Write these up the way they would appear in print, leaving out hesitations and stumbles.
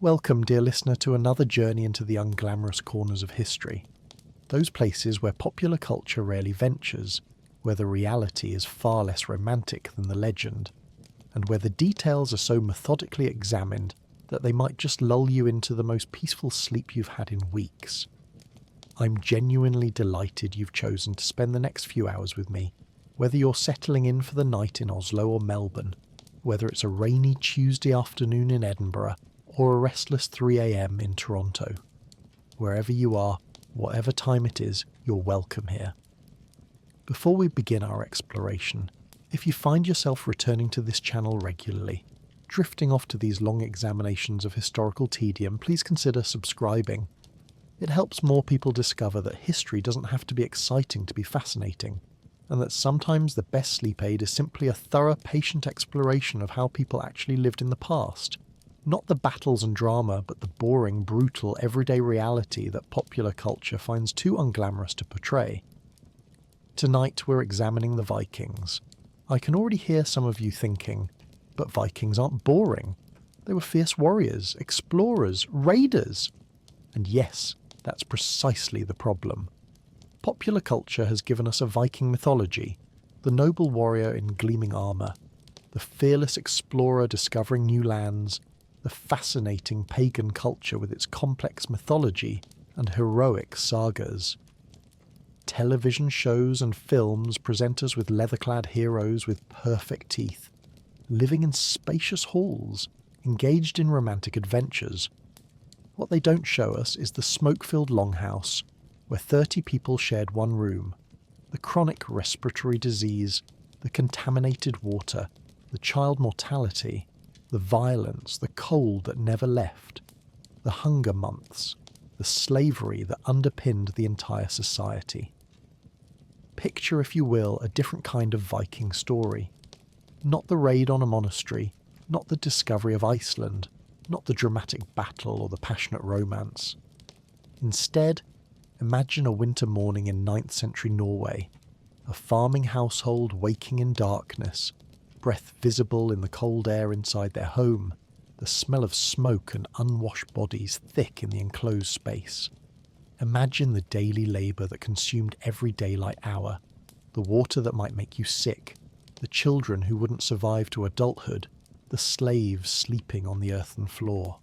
Welcome, dear listener, to another journey into the unglamorous corners of history. Those places where popular culture rarely ventures, where the reality is far less romantic than the legend, and where the details are so methodically examined that they might just lull you into the most peaceful sleep you've had in weeks. I'm genuinely delighted you've chosen to spend the next few hours with me, whether you're settling in for the night in Oslo or Melbourne, whether it's a rainy Tuesday afternoon in Edinburgh or a restless 3 a.m. in Toronto. Wherever you are, whatever time it is, you're welcome here. Before we begin our exploration, if you find yourself returning to this channel regularly, drifting off to these long examinations of historical tedium, please consider subscribing. It helps more people discover that history doesn't have to be exciting to be fascinating, and that sometimes the best sleep aid is simply a thorough, patient exploration of how people actually lived in the past. Not the battles and drama, but the boring, brutal, everyday reality that popular culture finds too unglamorous to portray. Tonight we're examining the Vikings. I can already hear some of you thinking, but Vikings aren't boring. They were fierce warriors, explorers, raiders. And yes, that's precisely the problem. Popular culture has given us a Viking mythology, the noble warrior in gleaming armour, the fearless explorer discovering new lands, the fascinating pagan culture with its complex mythology and heroic sagas. Television shows and films present us with leather-clad heroes with perfect teeth, living in spacious halls, engaged in romantic adventures. What they don't show us is the smoke-filled longhouse, where 30 people shared one room, the chronic respiratory disease, the contaminated water, the child mortality, the violence, the cold that never left, the hunger months, the slavery that underpinned the entire society. Picture, if you will, a different kind of Viking story. Not the raid on a monastery, not the discovery of Iceland, not the dramatic battle or the passionate romance. Instead, imagine a winter morning in 9th century Norway, a farming household waking in darkness, breath visible in the cold air inside their home, the smell of smoke and unwashed bodies thick in the enclosed space. Imagine the daily labour that consumed every daylight hour, the water that might make you sick, the children who wouldn't survive to adulthood, the slaves sleeping on the earthen floor.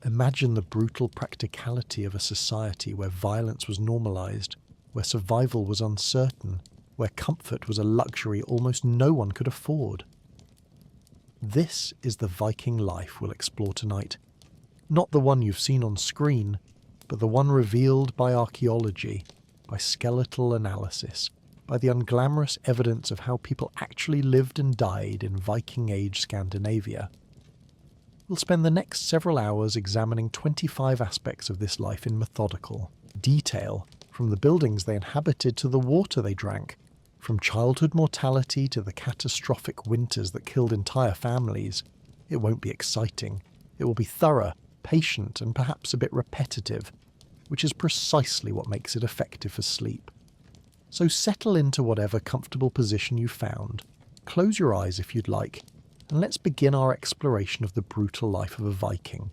Imagine the brutal practicality of a society where violence was normalized, where survival was uncertain, where comfort was a luxury almost no one could afford. This is the Viking life we'll explore tonight. Not the one you've seen on screen, but the one revealed by archaeology, by skeletal analysis, by the unglamorous evidence of how people actually lived and died in Viking Age Scandinavia. We'll spend the next several hours examining 25 aspects of this life in methodical detail, from the buildings they inhabited to the water they drank, from childhood mortality to the catastrophic winters that killed entire families. It won't be exciting. It will be thorough, patient, and perhaps a bit repetitive, which is precisely what makes it effective for sleep. So settle into whatever comfortable position you found, close your eyes if you'd like, and let's begin our exploration of the brutal life of a Viking.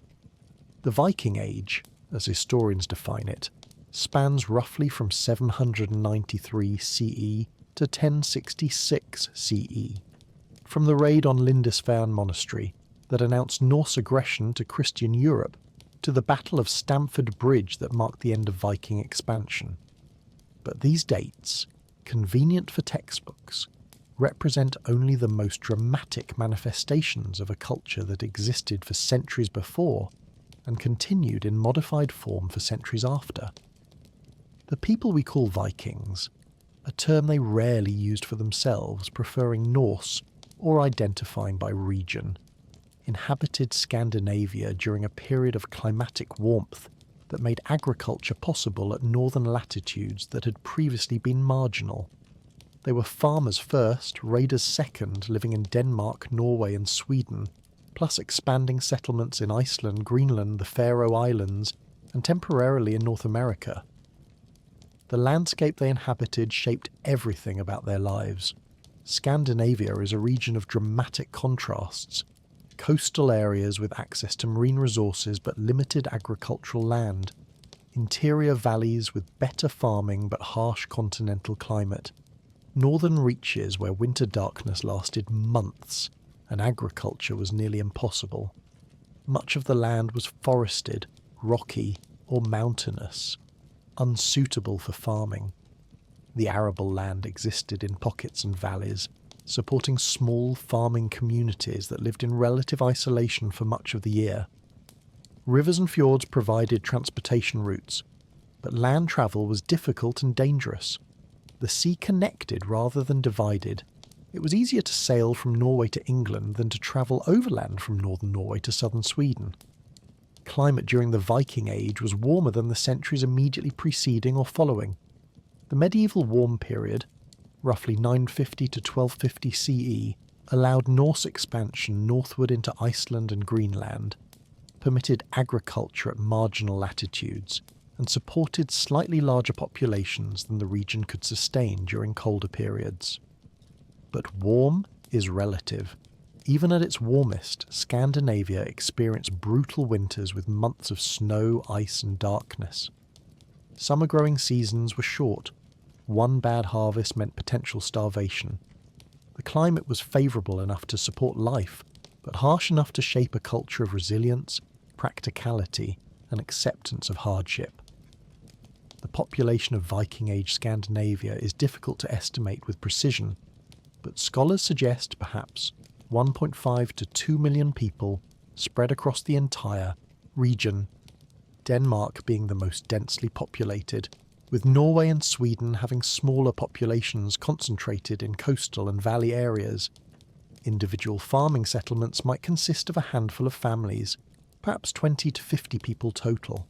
The Viking Age, as historians define it, spans roughly from 793 CE to 1066 CE. From the raid on Lindisfarne Monastery that announced Norse aggression to Christian Europe, to the Battle of Stamford Bridge that marked the end of Viking expansion. But these dates, convenient for textbooks, represent only the most dramatic manifestations of a culture that existed for centuries before and continued in modified form for centuries after. The people we call Vikings, a term they rarely used for themselves, preferring Norse or identifying by region, inhabited Scandinavia during a period of climatic warmth that made agriculture possible at northern latitudes that had previously been marginal. They were farmers first, raiders second, living in Denmark, Norway and Sweden, plus expanding settlements in Iceland, Greenland, the Faroe Islands, and temporarily in North America. The landscape they inhabited shaped everything about their lives. Scandinavia is a region of dramatic contrasts, coastal areas with access to marine resources but limited agricultural land, interior valleys with better farming but harsh continental climate, northern reaches where winter darkness lasted months and agriculture was nearly impossible. Much of the land was forested, rocky, or mountainous, unsuitable for farming. The arable land existed in pockets and valleys, supporting small farming communities that lived in relative isolation for much of the year. Rivers and fjords provided transportation routes, but land travel was difficult and dangerous. The sea connected rather than divided. It was easier to sail from Norway to England than to travel overland from northern Norway to southern Sweden. Climate during the Viking Age was warmer than the centuries immediately preceding or following. The medieval warm period, roughly 950 to 1250 CE, allowed Norse expansion northward into Iceland and Greenland, permitted agriculture at marginal latitudes, and supported slightly larger populations than the region could sustain during colder periods. But warm is relative. Even at its warmest, Scandinavia experienced brutal winters with months of snow, ice and darkness. Summer growing seasons were short. One bad harvest meant potential starvation. The climate was favourable enough to support life, but harsh enough to shape a culture of resilience, practicality and acceptance of hardship. The population of Viking Age Scandinavia is difficult to estimate with precision, but scholars suggest perhaps 1.5 to 2 million people spread across the entire region, Denmark being the most densely populated, with Norway and Sweden having smaller populations concentrated in coastal and valley areas. Individual farming settlements might consist of a handful of families, perhaps 20 to 50 people total.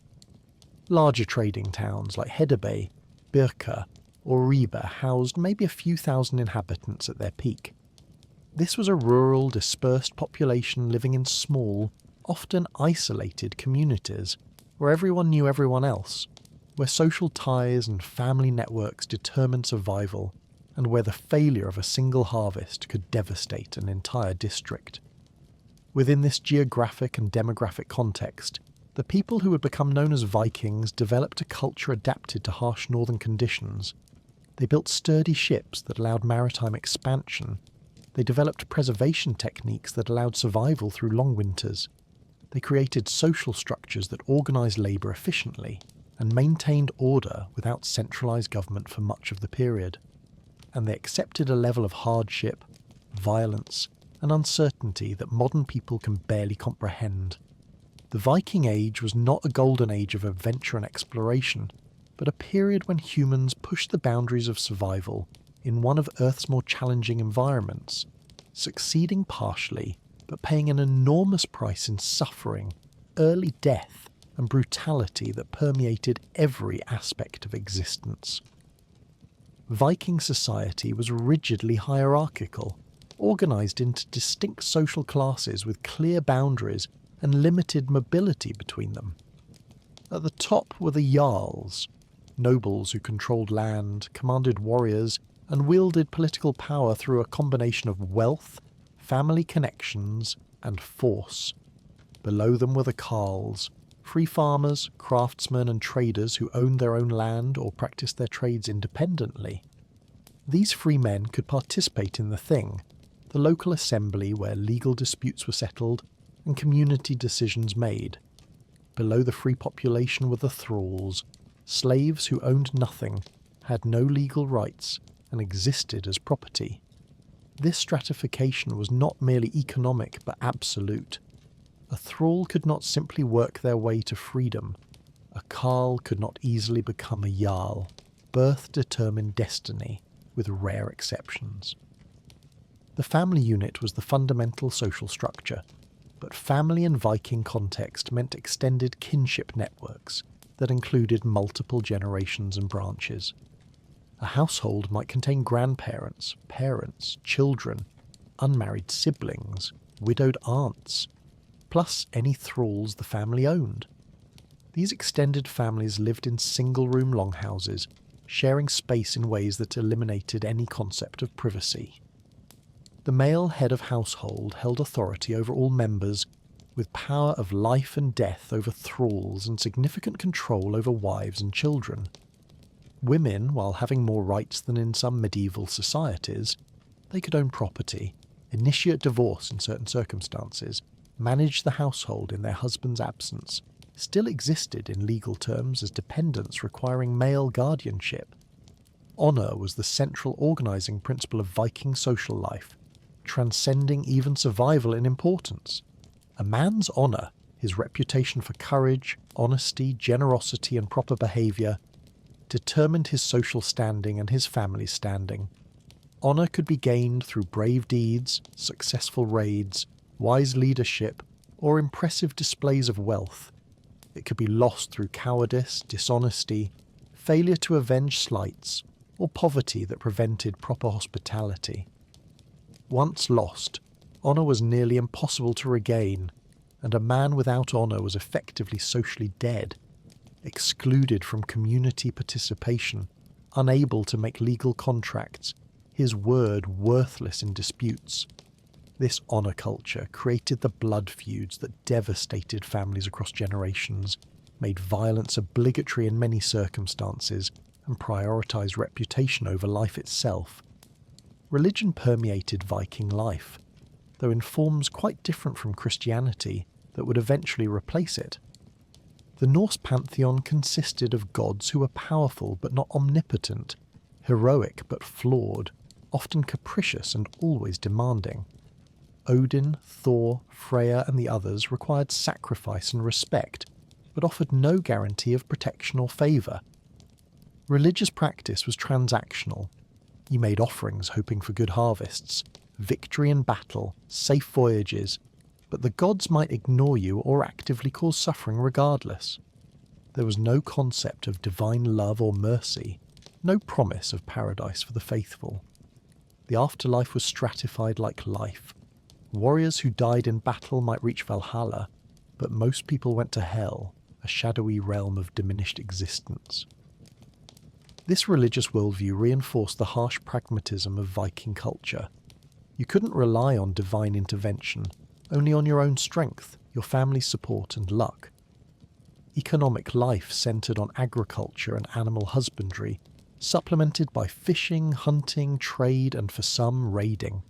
Larger trading towns like Hedeby, Birka or Ribe housed maybe a few thousand inhabitants at their peak. This was a rural, dispersed population living in small, often isolated communities, where everyone knew everyone else, where social ties and family networks determined survival, and where the failure of a single harvest could devastate an entire district. Within this geographic and demographic context, the people who would become known as Vikings developed a culture adapted to harsh northern conditions. They built sturdy ships that allowed maritime expansion. They developed preservation techniques that allowed survival through long winters. They created social structures that organised labour efficiently and maintained order without centralised government for much of the period. And they accepted a level of hardship, violence and uncertainty that modern people can barely comprehend. The Viking Age was not a golden age of adventure and exploration, but a period when humans pushed the boundaries of survival in one of Earth's more challenging environments, succeeding partially, but paying an enormous price in suffering, early death, and brutality that permeated every aspect of existence. Viking society was rigidly hierarchical, organised into distinct social classes with clear boundaries and limited mobility between them. At the top were the jarls, nobles who controlled land, commanded warriors, and wielded political power through a combination of wealth, family connections, and force. Below them were the carls, free farmers, craftsmen, and traders who owned their own land or practiced their trades independently. These free men could participate in the Thing, the local assembly where legal disputes were settled and community decisions made. Below the free population were the thralls, slaves who owned nothing, had no legal rights, and existed as property. This stratification was not merely economic but absolute. A thrall could not simply work their way to freedom. A carl could not easily become a jarl. Birth determined destiny, with rare exceptions. The family unit was the fundamental social structure, but family in Viking context meant extended kinship networks that included multiple generations and branches. A household might contain grandparents, parents, children, unmarried siblings, widowed aunts, plus any thralls the family owned. These extended families lived in single-room longhouses, sharing space in ways that eliminated any concept of privacy. The male head of household held authority over all members, with power of life and death over thralls and significant control over wives and children. Women, while having more rights than in some medieval societies, they could own property, initiate divorce in certain circumstances, manage the household in their husband's absence, still existed in legal terms as dependents requiring male guardianship. Honour was the central organising principle of Viking social life, transcending even survival in importance. A man's honour, his reputation for courage, honesty, generosity and proper behaviour, determined his social standing and his family's standing. Honour could be gained through brave deeds, successful raids, wise leadership, or impressive displays of wealth. It could be lost through cowardice, dishonesty, failure to avenge slights, or poverty that prevented proper hospitality. Once lost, honour was nearly impossible to regain, and a man without honour was effectively socially dead, excluded from community participation, unable to make legal contracts, his word worthless in disputes. This honour culture created the blood feuds that devastated families across generations, made violence obligatory in many circumstances, and prioritised reputation over life itself. Religion permeated Viking life, though in forms quite different from Christianity that would eventually replace it. The Norse pantheon consisted of gods who were powerful but not omnipotent, heroic but flawed, often capricious and always demanding. Odin, Thor, Freya and the others required sacrifice and respect, but offered no guarantee of protection or favour. Religious practice was transactional. You made offerings hoping for good harvests, victory in battle, safe voyages, but the gods might ignore you or actively cause suffering regardless. There was no concept of divine love or mercy, no promise of paradise for the faithful. The afterlife was stratified like life. Warriors who died in battle might reach Valhalla, but most people went to hell, a shadowy realm of diminished existence. This religious worldview reinforced the harsh pragmatism of Viking culture. You couldn't rely on divine intervention, only on your own strength, your family's support and luck. Economic life centred on agriculture and animal husbandry, supplemented by fishing, hunting, trade and for some raiding.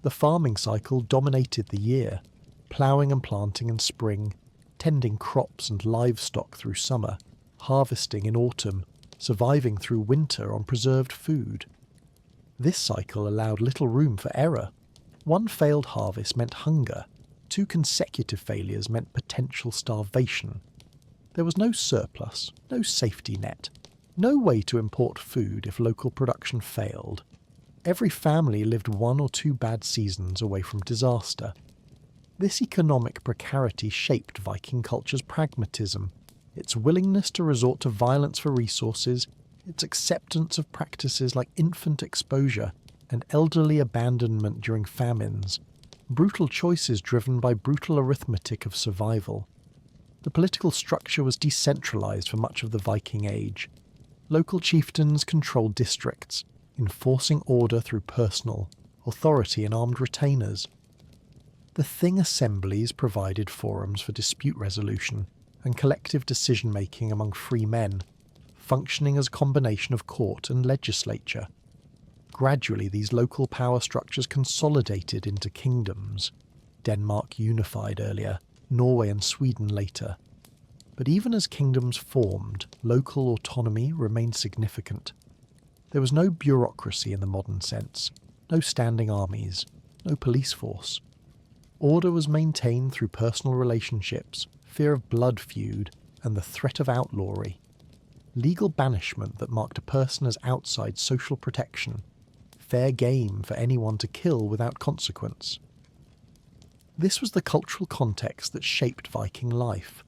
The farming cycle dominated the year, ploughing and planting in spring, tending crops and livestock through summer, harvesting in autumn, surviving through winter on preserved food. This cycle allowed little room for error. One failed harvest meant hunger, 2 consecutive failures meant potential starvation. There was no surplus, no safety net, no way to import food if local production failed. Every family lived 1 or 2 bad seasons away from disaster. This economic precarity shaped Viking culture's pragmatism, its willingness to resort to violence for resources, its acceptance of practices like infant exposure and elderly abandonment during famines, brutal choices driven by brutal arithmetic of survival. The political structure was decentralised for much of the Viking Age. Local chieftains controlled districts, enforcing order through personal authority and armed retainers. The Thing assemblies provided forums for dispute resolution and collective decision-making among free men, functioning as a combination of court and legislature. Gradually, these local power structures consolidated into kingdoms. Denmark unified earlier, Norway and Sweden later. But even as kingdoms formed, local autonomy remained significant. There was no bureaucracy in the modern sense, no standing armies, no police force. Order was maintained through personal relationships, fear of blood feud, and the threat of outlawry. Legal banishment that marked a person as outside social protection. Fair game for anyone to kill without consequence. This was the cultural context that shaped Viking life.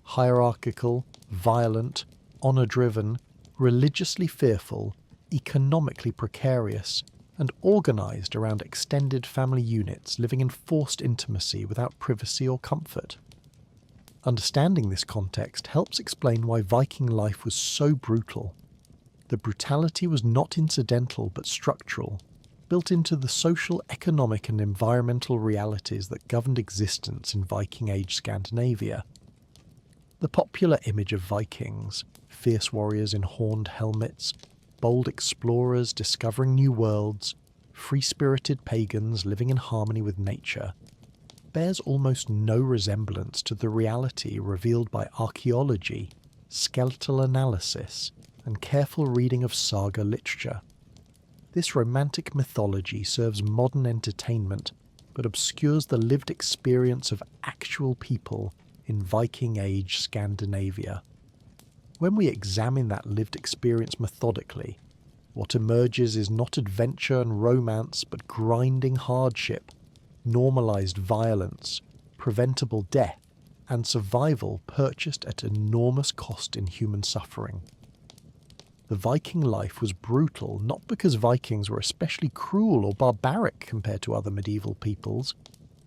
Hierarchical, violent, honour-driven, religiously fearful, economically precarious, and organised around extended family units living in forced intimacy without privacy or comfort. Understanding this context helps explain why Viking life was so brutal. The brutality was not incidental but structural. built into the social, economic and environmental realities that governed existence in Viking Age Scandinavia. The popular image of Vikings, fierce warriors in horned helmets, bold explorers discovering new worlds, free-spirited pagans living in harmony with nature, bears almost no resemblance to the reality revealed by archaeology, skeletal analysis, and careful reading of saga literature. This romantic mythology serves modern entertainment, but obscures the lived experience of actual people in Viking Age Scandinavia. When we examine that lived experience methodically, what emerges is not adventure and romance, but grinding hardship, normalized violence, preventable death, and survival purchased at enormous cost in human suffering. The Viking life was brutal not because Vikings were especially cruel or barbaric compared to other medieval peoples,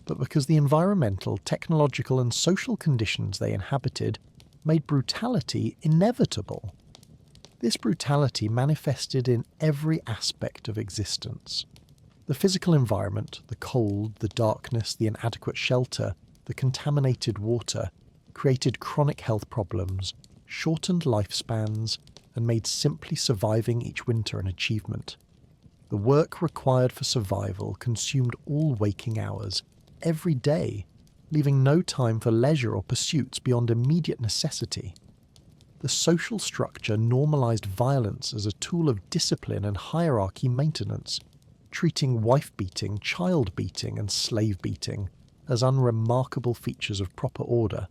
but because the environmental, technological and social conditions they inhabited made brutality inevitable. This brutality manifested in every aspect of existence. The physical environment, the cold, the darkness, the inadequate shelter, the contaminated water, created chronic health problems, shortened lifespans, and made simply surviving each winter an achievement. The work required for survival consumed all waking hours, every day, leaving no time for leisure or pursuits beyond immediate necessity. The social structure normalized violence as a tool of discipline and hierarchy maintenance, treating wife-beating, child-beating and slave-beating as unremarkable features of proper order.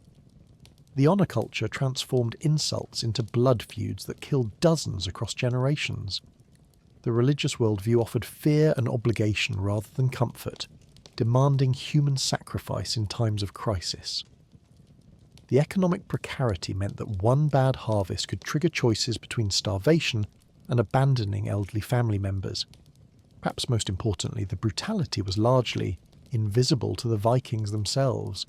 The honour culture transformed insults into blood feuds that killed dozens across generations. The religious worldview offered fear and obligation rather than comfort, demanding human sacrifice in times of crisis. The economic precarity meant that one bad harvest could trigger choices between starvation and abandoning elderly family members. Perhaps most importantly, the brutality was largely invisible to the Vikings themselves.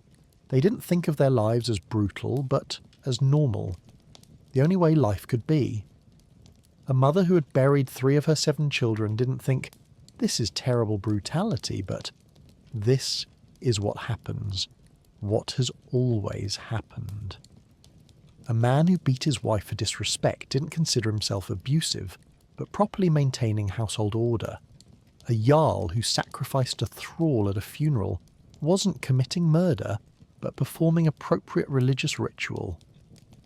They didn't think of their lives as brutal, but as normal. The only way life could be. A mother who had buried 3 of her 7 children didn't think, "This is terrible brutality," but "This is what happens. What has always happened." A man who beat his wife for disrespect didn't consider himself abusive, but properly maintaining household order. A jarl who sacrificed a thrall at a funeral wasn't committing murder, but performing appropriate religious ritual.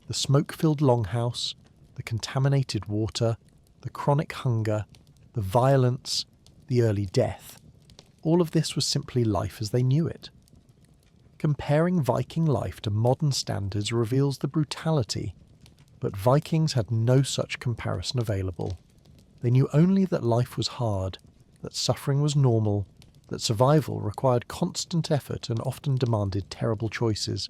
The smoke-filled longhouse, the contaminated water, the chronic hunger, the violence, the early death, all of this was simply life as they knew it. Comparing Viking life to modern standards reveals the brutality, but Vikings had no such comparison available. They knew only that life was hard, that suffering was normal, that survival required constant effort and often demanded terrible choices.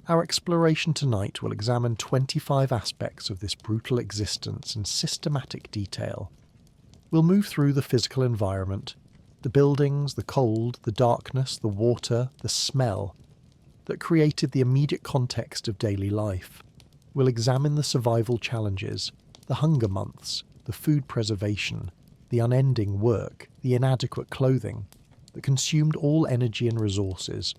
Our exploration tonight will examine 25 aspects of this brutal existence in systematic detail. We'll move through the physical environment, the buildings, the cold, the darkness, the water, the smell, that created the immediate context of daily life. We'll examine the survival challenges, the hunger months, the food preservation, the unending work, the inadequate clothing, that consumed all energy and resources.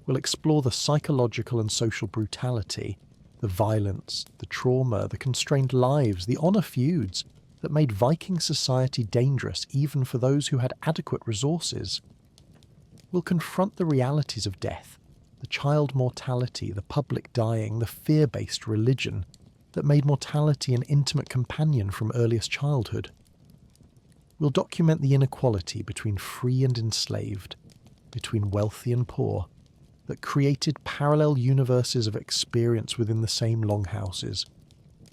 We'll explore the psychological and social brutality, the violence, the trauma, the constrained lives, the honour feuds that made Viking society dangerous even for those who had adequate resources. We'll confront the realities of death, the child mortality, the public dying, the fear-based religion that made mortality an intimate companion from earliest childhood. We'll document the inequality between free and enslaved, between wealthy and poor, that created parallel universes of experience within the same longhouses.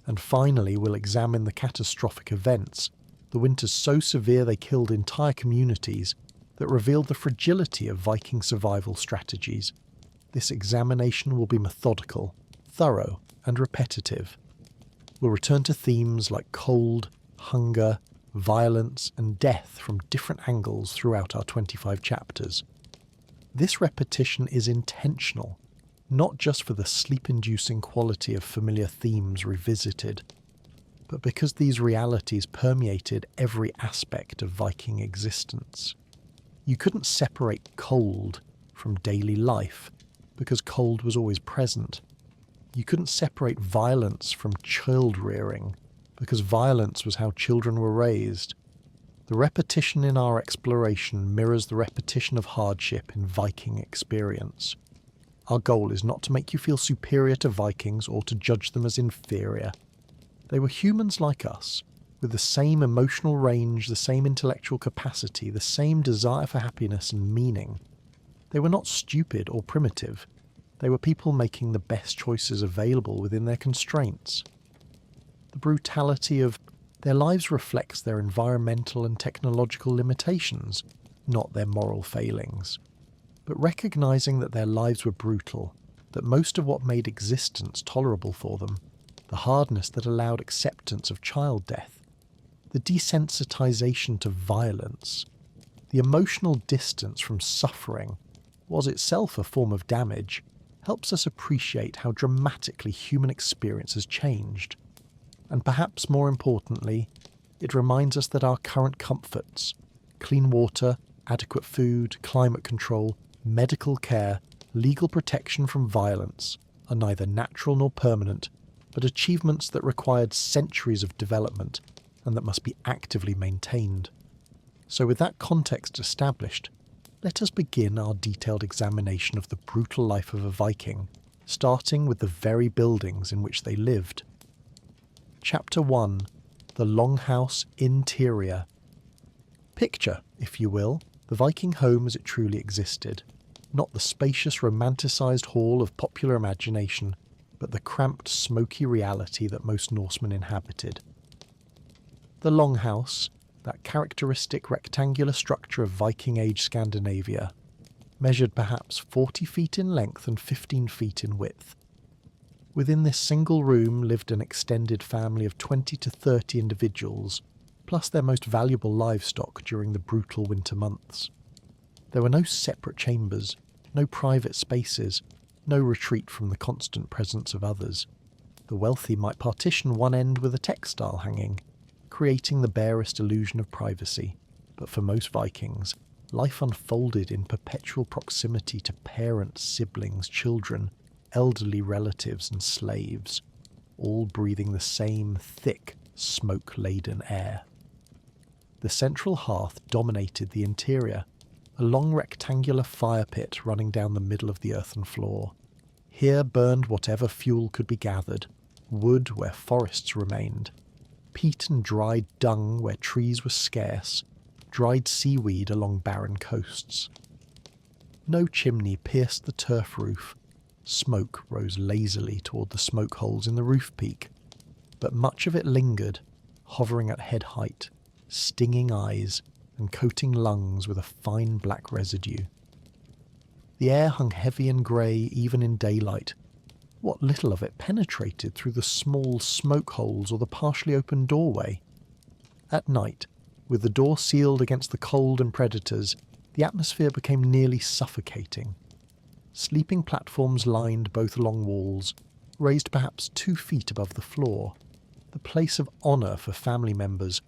And finally, we'll examine the catastrophic events, the winters so severe they killed entire communities, that revealed the fragility of Viking survival strategies. This examination will be methodical, thorough, and repetitive. We'll return to themes like cold, hunger, violence, and death from different angles throughout our 25 chapters. This repetition is intentional, not just for the sleep-inducing quality of familiar themes revisited. but because these realities permeated every aspect of Viking existence. You couldn't separate cold from daily life, because cold was always present. You couldn't separate violence from child rearing, because violence was how children were raised. The repetition in our exploration mirrors the repetition of hardship in Viking experience. Our goal is not to make you feel superior to Vikings or to judge them as inferior. They were humans like us, with the same emotional range, the same intellectual capacity, the same desire for happiness and meaning. They were not stupid or primitive. They were people making the best choices available within their constraints. The brutality of their lives reflects their environmental and technological limitations, not their moral failings. But recognizing that their lives were brutal, that most of what made existence tolerable for them, the hardness that allowed acceptance of child death, the desensitization to violence, the emotional distance from suffering, was itself a form of damage, helps us appreciate how dramatically human experience has changed. And perhaps more importantly, it reminds us that our current comforts, clean water, adequate food, climate control, medical care, legal protection from violence, are neither natural nor permanent, but achievements that required centuries of development and that must be actively maintained. So with that context established, let us begin our detailed examination of the brutal life of a Viking, starting with the very buildings in which they lived. Chapter 1. The Longhouse Interior. Picture, if you will, the Viking home as it truly existed, not the spacious romanticized hall of popular imagination, but the cramped, smoky reality that most Norsemen inhabited. The longhouse, that characteristic rectangular structure of Viking Age Scandinavia, measured perhaps 40 feet in length and 15 feet in width. Within this single room lived an extended family of 20 to 30 individuals, plus their most valuable livestock during the brutal winter months. There were no separate chambers, no private spaces, no retreat from the constant presence of others. The wealthy might partition one end with a textile hanging, creating the barest illusion of privacy, but for most Vikings, life unfolded in perpetual proximity to parents, siblings, children, elderly relatives and slaves, all breathing the same thick, smoke-laden air. The central hearth dominated the interior, a long rectangular fire pit running down the middle of the earthen floor. Here burned whatever fuel could be gathered, wood where forests remained, peat and dried dung where trees were scarce, dried seaweed along barren coasts. No chimney pierced the turf roof. Smoke rose lazily toward the smoke holes in the roof peak, but much of it lingered, hovering at head height, stinging eyes and coating lungs with a fine black residue. The air hung heavy and grey even in daylight. What little of it penetrated through the small smoke holes or the partially open doorway. At night, with the door sealed against the cold and predators, the atmosphere became nearly suffocating. Sleeping platforms lined both long walls, raised perhaps 2 feet above the floor, the place of honour for family members,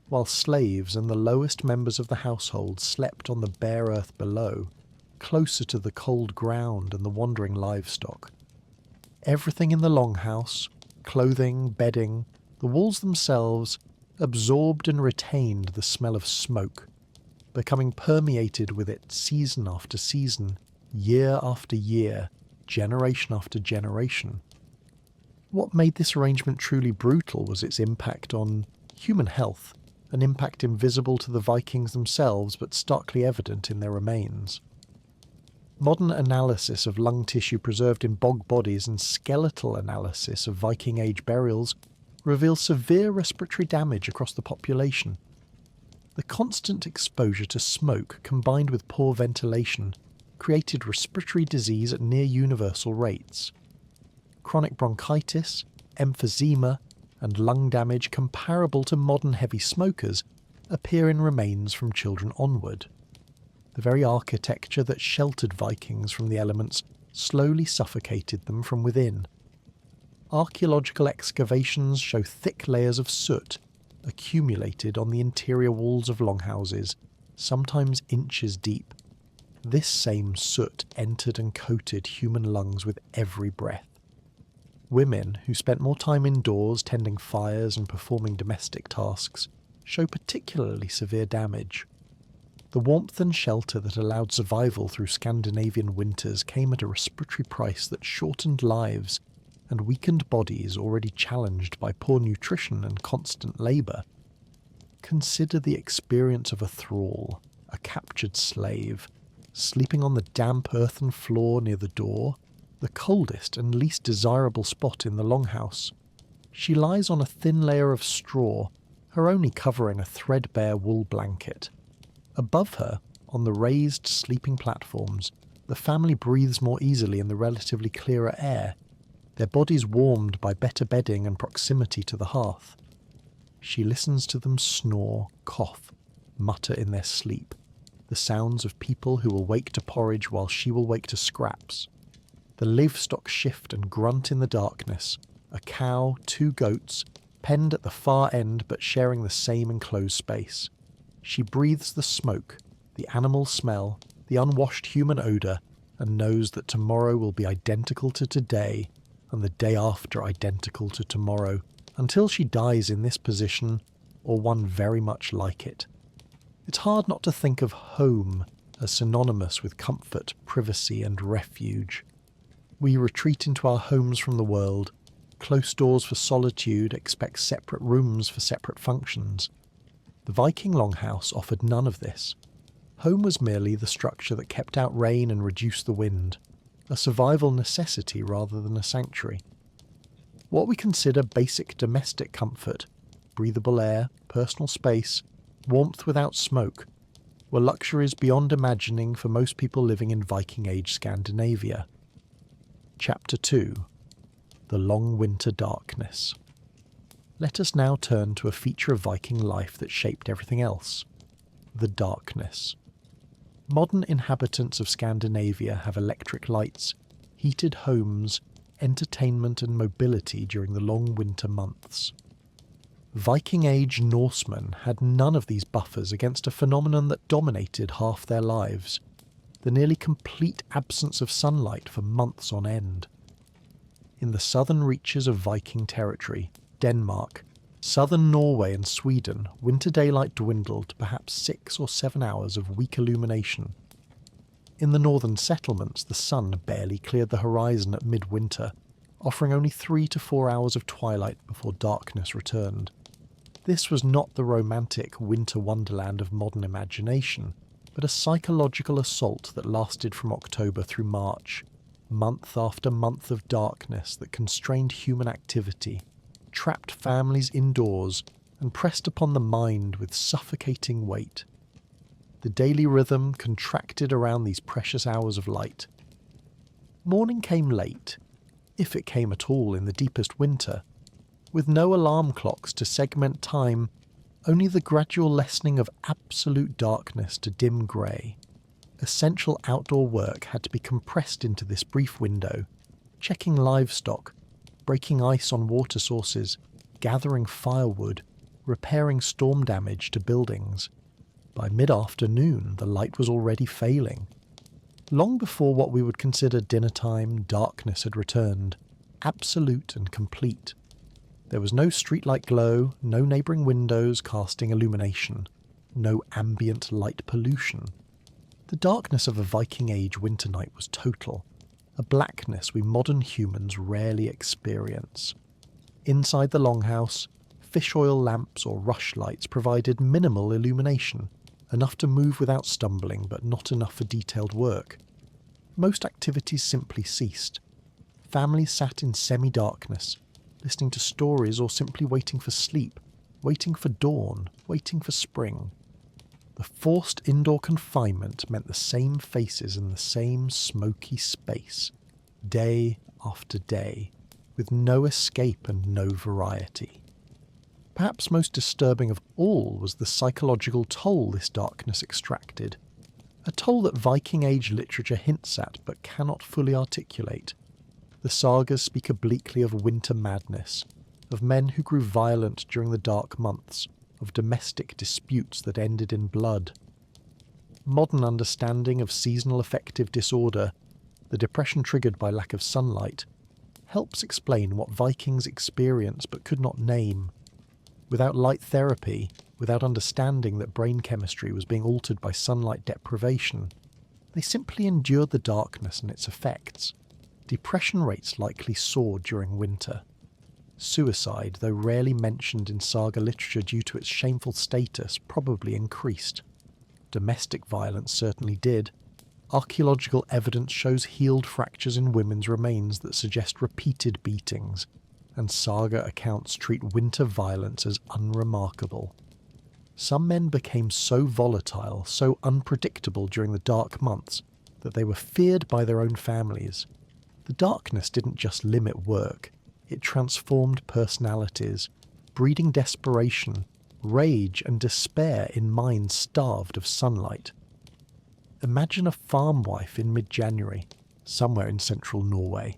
while slaves and the lowest members of the household slept on the bare earth below, closer to the cold ground and the wandering livestock. Everything in the longhouse, clothing, bedding, the walls themselves, absorbed and retained the smell of smoke, becoming permeated with it season after season, year after year, generation after generation. What made this arrangement truly brutal was its impact on human health, an impact invisible to the Vikings themselves but starkly evident in their remains. Modern analysis of lung tissue preserved in bog bodies and skeletal analysis of Viking Age burials reveal severe respiratory damage across the population. The constant exposure to smoke combined with poor ventilation created respiratory disease at near universal rates. Chronic bronchitis, emphysema, and lung damage comparable to modern heavy smokers appear in remains from children onward. The very architecture that sheltered Vikings from the elements slowly suffocated them from within. archaeological excavations show thick layers of soot accumulated on the interior walls of longhouses, sometimes inches deep. This same soot entered and coated human lungs with every breath. Women who spent more time indoors tending fires and performing domestic tasks show particularly severe damage. The warmth and shelter that allowed survival through Scandinavian winters came at a respiratory price that shortened lives and weakened bodies already challenged by poor nutrition and constant labour. Consider the experience of a thrall, a captured slave, sleeping on the damp earthen floor near the door, the coldest and least desirable spot in the longhouse. She lies on a thin layer of straw, her only covering a threadbare wool blanket. Above her, on the raised sleeping platforms, the family breathes more easily in the relatively clearer air, their bodies warmed by better bedding and proximity to the hearth. She listens to them snore, cough, mutter in their sleep, the sounds of people who will wake to porridge while she will wake to scraps. The livestock shift and grunt in the darkness, a cow, 2 goats, penned at the far end but sharing the same enclosed space. She breathes the smoke, the animal smell, the unwashed human odour, and knows that tomorrow will be identical to today, and the day after identical to tomorrow, until she dies in this position, or one very much like it. It's hard not to think of home as synonymous with comfort, privacy, and refuge. We retreat into our homes from the world, close doors for solitude, expect separate rooms for separate functions. The Viking longhouse offered none of this. Home was merely the structure that kept out rain and reduced the wind, a survival necessity rather than a sanctuary. What we consider basic domestic comfort, breathable air, personal space, warmth without smoke, were luxuries beyond imagining for most people living in Viking Age Scandinavia. Chapter 2. The Long Winter Darkness. Let us now turn to a feature of Viking life that shaped everything else: the darkness. Modern inhabitants of Scandinavia have electric lights, heated homes, entertainment and mobility during the long winter months. Viking Age Norsemen had none of these buffers against a phenomenon that dominated half their lives: the nearly complete absence of sunlight for months on end. In the southern reaches of Viking territory, Denmark, southern Norway and Sweden, winter daylight dwindled to perhaps 6 or 7 hours of weak illumination. In the northern settlements, the sun barely cleared the horizon at midwinter, offering only 3 to 4 hours of twilight before darkness returned. This was not the romantic winter wonderland of modern imagination, but a psychological assault that lasted from October through March, month after month of darkness that constrained human activity, trapped families indoors, and pressed upon the mind with suffocating weight. The daily rhythm contracted around these precious hours of light. Morning came late, if it came at all in the deepest winter, with no alarm clocks to segment time, only the gradual lessening of absolute darkness to dim grey. Essential outdoor work had to be compressed into this brief window, checking livestock, breaking ice on water sources, gathering firewood, repairing storm damage to buildings. By mid-afternoon, the light was already failing. Long before what we would consider dinner time, darkness had returned, absolute and complete. There was no streetlight glow, no neighbouring windows casting illumination, no ambient light pollution. The darkness of a Viking Age winter night was total, a blackness we modern humans rarely experience. Inside the longhouse, fish oil lamps or rushlights provided minimal illumination, enough to move without stumbling but not enough for detailed work. Most activities simply ceased. Families sat in semi-darkness, listening to stories or simply waiting for sleep, waiting for dawn, waiting for spring. The forced indoor confinement meant the same faces in the same smoky space, day after day, with no escape and no variety. Perhaps most disturbing of all was the psychological toll this darkness extracted, a toll that Viking Age literature hints at but cannot fully articulate. The sagas speak obliquely of winter madness, of men who grew violent during the dark months, of domestic disputes that ended in blood. Modern understanding of seasonal affective disorder, the depression triggered by lack of sunlight, helps explain what Vikings experienced but could not name. Without light therapy, without understanding that brain chemistry was being altered by sunlight deprivation, they simply endured the darkness and its effects. Depression rates likely soared during winter. Suicide, though rarely mentioned in saga literature due to its shameful status, probably increased. Domestic violence certainly did. Archaeological evidence shows healed fractures in women's remains that suggest repeated beatings, and saga accounts treat winter violence as unremarkable. Some men became so volatile, so unpredictable during the dark months, that they were feared by their own families. The darkness didn't just limit work, it transformed personalities, breeding desperation, rage and despair in minds starved of sunlight. Imagine a farm wife in mid-January, somewhere in central Norway.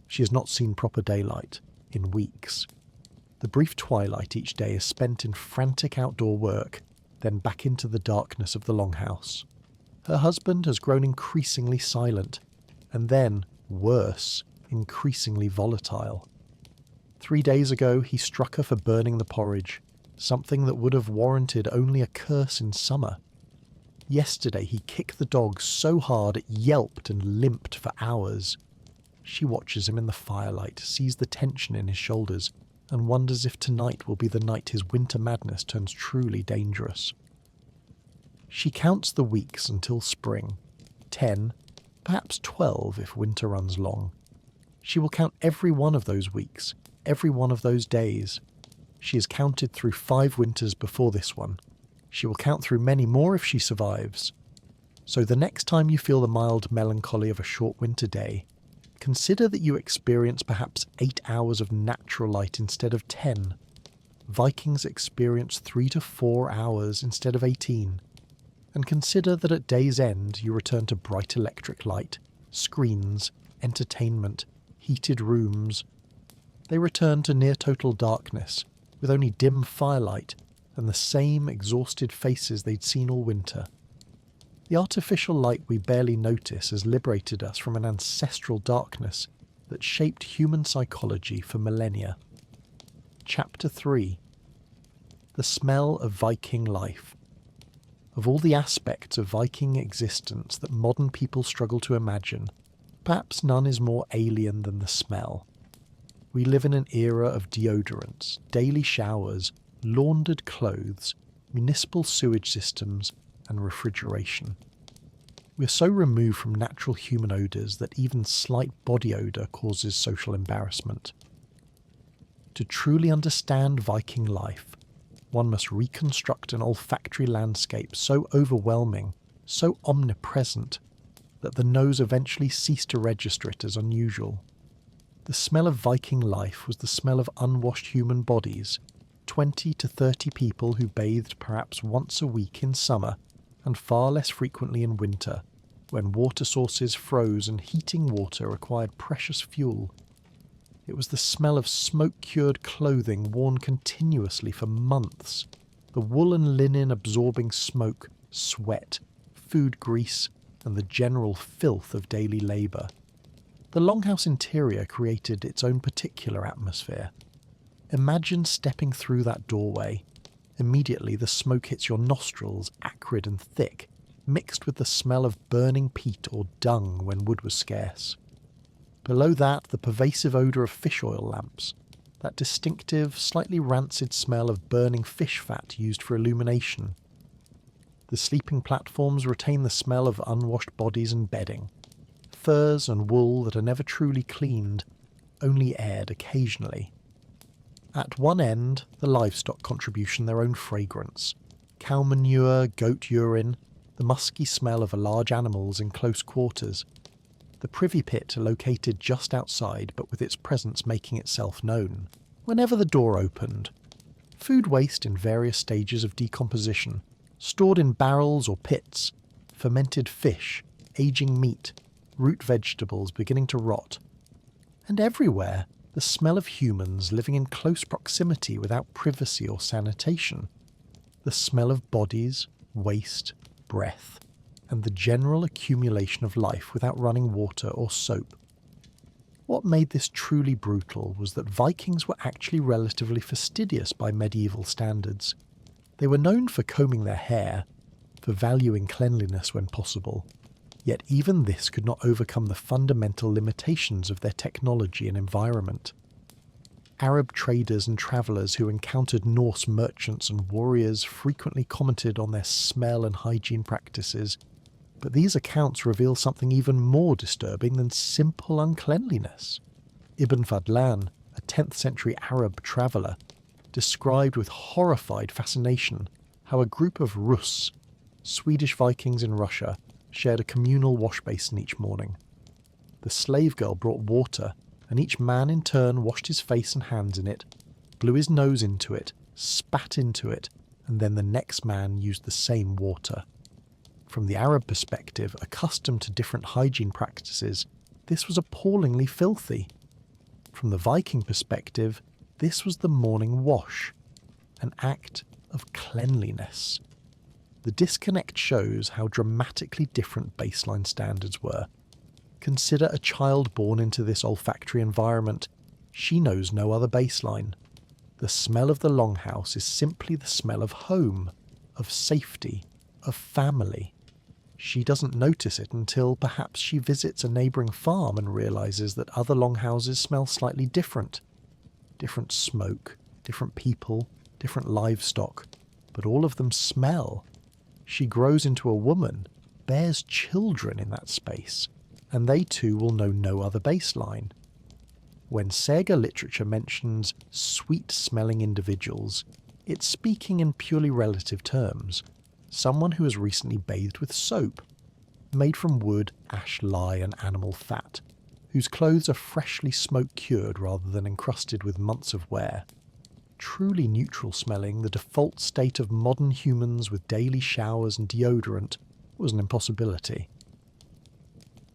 She has not seen proper daylight in weeks. The brief twilight each day is spent in frantic outdoor work, then back into the darkness of the longhouse. Her husband has grown increasingly silent, and then, worse, increasingly volatile. 3 days ago he struck her for burning the porridge, something that would have warranted only a curse in summer. Yesterday he kicked the dog so hard it yelped and limped for hours. She watches him in the firelight, sees the tension in his shoulders, and wonders if tonight will be the night his winter madness turns truly dangerous. She counts the weeks until spring. 10, perhaps 12 if winter runs long. She will count every one of those weeks, every one of those days. She has counted through 5 winters before this one. She will count through many more if she survives. So the next time you feel the mild melancholy of a short winter day, consider that you experience perhaps 8 hours of natural light instead of 10. Vikings experienced 3 to 4 hours instead of 18. And consider that at day's end you return to bright electric light, screens, entertainment, heated rooms. They return to near total darkness, with only dim firelight and the same exhausted faces they'd seen all winter. The artificial light we barely notice has liberated us from an ancestral darkness that shaped human psychology for millennia. Chapter 3. The Smell of Viking Life. Of all the aspects of Viking existence that modern people struggle to imagine, perhaps none is more alien than the smell. We live in an era of deodorants, daily showers, laundered clothes, municipal sewage systems, and refrigeration. We are so removed from natural human odours that even slight body odour causes social embarrassment. To truly understand Viking life, one must reconstruct an olfactory landscape so overwhelming, so omnipresent, that the nose eventually ceased to register it as unusual. The smell of Viking life was the smell of unwashed human bodies, 20 to 30 people who bathed perhaps once a week in summer and far less frequently in winter, when water sources froze and heating water required precious fuel. It was the smell of smoke-cured clothing worn continuously for months, the wool and linen absorbing smoke, sweat, food grease, and the general filth of daily labour. The longhouse interior created its own particular atmosphere. Imagine stepping through that doorway. Immediately the smoke hits your nostrils, acrid and thick, mixed with the smell of burning peat or dung when wood was scarce. Below that, the pervasive odour of fish oil lamps, that distinctive, slightly rancid smell of burning fish fat used for illumination. The sleeping platforms retain the smell of unwashed bodies and bedding, furs and wool that are never truly cleaned, only aired occasionally. At one end, the livestock contribution their own fragrance. Cow manure, goat urine, the musky smell of large animals in close quarters. The privy pit located just outside, but with its presence making itself known. Whenever the door opened. Food waste in various stages of decomposition, stored in barrels or pits. Fermented fish, aging meat, root vegetables beginning to rot. And everywhere, the smell of humans living in close proximity without privacy or sanitation. The smell of bodies, waste, breath, and the general accumulation of life without running water or soap. What made this truly brutal was that Vikings were actually relatively fastidious by medieval standards. They were known for combing their hair, for valuing cleanliness when possible, yet even this could not overcome the fundamental limitations of their technology and environment. Arab traders and travellers who encountered Norse merchants and warriors frequently commented on their smell and hygiene practices, but these accounts reveal something even more disturbing than simple uncleanliness. Ibn Fadlan, a 10th century Arab traveller, described with horrified fascination how a group of Rus, Swedish Vikings in Russia, shared a communal wash basin each morning. The slave girl brought water, and each man in turn washed his face and hands in it, blew his nose into it, spat into it, and then the next man used the same water. From the Arab perspective, accustomed to different hygiene practices, this was appallingly filthy. From the Viking perspective, this was the morning wash, an act of cleanliness. The disconnect shows how dramatically different baseline standards were. Consider a child born into this olfactory environment. She knows no other baseline. The smell of the longhouse is simply the smell of home, of safety, of family. She doesn't notice it until perhaps she visits a neighbouring farm and realises that other longhouses smell slightly different. Different smoke, different people, different livestock, but all of them smell. She grows into a woman, bears children in that space, and they too will know no other baseline. When Sega literature mentions sweet-smelling individuals, it's speaking in purely relative terms. Someone who has recently bathed with soap, made from wood, ash, lye and animal fat, whose clothes are freshly smoke-cured rather than encrusted with months of wear. Truly neutral smelling, the default state of modern humans with daily showers and deodorant, was an impossibility.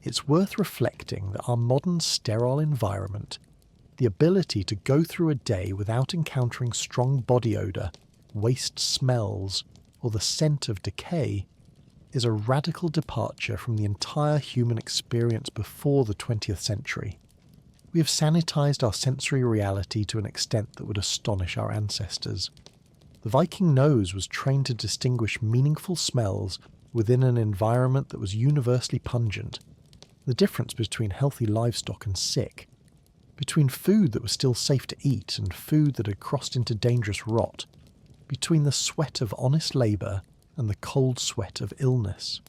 It's worth reflecting that our modern sterile environment, the ability to go through a day without encountering strong body odour, waste smells, or the scent of decay, is a radical departure from the entire human experience before the 20th century. We have sanitised our sensory reality to an extent that would astonish our ancestors. The Viking nose was trained to distinguish meaningful smells within an environment that was universally pungent. The difference between healthy livestock and sick, between food that was still safe to eat and food that had crossed into dangerous rot, between the sweat of honest labour and the cold sweat of illness.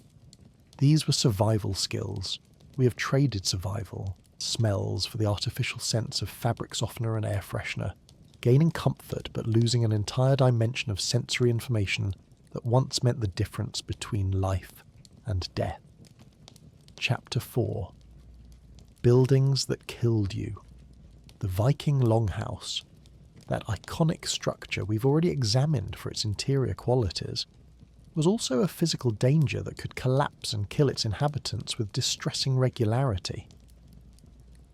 These were survival skills. We have traded survival, smells, for the artificial sense of fabric softener and air freshener, gaining comfort but losing an entire dimension of sensory information that once meant the difference between life and death. Chapter 4. Buildings that killed you. The Viking longhouse, that iconic structure we've already examined for its interior qualities, was also a physical danger that could collapse and kill its inhabitants with distressing regularity.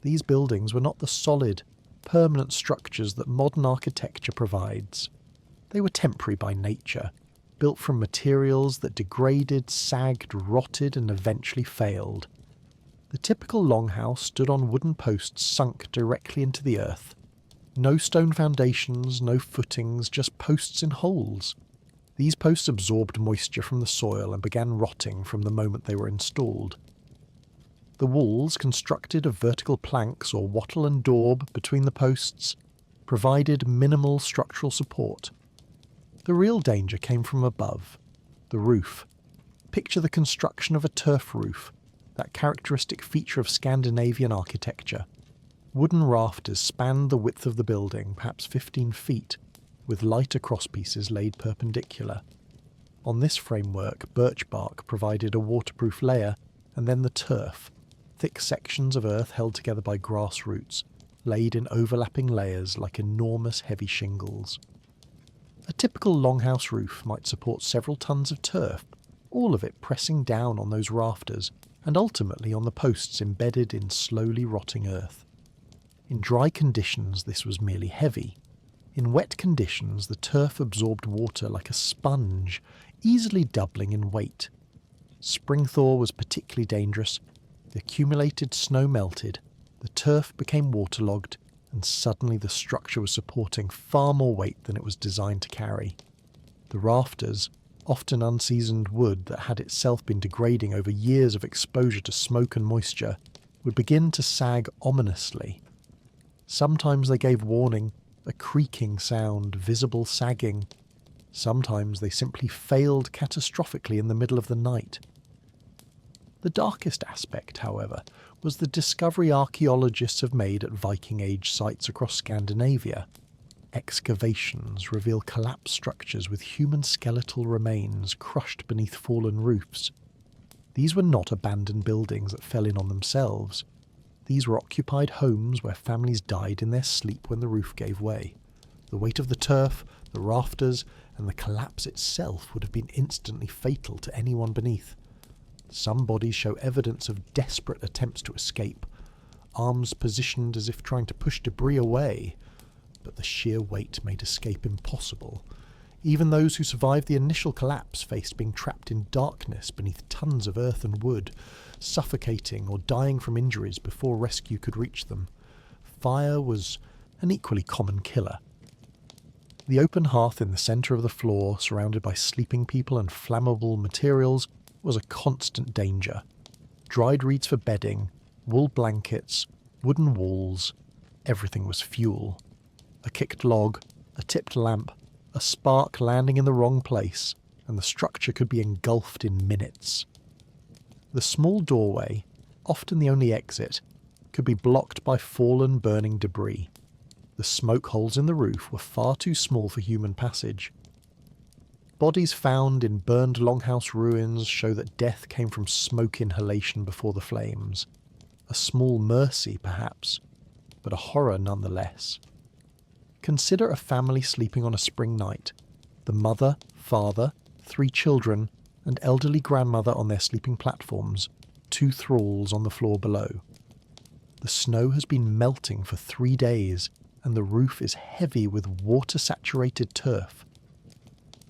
These buildings were not the solid, permanent structures that modern architecture provides. They were temporary by nature, built from materials that degraded, sagged, rotted and eventually failed. The typical longhouse stood on wooden posts sunk directly into the earth. No stone foundations, no footings, just posts in holes. These posts absorbed moisture from the soil and began rotting from the moment they were installed. The walls, constructed of vertical planks or wattle and daub between the posts, provided minimal structural support. The real danger came from above, the roof. Picture the construction of a turf roof, that characteristic feature of Scandinavian architecture. Wooden rafters spanned the width of the building, perhaps 15 feet, with lighter crosspieces laid perpendicular. On this framework, birch bark provided a waterproof layer, and then the turf, thick sections of earth held together by grass roots, laid in overlapping layers like enormous heavy shingles. A typical longhouse roof might support several tons of turf, all of it pressing down on those rafters and ultimately on the posts embedded in slowly rotting earth. In dry conditions this was merely heavy. In wet conditions the turf absorbed water like a sponge, easily doubling in weight. Spring thaw was particularly dangerous. The accumulated snow melted, the turf became waterlogged, and suddenly the structure was supporting far more weight than it was designed to carry. The rafters, often unseasoned wood that had itself been degrading over years of exposure to smoke and moisture, would begin to sag ominously. Sometimes they gave warning, a creaking sound, visible sagging. Sometimes they simply failed catastrophically in the middle of the night. The darkest aspect, however, was the discovery archaeologists have made at Viking Age sites across Scandinavia. Excavations reveal collapsed structures with human skeletal remains crushed beneath fallen roofs. These were not abandoned buildings that fell in on themselves. These were occupied homes where families died in their sleep when the roof gave way. The weight of the turf, the rafters, and the collapse itself would have been instantly fatal to anyone beneath. Some bodies show evidence of desperate attempts to escape, arms positioned as if trying to push debris away, but the sheer weight made escape impossible. Even those who survived the initial collapse faced being trapped in darkness beneath tons of earth and wood, suffocating or dying from injuries before rescue could reach them. Fire was an equally common killer. The open hearth in the centre of the floor, surrounded by sleeping people and flammable materials, was a constant danger. Dried reeds for bedding, wool blankets, wooden walls, everything was fuel. A kicked log, a tipped lamp, a spark landing in the wrong place, and the structure could be engulfed in minutes. The small doorway, often the only exit, could be blocked by fallen burning debris. The smoke holes in the roof were far too small for human passage. Bodies found in burned longhouse ruins show that death came from smoke inhalation before the flames. A small mercy, perhaps, but a horror nonetheless. Consider a family sleeping on a spring night. The mother, father, 3 children, and elderly grandmother on their sleeping platforms, 2 thralls on the floor below. The snow has been melting for 3 days, and the roof is heavy with water-saturated turf.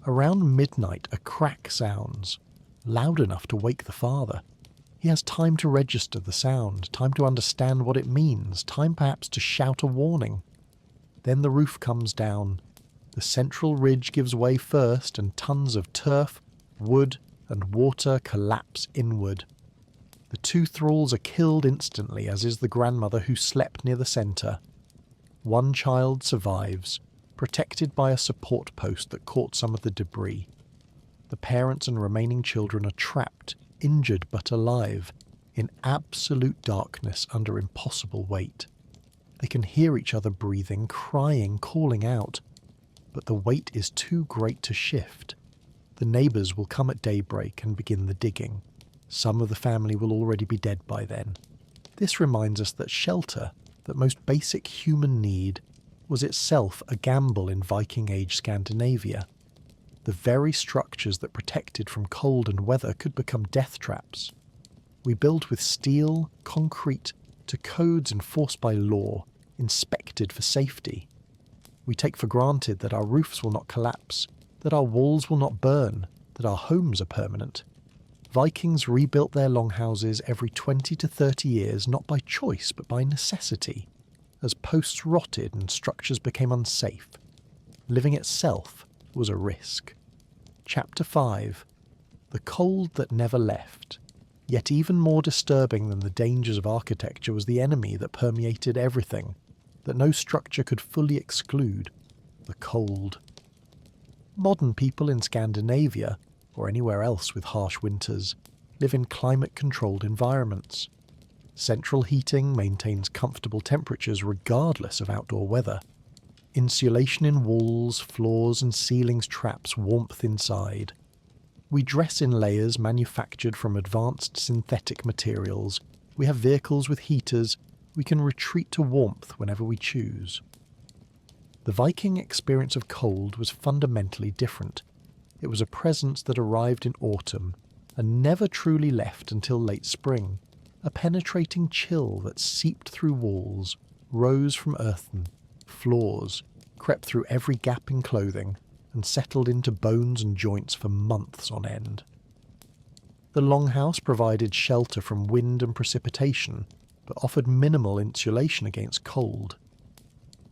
Around midnight a crack sounds, loud enough to wake the father. He has time to register the sound, time to understand what it means, time perhaps to shout a warning. Then the roof comes down. The central ridge gives way first, and tons of turf, wood, and water collapse inward. The 2 thralls are killed instantly, as is the grandmother who slept near the centre. 1 child survives, protected by a support post that caught some of the debris. The parents and remaining children are trapped, injured but alive, in absolute darkness under impossible weight. They can hear each other breathing, crying, calling out, but the weight is too great to shift. The neighbours will come at daybreak and begin the digging. Some of the family will already be dead by then. This reminds us that shelter, that most basic human need, was itself a gamble in Viking Age Scandinavia. The very structures that protected from cold and weather could become death traps. We build with steel, concrete, to codes enforced by law, inspected for safety. We take for granted that our roofs will not collapse, that our walls will not burn, that our homes are permanent. Vikings rebuilt their longhouses every 20 to 30 years, not by choice but by necessity, as posts rotted and structures became unsafe. Living itself was a risk. Chapter 5. The cold that never left. Yet even more disturbing than the dangers of architecture was the enemy that permeated everything, that no structure could fully exclude: the cold. Modern people in Scandinavia, or anywhere else with harsh winters, live in climate-controlled environments. Central heating maintains comfortable temperatures regardless of outdoor weather. Insulation in walls, floors and ceilings traps warmth inside. We dress in layers manufactured from advanced synthetic materials. We have vehicles with heaters. We can retreat to warmth whenever we choose. The Viking experience of cold was fundamentally different. It was a presence that arrived in autumn and never truly left until late spring. A penetrating chill that seeped through walls, rose from earthen floors, crept through every gap in clothing, and settled into bones and joints for months on end. The longhouse provided shelter from wind and precipitation, but offered minimal insulation against cold.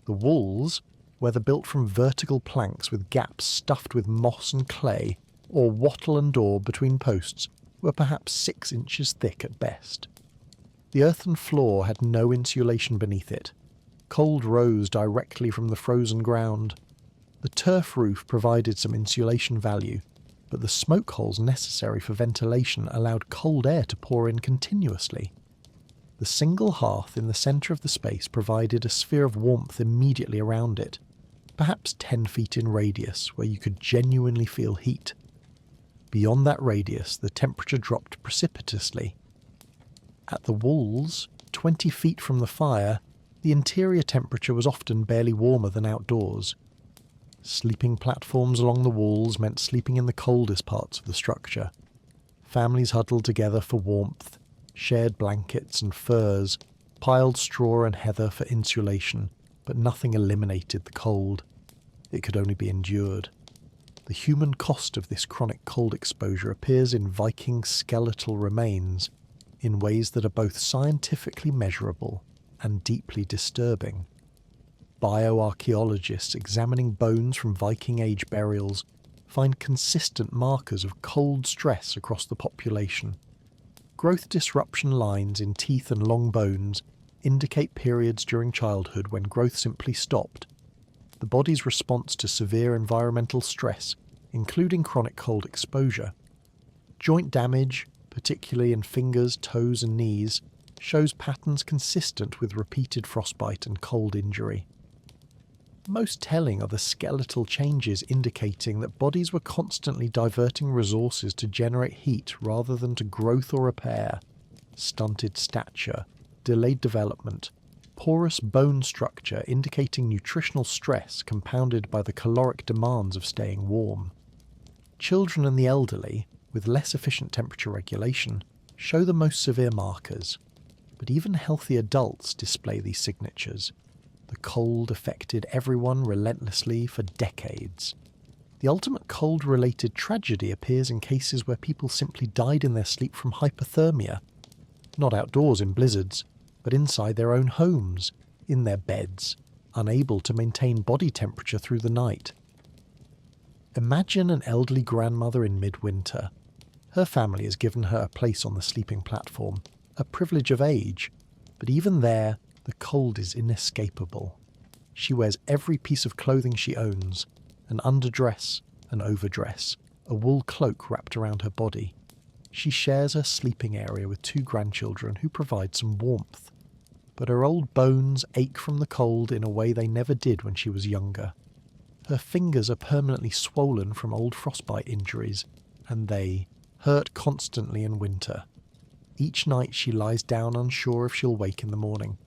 The walls, whether built from vertical planks with gaps stuffed with moss and clay, or wattle and daub between posts, were perhaps 6 inches thick at best. The earthen floor had no insulation beneath it. Cold rose directly from the frozen ground. The turf roof provided some insulation value, but the smoke holes necessary for ventilation allowed cold air to pour in continuously. The single hearth in the centre of the space provided a sphere of warmth immediately around it, perhaps 10 feet in radius, where you could genuinely feel heat. Beyond that radius, the temperature dropped precipitously. At the walls, 20 feet from the fire, the interior temperature was often barely warmer than outdoors. Sleeping platforms along the walls meant sleeping in the coldest parts of the structure. Families huddled together for warmth, shared blankets and furs, piled straw and heather for insulation, but nothing eliminated the cold. It could only be endured. The human cost of this chronic cold exposure appears in Viking skeletal remains in ways that are both scientifically measurable and deeply disturbing. Bioarchaeologists examining bones from Viking Age burials find consistent markers of cold stress across the population. Growth disruption lines in teeth and long bones indicate periods during childhood when growth simply stopped. The body's response to severe environmental stress, including chronic cold exposure. Joint damage, particularly in fingers, toes and knees, shows patterns consistent with repeated frostbite and cold injury. Most telling are the skeletal changes indicating that bodies were constantly diverting resources to generate heat rather than to growth or repair. Stunted stature, delayed development, porous bone structure indicating nutritional stress compounded by the caloric demands of staying warm. Children and the elderly, with less efficient temperature regulation, show the most severe markers, but even healthy adults display these signatures. The cold affected everyone relentlessly for decades. The ultimate cold-related tragedy appears in cases where people simply died in their sleep from hypothermia, not outdoors in blizzards, but inside their own homes, in their beds, unable to maintain body temperature through the night. Imagine an elderly grandmother in midwinter. Her family has given her a place on the sleeping platform, a privilege of age, but even there, the cold is inescapable. She wears every piece of clothing she owns, an underdress, an overdress, a wool cloak wrapped around her body. She shares her sleeping area with 2 grandchildren who provide some warmth. But her old bones ache from the cold in a way they never did when she was younger. Her fingers are permanently swollen from old frostbite injuries, and they hurt constantly in winter. Each night she lies down unsure if she'll wake in the morning.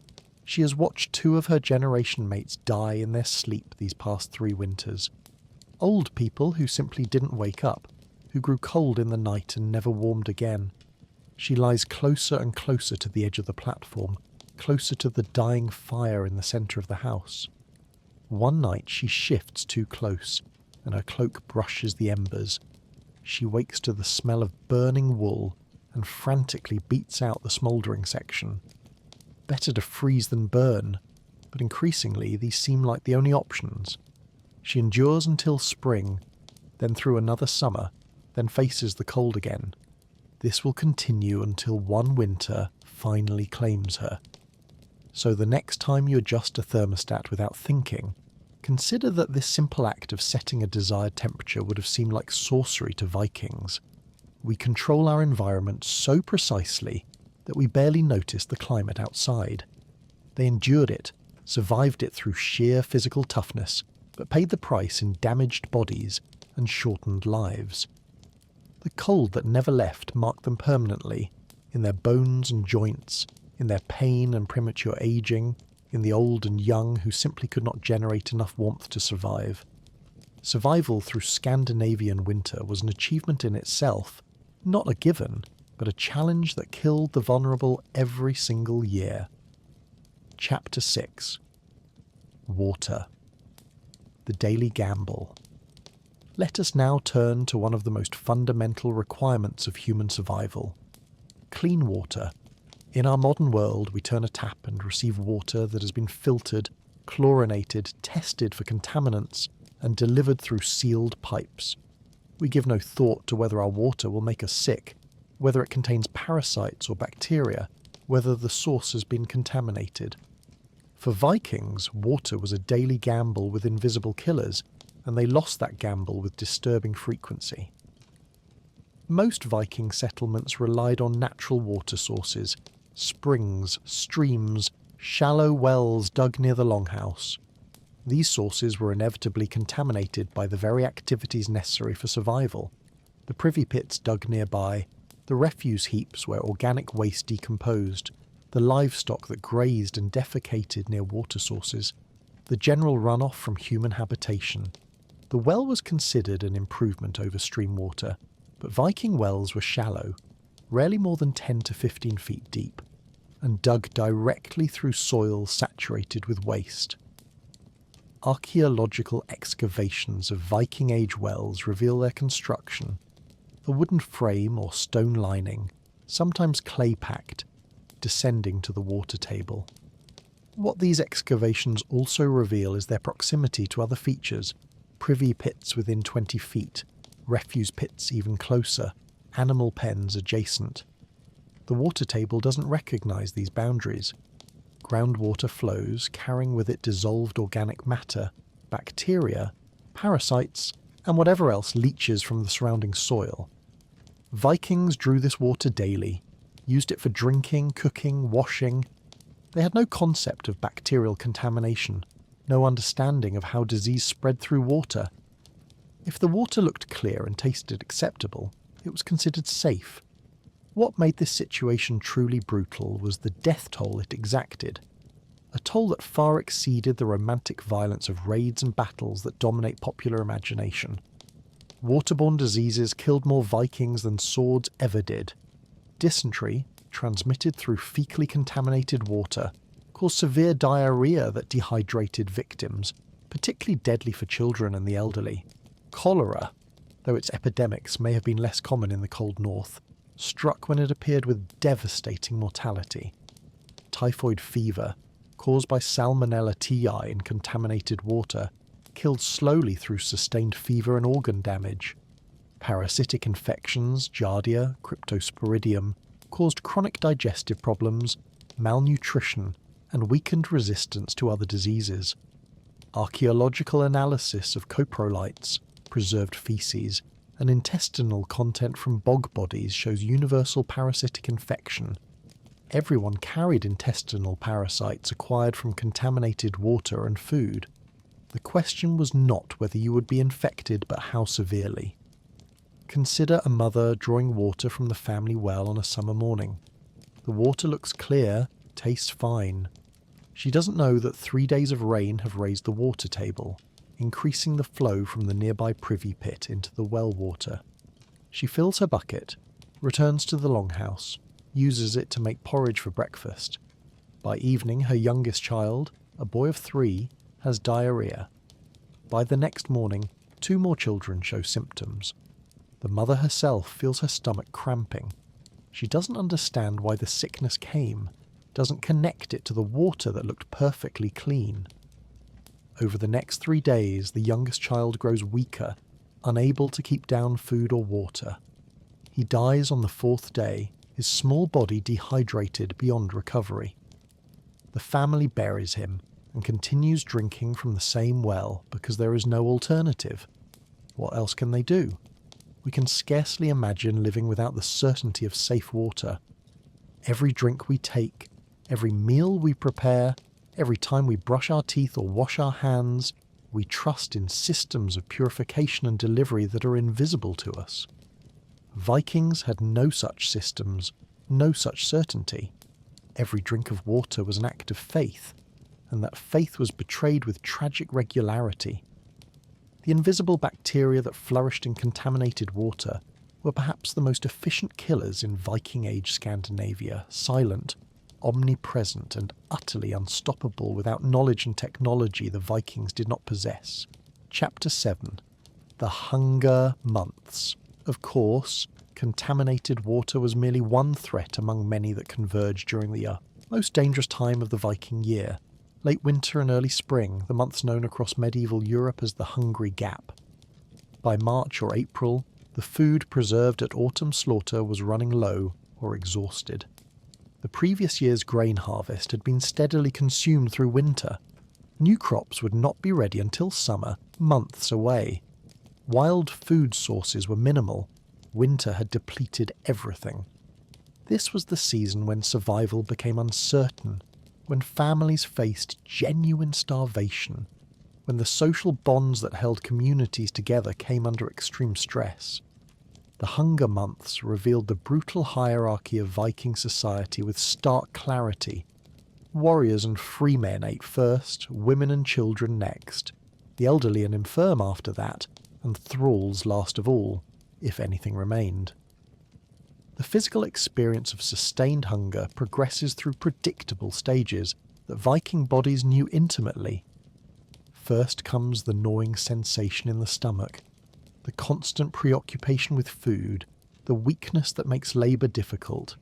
She has watched 2 of her generation mates die in their sleep these past 3 winters. Old people who simply didn't wake up, who grew cold in the night and never warmed again. She lies closer and closer to the edge of the platform, closer to the dying fire in the centre of the house. One night she shifts too close, and her cloak brushes the embers. She wakes to the smell of burning wool and frantically beats out the smouldering section. Better to freeze than burn, but increasingly these seem like the only options. She endures until spring, then through another summer, then faces the cold again. This will continue until one winter finally claims her. So the next time you adjust a thermostat without thinking, consider that this simple act of setting a desired temperature would have seemed like sorcery to Vikings. We control our environment so precisely that we barely notice the climate outside. They endured it, survived it through sheer physical toughness, but paid the price in damaged bodies and shortened lives. The cold that never left marked them permanently, in their bones and joints, in their pain and premature aging, in the old and young who simply could not generate enough warmth to survive. Survival through Scandinavian winter was an achievement in itself, not a given, but a challenge that killed the vulnerable every single year. Chapter 6. Water. The daily gamble. Let us now turn to one of the most fundamental requirements of human survival: clean water. In our modern world, we turn a tap and receive water that has been filtered, chlorinated, tested for contaminants, and delivered through sealed pipes. We give no thought to whether our water will make us sick, whether it contains parasites or bacteria, whether the source has been contaminated. For Vikings, water was a daily gamble with invisible killers, and they lost that gamble with disturbing frequency. Most Viking settlements relied on natural water sources: springs, streams, shallow wells dug near the longhouse. These sources were inevitably contaminated by the very activities necessary for survival: the privy pits dug nearby, the refuse heaps where organic waste decomposed, the livestock that grazed and defecated near water sources, the general runoff from human habitation. The well was considered an improvement over stream water, but Viking wells were shallow, rarely more than 10 to 15 feet deep, and dug directly through soil saturated with waste. Archaeological excavations of Viking Age wells reveal their construction: a wooden frame or stone lining, sometimes clay-packed, descending to the water table. What these excavations also reveal is their proximity to other features: privy pits within 20 feet, refuse pits even closer, animal pens adjacent. The water table doesn't recognise these boundaries. Groundwater flows, carrying with it dissolved organic matter, bacteria, parasites, and whatever else leaches from the surrounding soil. Vikings drew this water daily, used it for drinking, cooking, washing. They had no concept of bacterial contamination, no understanding of how disease spread through water. If the water looked clear and tasted acceptable, it was considered safe. What made this situation truly brutal was the death toll it exacted, a toll that far exceeded the romantic violence of raids and battles that dominate popular imagination. Waterborne diseases killed more Vikings than swords ever did. Dysentery, transmitted through fecally contaminated water, caused severe diarrhea that dehydrated victims, particularly deadly for children and the elderly. Cholera, though its epidemics may have been less common in the cold north, struck when it appeared with devastating mortality. Typhoid fever, caused by Salmonella TI in contaminated water, killed slowly through sustained fever and organ damage. Parasitic infections, Giardia, Cryptosporidium, caused chronic digestive problems, malnutrition, and weakened resistance to other diseases. Archaeological analysis of coprolites, preserved feces, and intestinal content from bog bodies shows universal parasitic infection. Everyone carried intestinal parasites acquired from contaminated water and food. The question was not whether you would be infected, but how severely. Consider a mother drawing water from the family well on a summer morning. The water looks clear, tastes fine. She doesn't know that 3 days of rain have raised the water table, increasing the flow from the nearby privy pit into the well water. She fills her bucket, returns to the longhouse, uses it to make porridge for breakfast. By evening, her youngest child, a boy of 3, has diarrhea. By the next morning, 2 more children show symptoms. The mother herself feels her stomach cramping. She doesn't understand why the sickness came, doesn't connect it to the water that looked perfectly clean. Over the next 3 days, the youngest child grows weaker, unable to keep down food or water. He dies on the 4th day, his small body dehydrated beyond recovery. The family buries him and continues drinking from the same well because there is no alternative. What else can they do? We can scarcely imagine living without the certainty of safe water. Every drink we take, every meal we prepare, every time we brush our teeth or wash our hands, we trust in systems of purification and delivery that are invisible to us. Vikings had no such systems, no such certainty. Every drink of water was an act of faith, and that faith was betrayed with tragic regularity. The invisible bacteria that flourished in contaminated water were perhaps the most efficient killers in Viking Age Scandinavia, silent, omnipresent and utterly unstoppable without knowledge and technology the Vikings did not possess. Chapter 7. The Hunger Months. Of course, contaminated water was merely one threat among many that converged during the most dangerous time of the Viking year, late winter and early spring, the months known across medieval Europe as the Hungry Gap. By March or April, the food preserved at autumn slaughter was running low or exhausted. The previous year's grain harvest had been steadily consumed through winter. New crops would not be ready until summer, months away. Wild food sources were minimal. Winter had depleted everything. This was the season when survival became uncertain, when families faced genuine starvation, when the social bonds that held communities together came under extreme stress. The Hunger Months revealed the brutal hierarchy of Viking society with stark clarity. Warriors and free men ate first, women and children next, the elderly and infirm after that, and thralls last of all, if anything remained. The physical experience of sustained hunger progresses through predictable stages that Viking bodies knew intimately. First comes the gnawing sensation in the stomach, the constant preoccupation with food, the weakness that makes labour difficult.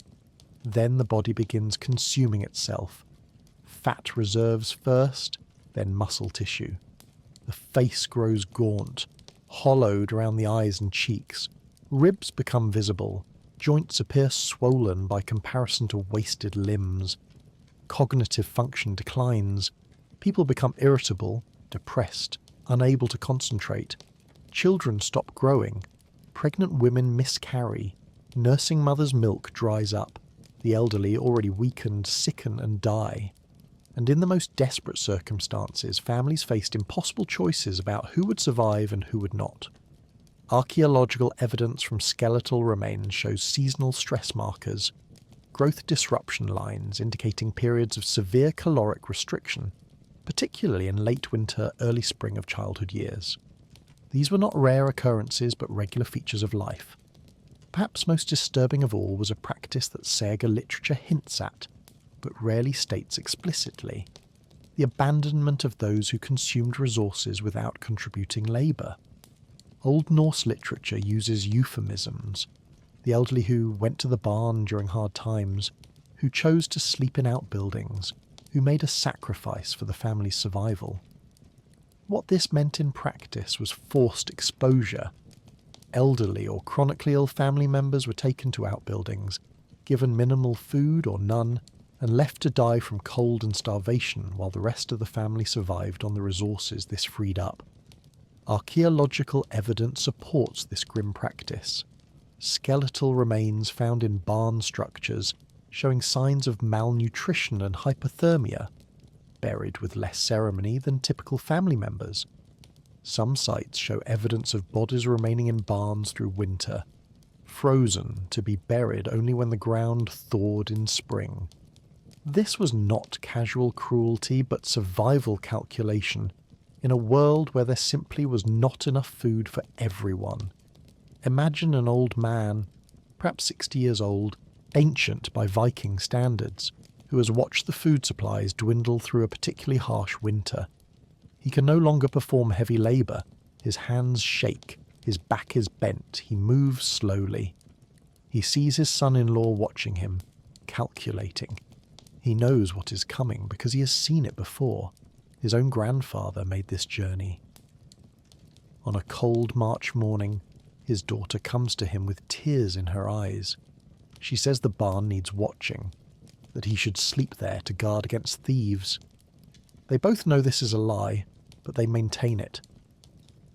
Then the body begins consuming itself. Fat reserves first, then muscle tissue. The face grows gaunt, hollowed around the eyes and cheeks. Ribs become visible. Joints appear swollen by comparison to wasted limbs. Cognitive function declines. People become irritable, depressed, unable to concentrate. Children stop growing. Pregnant women miscarry. Nursing mothers' milk dries up. The elderly, already weakened, sicken and die. And in the most desperate circumstances, families faced impossible choices about who would survive and who would not. Archaeological evidence from skeletal remains shows seasonal stress markers, growth disruption lines indicating periods of severe caloric restriction, particularly in late winter, early spring of childhood years. These were not rare occurrences but regular features of life. Perhaps most disturbing of all was a practice that Saga literature hints at, but rarely states explicitly: the abandonment of those who consumed resources without contributing labour. Old Norse literature uses euphemisms: the elderly who went to the barn during hard times, who chose to sleep in outbuildings, who made a sacrifice for the family's survival. What this meant in practice was forced exposure. Elderly or chronically ill family members were taken to outbuildings, given minimal food or none, and left to die from cold and starvation while the rest of the family survived on the resources this freed up. Archaeological evidence supports this grim practice. Skeletal remains found in barn structures showing signs of malnutrition and hypothermia, buried with less ceremony than typical family members. Some sites show evidence of bodies remaining in barns through winter, frozen to be buried only when the ground thawed in spring. This was not casual cruelty but survival calculation in a world where there simply was not enough food for everyone. Imagine an old man, perhaps 60 years old, ancient by Viking standards, who has watched the food supplies dwindle through a particularly harsh winter. He can no longer perform heavy labour. His hands shake, his back is bent, he moves slowly. He sees his son-in-law watching him, calculating. He knows what is coming because he has seen it before. His own grandfather made this journey. On a cold March morning, his daughter comes to him with tears in her eyes. She says the barn needs watching, that he should sleep there to guard against thieves. They both know this is a lie, but they maintain it.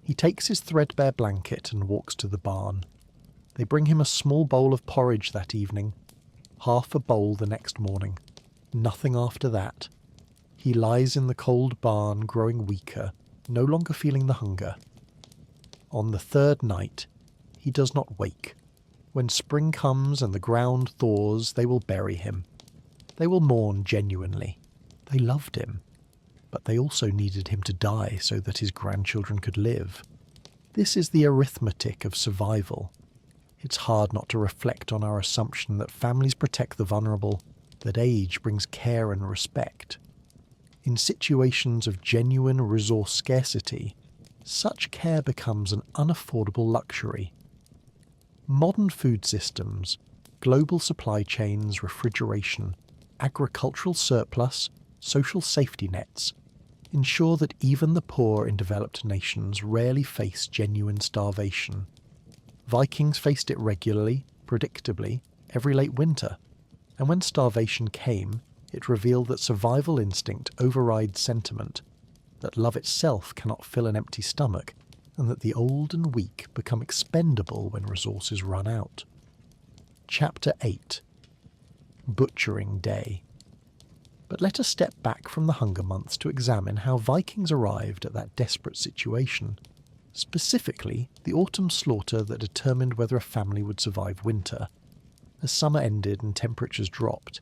He takes his threadbare blanket and walks to the barn. They bring him a small bowl of porridge that evening, half a bowl the next morning. Nothing after that. He lies in the cold barn, growing weaker, no longer feeling the hunger. On the third night, he does not wake. When spring comes and the ground thaws, they will bury him. They will mourn genuinely. They loved him, but they also needed him to die so that his grandchildren could live. This is the arithmetic of survival. It's hard not to reflect on our assumption that families protect the vulnerable, that age brings care and respect. In situations of genuine resource scarcity, such care becomes an unaffordable luxury. Modern food systems, global supply chains, refrigeration, agricultural surplus, social safety nets, ensure that even the poor in developed nations rarely face genuine starvation. Vikings faced it regularly, predictably, every late winter, and when starvation came, it revealed that survival instinct overrides sentiment, that love itself cannot fill an empty stomach, and that the old and weak become expendable when resources run out. Chapter 8. Butchering Day. But let us step back from the hunger months to examine how Vikings arrived at that desperate situation, specifically the autumn slaughter that determined whether a family would survive winter. As summer ended and temperatures dropped,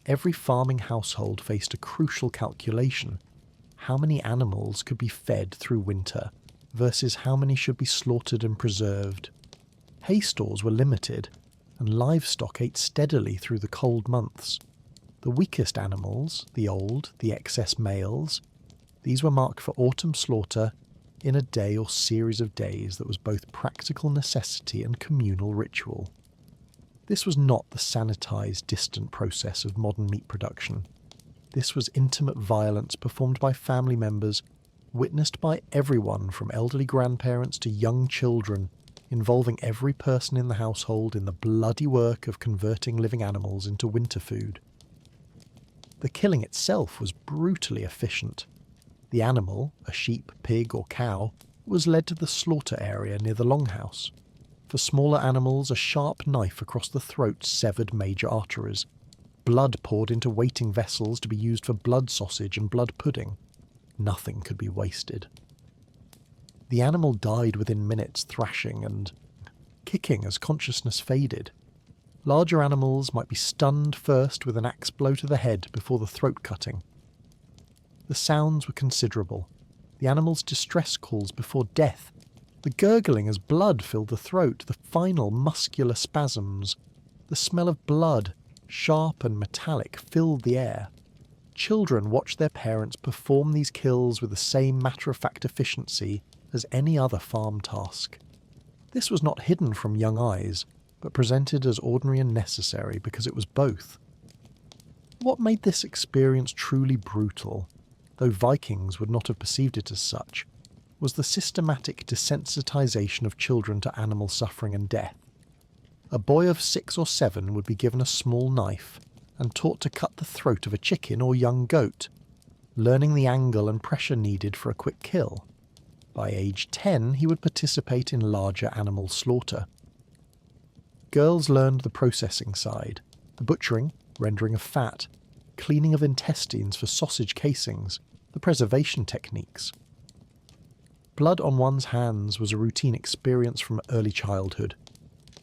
every farming household faced a crucial calculation: how many animals could be fed through winter versus how many should be slaughtered and preserved. Hay stores were limited, and livestock ate steadily through the cold months. The weakest animals, the old, the excess males, these were marked for autumn slaughter in a day or series of days that was both practical necessity and communal ritual. This was not the sanitized, distant process of modern meat production. This was intimate violence performed by family members, witnessed by everyone from elderly grandparents to young children, involving every person in the household in the bloody work of converting living animals into winter food. The killing itself was brutally efficient. The animal, a sheep, pig or cow, was led to the slaughter area near the longhouse. For smaller animals, a sharp knife across the throat severed major arteries. Blood poured into waiting vessels to be used for blood sausage and blood pudding. Nothing could be wasted. The animal died within minutes, thrashing and kicking as consciousness faded. Larger animals might be stunned first with an axe blow to the head before the throat cutting. The sounds were considerable. The animal's distress calls before death, the gurgling as blood filled the throat, the final muscular spasms. The smell of blood, sharp and metallic, filled the air. Children watched their parents perform these kills with the same matter-of-fact efficiency as any other farm task. This was not hidden from young eyes, but presented as ordinary and necessary because it was both. What made this experience truly brutal, though Vikings would not have perceived it as such, was the systematic desensitization of children to animal suffering and death. A boy of 6 or 7 would be given a small knife and taught to cut the throat of a chicken or young goat, learning the angle and pressure needed for a quick kill. By age 10, he would participate in larger animal slaughter. Girls learned the processing side, the butchering, rendering of fat, cleaning of intestines for sausage casings, the preservation techniques. Blood on one's hands was a routine experience from early childhood.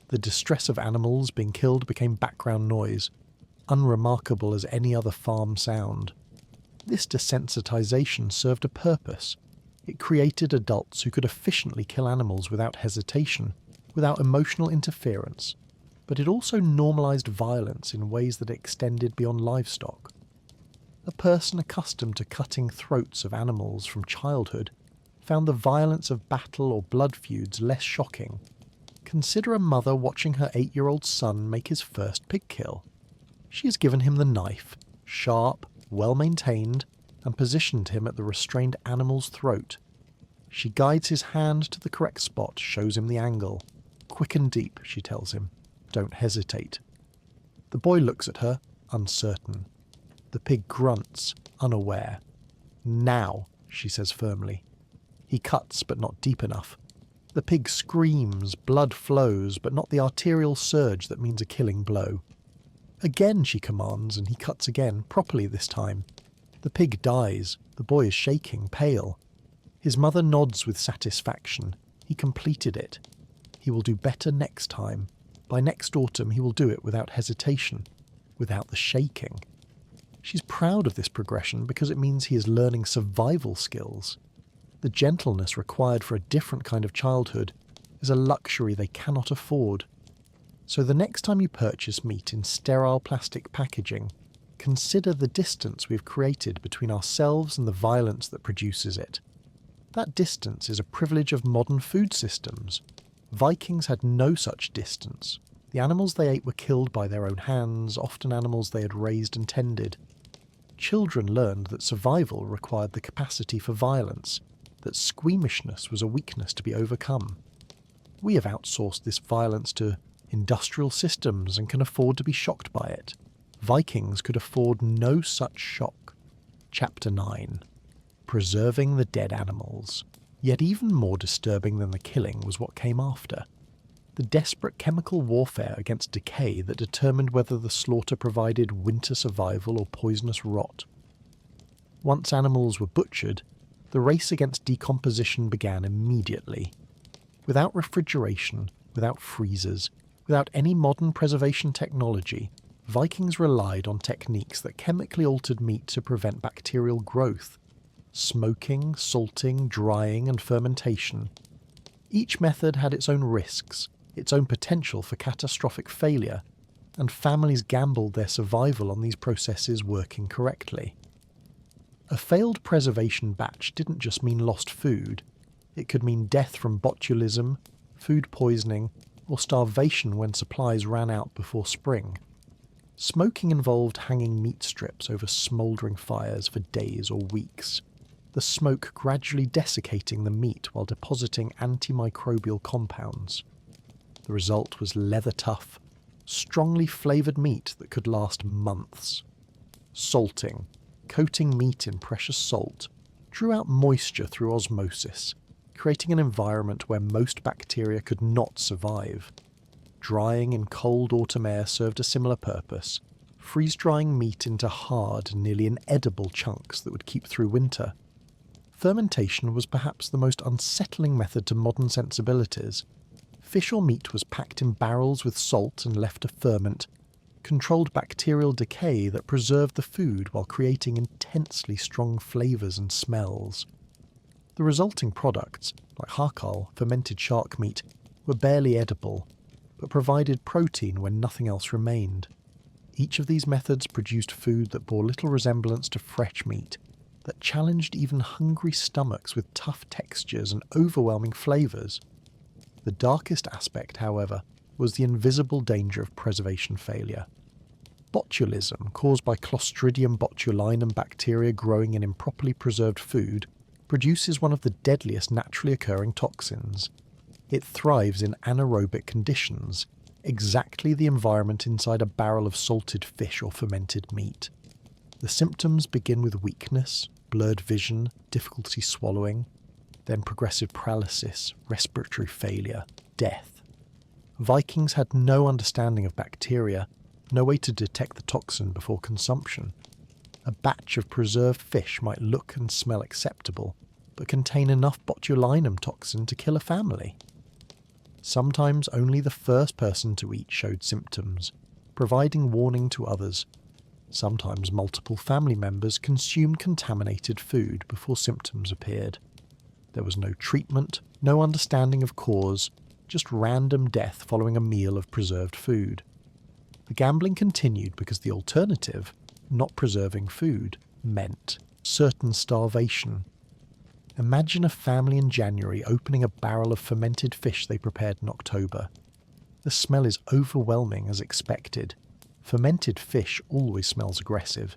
The distress of animals being killed became background noise, unremarkable as any other farm sound. This desensitization served a purpose. It created adults who could efficiently kill animals without hesitation, without emotional interference, but it also normalized violence in ways that extended beyond livestock. A person accustomed to cutting throats of animals from childhood found the violence of battle or blood feuds less shocking. Consider a mother watching her 8-year-old son make his first pig kill. She has given him the knife, sharp, well-maintained, and positioned him at the restrained animal's throat. She guides his hand to the correct spot, shows him the angle. Quick and deep, she tells him. Don't hesitate. The boy looks at her, uncertain. The pig grunts, unaware. Now, she says firmly. He cuts, but not deep enough. The pig screams, blood flows, but not the arterial surge that means a killing blow. Again, she commands, and he cuts again, properly this time. The pig dies. The boy is shaking, pale. His mother nods with satisfaction. He completed it. He will do better next time. By next autumn he will do it without hesitation, without the shaking. She's proud of this progression because it means he is learning survival skills. The gentleness required for a different kind of childhood is a luxury they cannot afford. So the next time you purchase meat in sterile plastic packaging, consider the distance we've created between ourselves and the violence that produces it. That distance is a privilege of modern food systems. Vikings had no such distance. The animals they ate were killed by their own hands, often animals they had raised and tended. Children learned that survival required the capacity for violence, that squeamishness was a weakness to be overcome. We have outsourced this violence to industrial systems and can afford to be shocked by it. Vikings could afford no such shock. Chapter 9. Preserving the dead animals. Yet even more disturbing than the killing was what came after. The desperate chemical warfare against decay that determined whether the slaughter provided winter survival or poisonous rot. Once animals were butchered, the race against decomposition began immediately. Without refrigeration, without freezers, without any modern preservation technology, Vikings relied on techniques that chemically altered meat to prevent bacterial growth. Smoking, salting, drying, and fermentation. Each method had its own risks, its own potential for catastrophic failure, and families gambled their survival on these processes working correctly. A failed preservation batch didn't just mean lost food, it could mean death from botulism, food poisoning, or starvation when supplies ran out before spring. Smoking involved hanging meat strips over smouldering fires for days or weeks, the smoke gradually desiccating the meat while depositing antimicrobial compounds. The result was leather-tough, strongly flavoured meat that could last months. Salting, coating meat in precious salt, drew out moisture through osmosis, creating an environment where most bacteria could not survive. Drying in cold autumn air served a similar purpose, freeze-drying meat into hard, nearly inedible chunks that would keep through winter. Fermentation was perhaps the most unsettling method to modern sensibilities. Fish or meat was packed in barrels with salt and left to ferment, controlled bacterial decay that preserved the food while creating intensely strong flavours and smells. The resulting products, like hakal, fermented shark meat, were barely edible, but provided protein when nothing else remained. Each of these methods produced food that bore little resemblance to fresh meat, that challenged even hungry stomachs with tough textures and overwhelming flavours. The darkest aspect, however, was the invisible danger of preservation failure. Botulism, caused by Clostridium botulinum bacteria growing in improperly preserved food, produces one of the deadliest naturally occurring toxins. It thrives in anaerobic conditions, exactly the environment inside a barrel of salted fish or fermented meat. The symptoms begin with weakness, blurred vision, difficulty swallowing, then progressive paralysis, respiratory failure, death. Vikings had no understanding of bacteria, no way to detect the toxin before consumption. A batch of preserved fish might look and smell acceptable, but contain enough botulinum toxin to kill a family. Sometimes only the first person to eat showed symptoms, providing warning to others. Sometimes multiple family members consumed contaminated food before symptoms appeared. There was no treatment, no understanding of cause, just random death following a meal of preserved food. The gambling continued because the alternative, not preserving food, meant certain starvation. Imagine a family in January opening a barrel of fermented fish they prepared in October. The smell is overwhelming as expected. Fermented fish always smells aggressive.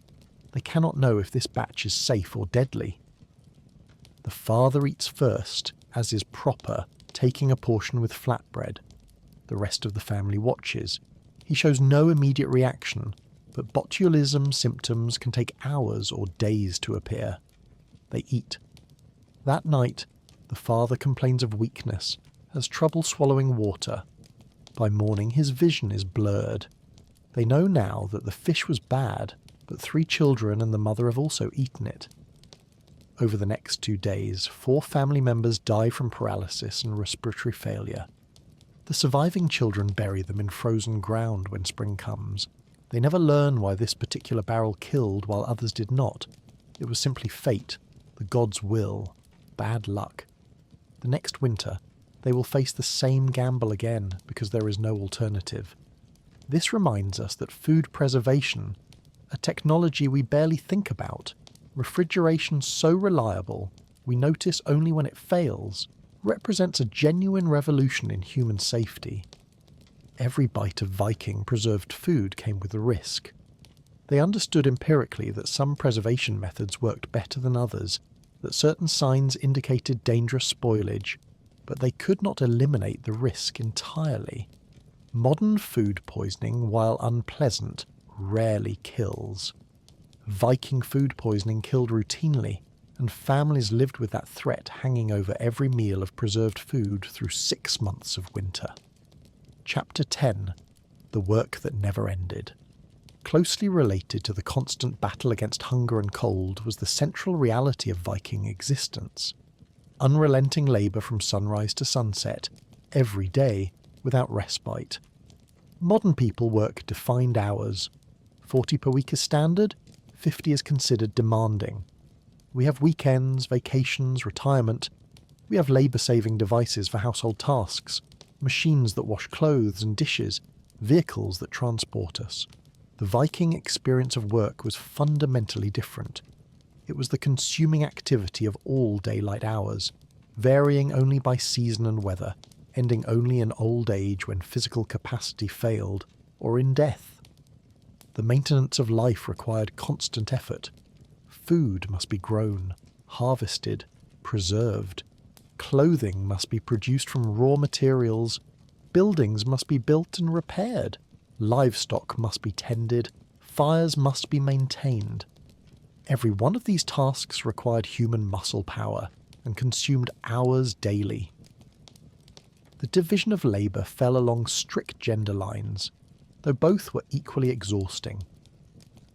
They cannot know if this batch is safe or deadly. The father eats first, as is proper, taking a portion with flatbread. The rest of the family watches. He shows no immediate reaction, but botulism symptoms can take hours or days to appear. They eat. That night, the father complains of weakness, has trouble swallowing water. By morning, his vision is blurred. They know now that the fish was bad, but 3 children and the mother have also eaten it. Over the next 2 days, 4 family members die from paralysis and respiratory failure. The surviving children bury them in frozen ground when spring comes. They never learn why this particular barrel killed while others did not. It was simply fate, the gods' will, bad luck. The next winter, they will face the same gamble again because there is no alternative. This reminds us that food preservation, a technology we barely think about, refrigeration so reliable we notice only when it fails, represents a genuine revolution in human safety. Every bite of Viking preserved food came with a risk. They understood empirically that some preservation methods worked better than others, that certain signs indicated dangerous spoilage, but they could not eliminate the risk entirely. Modern food poisoning, while unpleasant, rarely kills. Viking food poisoning killed routinely, and families lived with that threat hanging over every meal of preserved food through 6 months of winter. Chapter 10. The Work That Never Ended. Closely related to the constant battle against hunger and cold was the central reality of Viking existence. Unrelenting labour from sunrise to sunset, every day, without respite. Modern people work defined hours. 40 per week is standard, 50 is considered demanding. We have weekends, vacations, retirement. We have labour-saving devices for household tasks, machines that wash clothes and dishes, vehicles that transport us. The Viking experience of work was fundamentally different. It was the consuming activity of all daylight hours, varying only by season and weather, ending only in old age when physical capacity failed, or in death. The maintenance of life required constant effort. Food must be grown, harvested, preserved. Clothing must be produced from raw materials. Buildings must be built and repaired. Livestock must be tended. Fires must be maintained. Every one of these tasks required human muscle power and consumed hours daily. The division of labour fell along strict gender lines, though both were equally exhausting.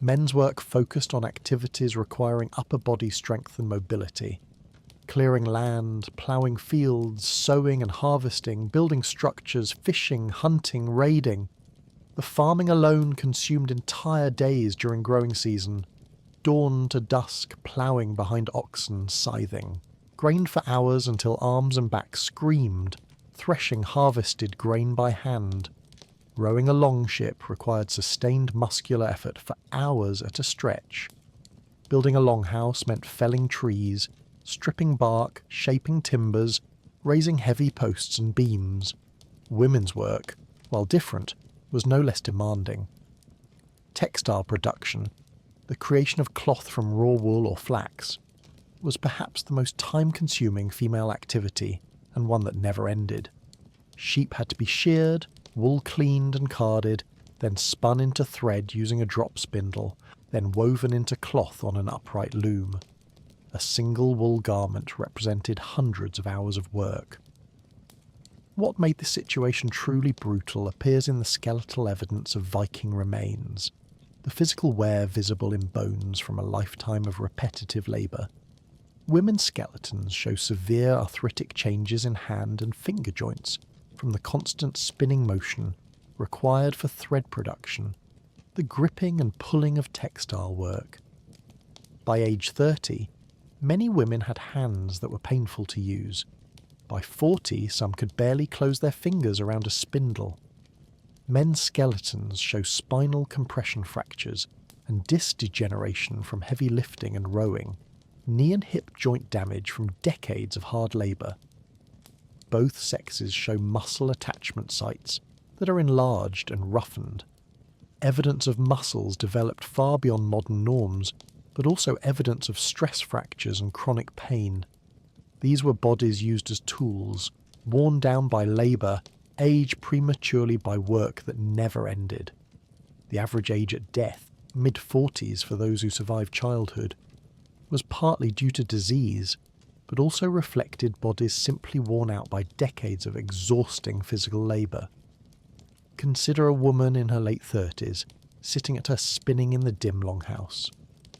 Men's work focused on activities requiring upper body strength and mobility. Clearing land, ploughing fields, sowing and harvesting, building structures, fishing, hunting, raiding. The farming alone consumed entire days during growing season. Dawn to dusk, ploughing behind oxen, scything. Grained for hours until arms and back screamed. Threshing harvested grain by hand. Rowing a longship required sustained muscular effort for hours at a stretch. Building a longhouse meant felling trees, stripping bark, shaping timbers, raising heavy posts and beams. Women's work, while different, was no less demanding. Textile production, the creation of cloth from raw wool or flax, was perhaps the most time-consuming female activity, and one that never ended. Sheep had to be sheared, wool cleaned and carded, then spun into thread using a drop spindle, then woven into cloth on an upright loom. A single wool garment represented hundreds of hours of work. What made this situation truly brutal appears in the skeletal evidence of Viking remains, the physical wear visible in bones from a lifetime of repetitive labour. Women's skeletons show severe arthritic changes in hand and finger joints from the constant spinning motion required for thread production, the gripping and pulling of textile work. By age 30, many women had hands that were painful to use. By 40, some could barely close their fingers around a spindle. Men's skeletons show spinal compression fractures and disc degeneration from heavy lifting and rowing, knee and hip joint damage from decades of hard labour. Both sexes show muscle attachment sites that are enlarged and roughened. Evidence of muscles developed far beyond modern norms, but also evidence of stress fractures and chronic pain. These were bodies used as tools, worn down by labour, aged prematurely by work that never ended. The average age at death, mid-40s for those who survived childhood, was partly due to disease, but also reflected bodies simply worn out by decades of exhausting physical labour. Consider a woman in her late 30s, sitting at her spinning in the dim longhouse.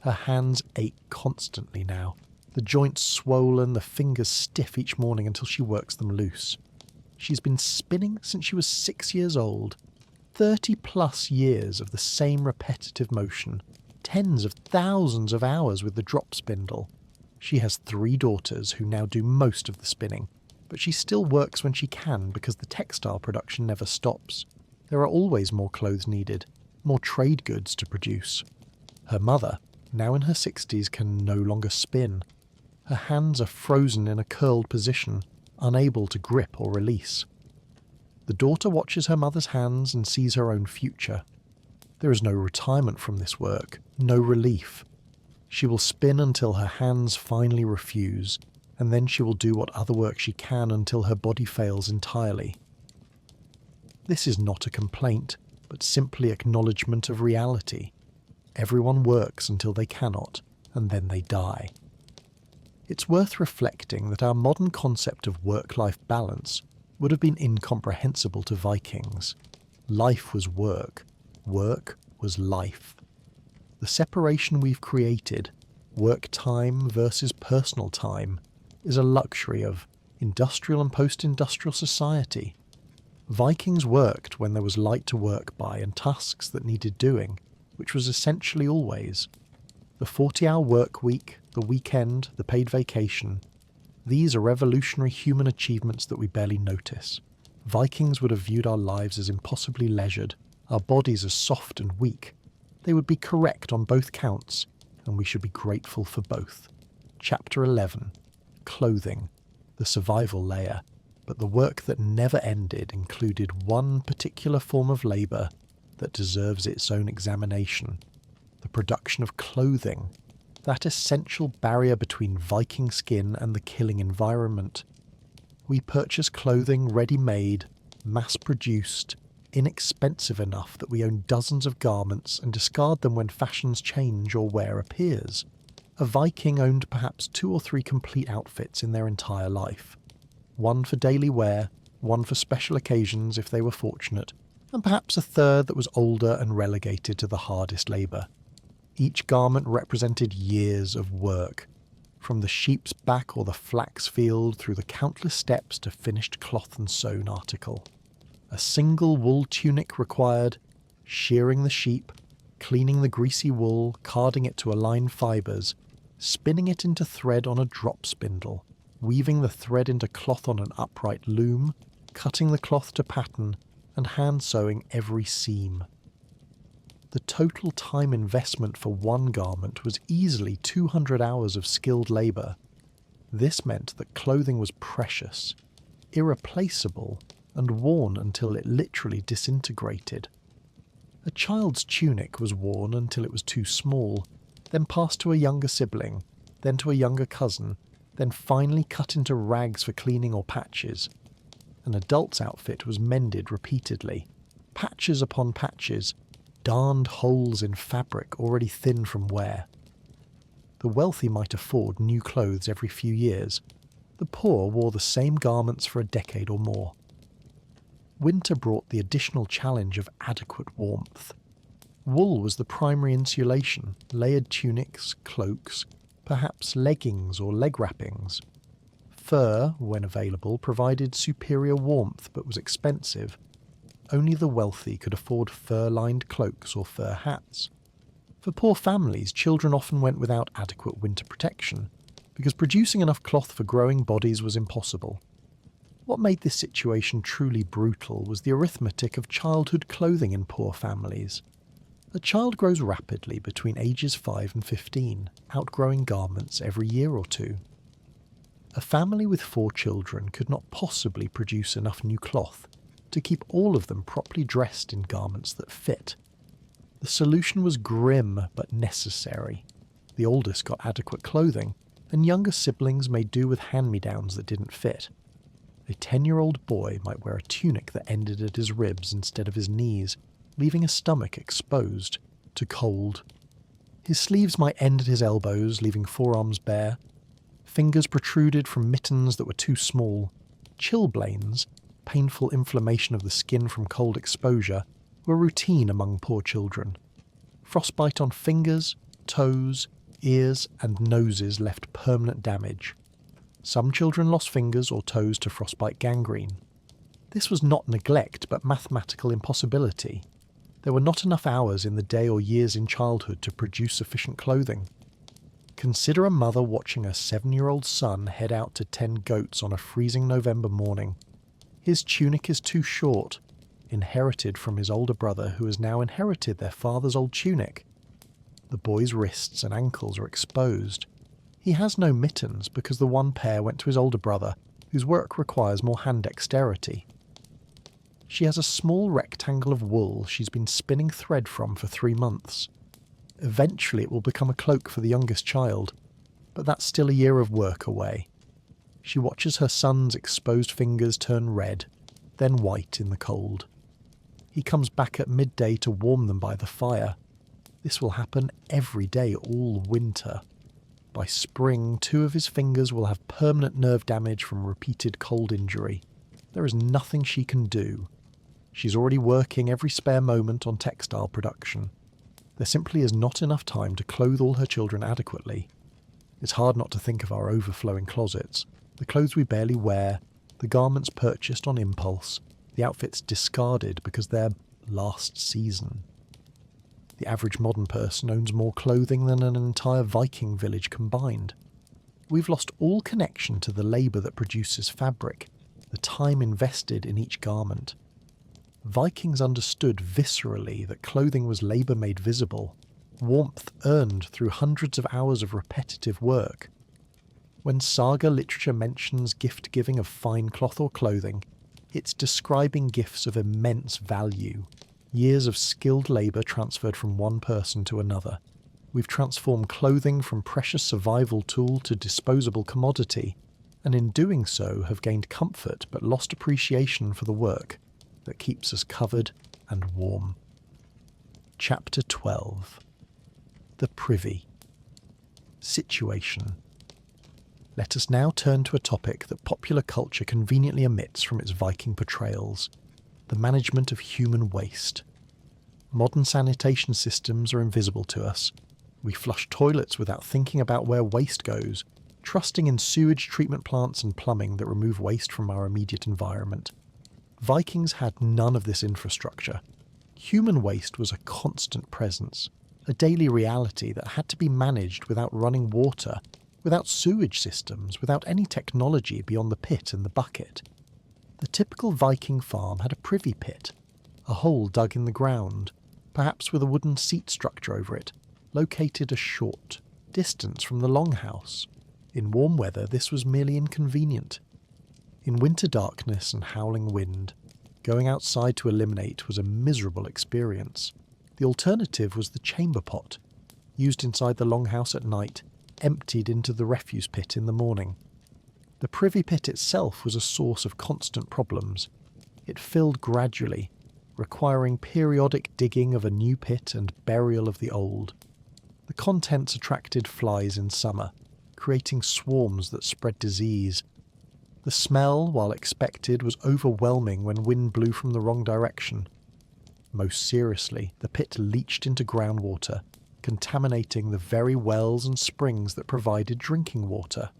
Her hands ache constantly now, the joints swollen, the fingers stiff each morning until she works them loose. She's been spinning since she was 6 years old, 30 plus years of the same repetitive motion, tens of thousands of hours with the drop spindle. She has 3 daughters who now do most of the spinning, but she still works when she can because the textile production never stops. There are always more clothes needed, more trade goods to produce. Her mother, now in her 60s, can no longer spin. Her hands are frozen in a curled position, unable to grip or release. The daughter watches her mother's hands and sees her own future. There is no retirement from this work, no relief. She will spin until her hands finally refuse, and then she will do what other work she can until her body fails entirely. This is not a complaint, but simply acknowledgement of reality. Everyone works until they cannot, and then they die. It's worth reflecting that our modern concept of work-life balance would have been incomprehensible to Vikings. Life was work. Work was life. The separation we've created, work time versus personal time, is a luxury of industrial and post-industrial society. Vikings worked when there was light to work by and tasks that needed doing, which was essentially always. The 40-hour work week, the weekend, the paid vacation, these are revolutionary human achievements that we barely notice. Vikings would have viewed our lives as impossibly leisured, our bodies as soft and weak. They would be correct on both counts, and we should be grateful for both. Chapter 11. Clothing, the survival layer, but the work that never ended included one particular form of labour that deserves its own examination. The production of clothing, that essential barrier between Viking skin and the killing environment. We purchase clothing ready-made, mass-produced, inexpensive enough that we own dozens of garments and discard them when fashions change or wear appears. A Viking owned perhaps 2 or 3 complete outfits in their entire life. One for daily wear, one for special occasions if they were fortunate, and perhaps a third that was older and relegated to the hardest labour. Each garment represented years of work, from the sheep's back or the flax field through the countless steps to finished cloth and sewn article. A single wool tunic required shearing the sheep, cleaning the greasy wool, carding it to align fibres, spinning it into thread on a drop spindle, weaving the thread into cloth on an upright loom, cutting the cloth to pattern, and hand sewing every seam. The total time investment for one garment was easily 200 hours of skilled labour. This meant that clothing was precious, irreplaceable, and worn until it literally disintegrated. A child's tunic was worn until it was too small, then passed to a younger sibling, then to a younger cousin, then finally cut into rags for cleaning or patches. An adult's outfit was mended repeatedly, patches upon patches, darned holes in fabric already thin from wear. The wealthy might afford new clothes every few years. The poor wore the same garments for a decade or more. Winter brought the additional challenge of adequate warmth. Wool was the primary insulation, layered tunics, cloaks, perhaps leggings or leg wrappings. Fur, when available, provided superior warmth but was expensive. Only the wealthy could afford fur-lined cloaks or fur hats. For poor families, children often went without adequate winter protection, because producing enough cloth for growing bodies was impossible. What made this situation truly brutal was the arithmetic of childhood clothing in poor families. A child grows rapidly between ages 5 and 15, outgrowing garments every year or two. A family with 4 children could not possibly produce enough new cloth to keep all of them properly dressed in garments that fit. The solution was grim but necessary. The oldest got adequate clothing, and younger siblings made do with hand-me-downs that didn't fit. A 10-year-old boy might wear a tunic that ended at his ribs instead of his knees, leaving his stomach exposed to cold. His sleeves might end at his elbows, leaving forearms bare. Fingers protruded from mittens that were too small. Chilblains, painful inflammation of the skin from cold exposure, were routine among poor children. Frostbite on fingers, toes, ears, and noses left permanent damage. Some children lost fingers or toes to frostbite gangrene. This was not neglect, but mathematical impossibility. There were not enough hours in the day or years in childhood to produce sufficient clothing. Consider a mother watching her 7-year-old son head out to tend goats on a freezing November morning. His tunic is too short, inherited from his older brother who has now inherited their father's old tunic. The boy's wrists and ankles are exposed. He has no mittens because the one pair went to his older brother, whose work requires more hand dexterity. She has a small rectangle of wool she's been spinning thread from for 3 months. Eventually it will become a cloak for the youngest child, but that's still a year of work away. She watches her son's exposed fingers turn red, then white in the cold. He comes back at midday to warm them by the fire. This will happen every day all winter. By spring, 2 of his fingers will have permanent nerve damage from repeated cold injury. There is nothing she can do. She's already working every spare moment on textile production. There simply is not enough time to clothe all her children adequately. It's hard not to think of our overflowing closets, the clothes we barely wear, the garments purchased on impulse, the outfits discarded because they're last season. The average modern person owns more clothing than an entire Viking village combined. We've lost all connection to the labour that produces fabric, the time invested in each garment. Vikings understood viscerally that clothing was labour made visible, warmth earned through hundreds of hours of repetitive work. When saga literature mentions gift-giving of fine cloth or clothing, it's describing gifts of immense value, years of skilled labour transferred from one person to another. We've transformed clothing from precious survival tool to disposable commodity, and in doing so have gained comfort but lost appreciation for the work that keeps us covered and warm. Chapter 12. The Privy. Situation. Let us now turn to a topic that popular culture conveniently omits from its Viking portrayals: the management of human waste. Modern sanitation systems are invisible to us. We flush toilets without thinking about where waste goes, trusting in sewage treatment plants and plumbing that remove waste from our immediate environment. Vikings had none of this infrastructure. Human waste was a constant presence, a daily reality that had to be managed without running water, without sewage systems, without any technology beyond the pit and the bucket. The typical Viking farm had a privy pit, a hole dug in the ground, perhaps with a wooden seat structure over it, located a short distance from the longhouse. In warm weather, this was merely inconvenient. In winter darkness and howling wind, going outside to eliminate was a miserable experience. The alternative was the chamber pot, used inside the longhouse at night, emptied into the refuse pit in the morning. The privy pit itself was a source of constant problems. It filled gradually, requiring periodic digging of a new pit and burial of the old. The contents attracted flies in summer, creating swarms that spread disease. The smell, while expected, was overwhelming when wind blew from the wrong direction. Most seriously, the pit leached into groundwater, contaminating the very wells and springs that provided drinking water.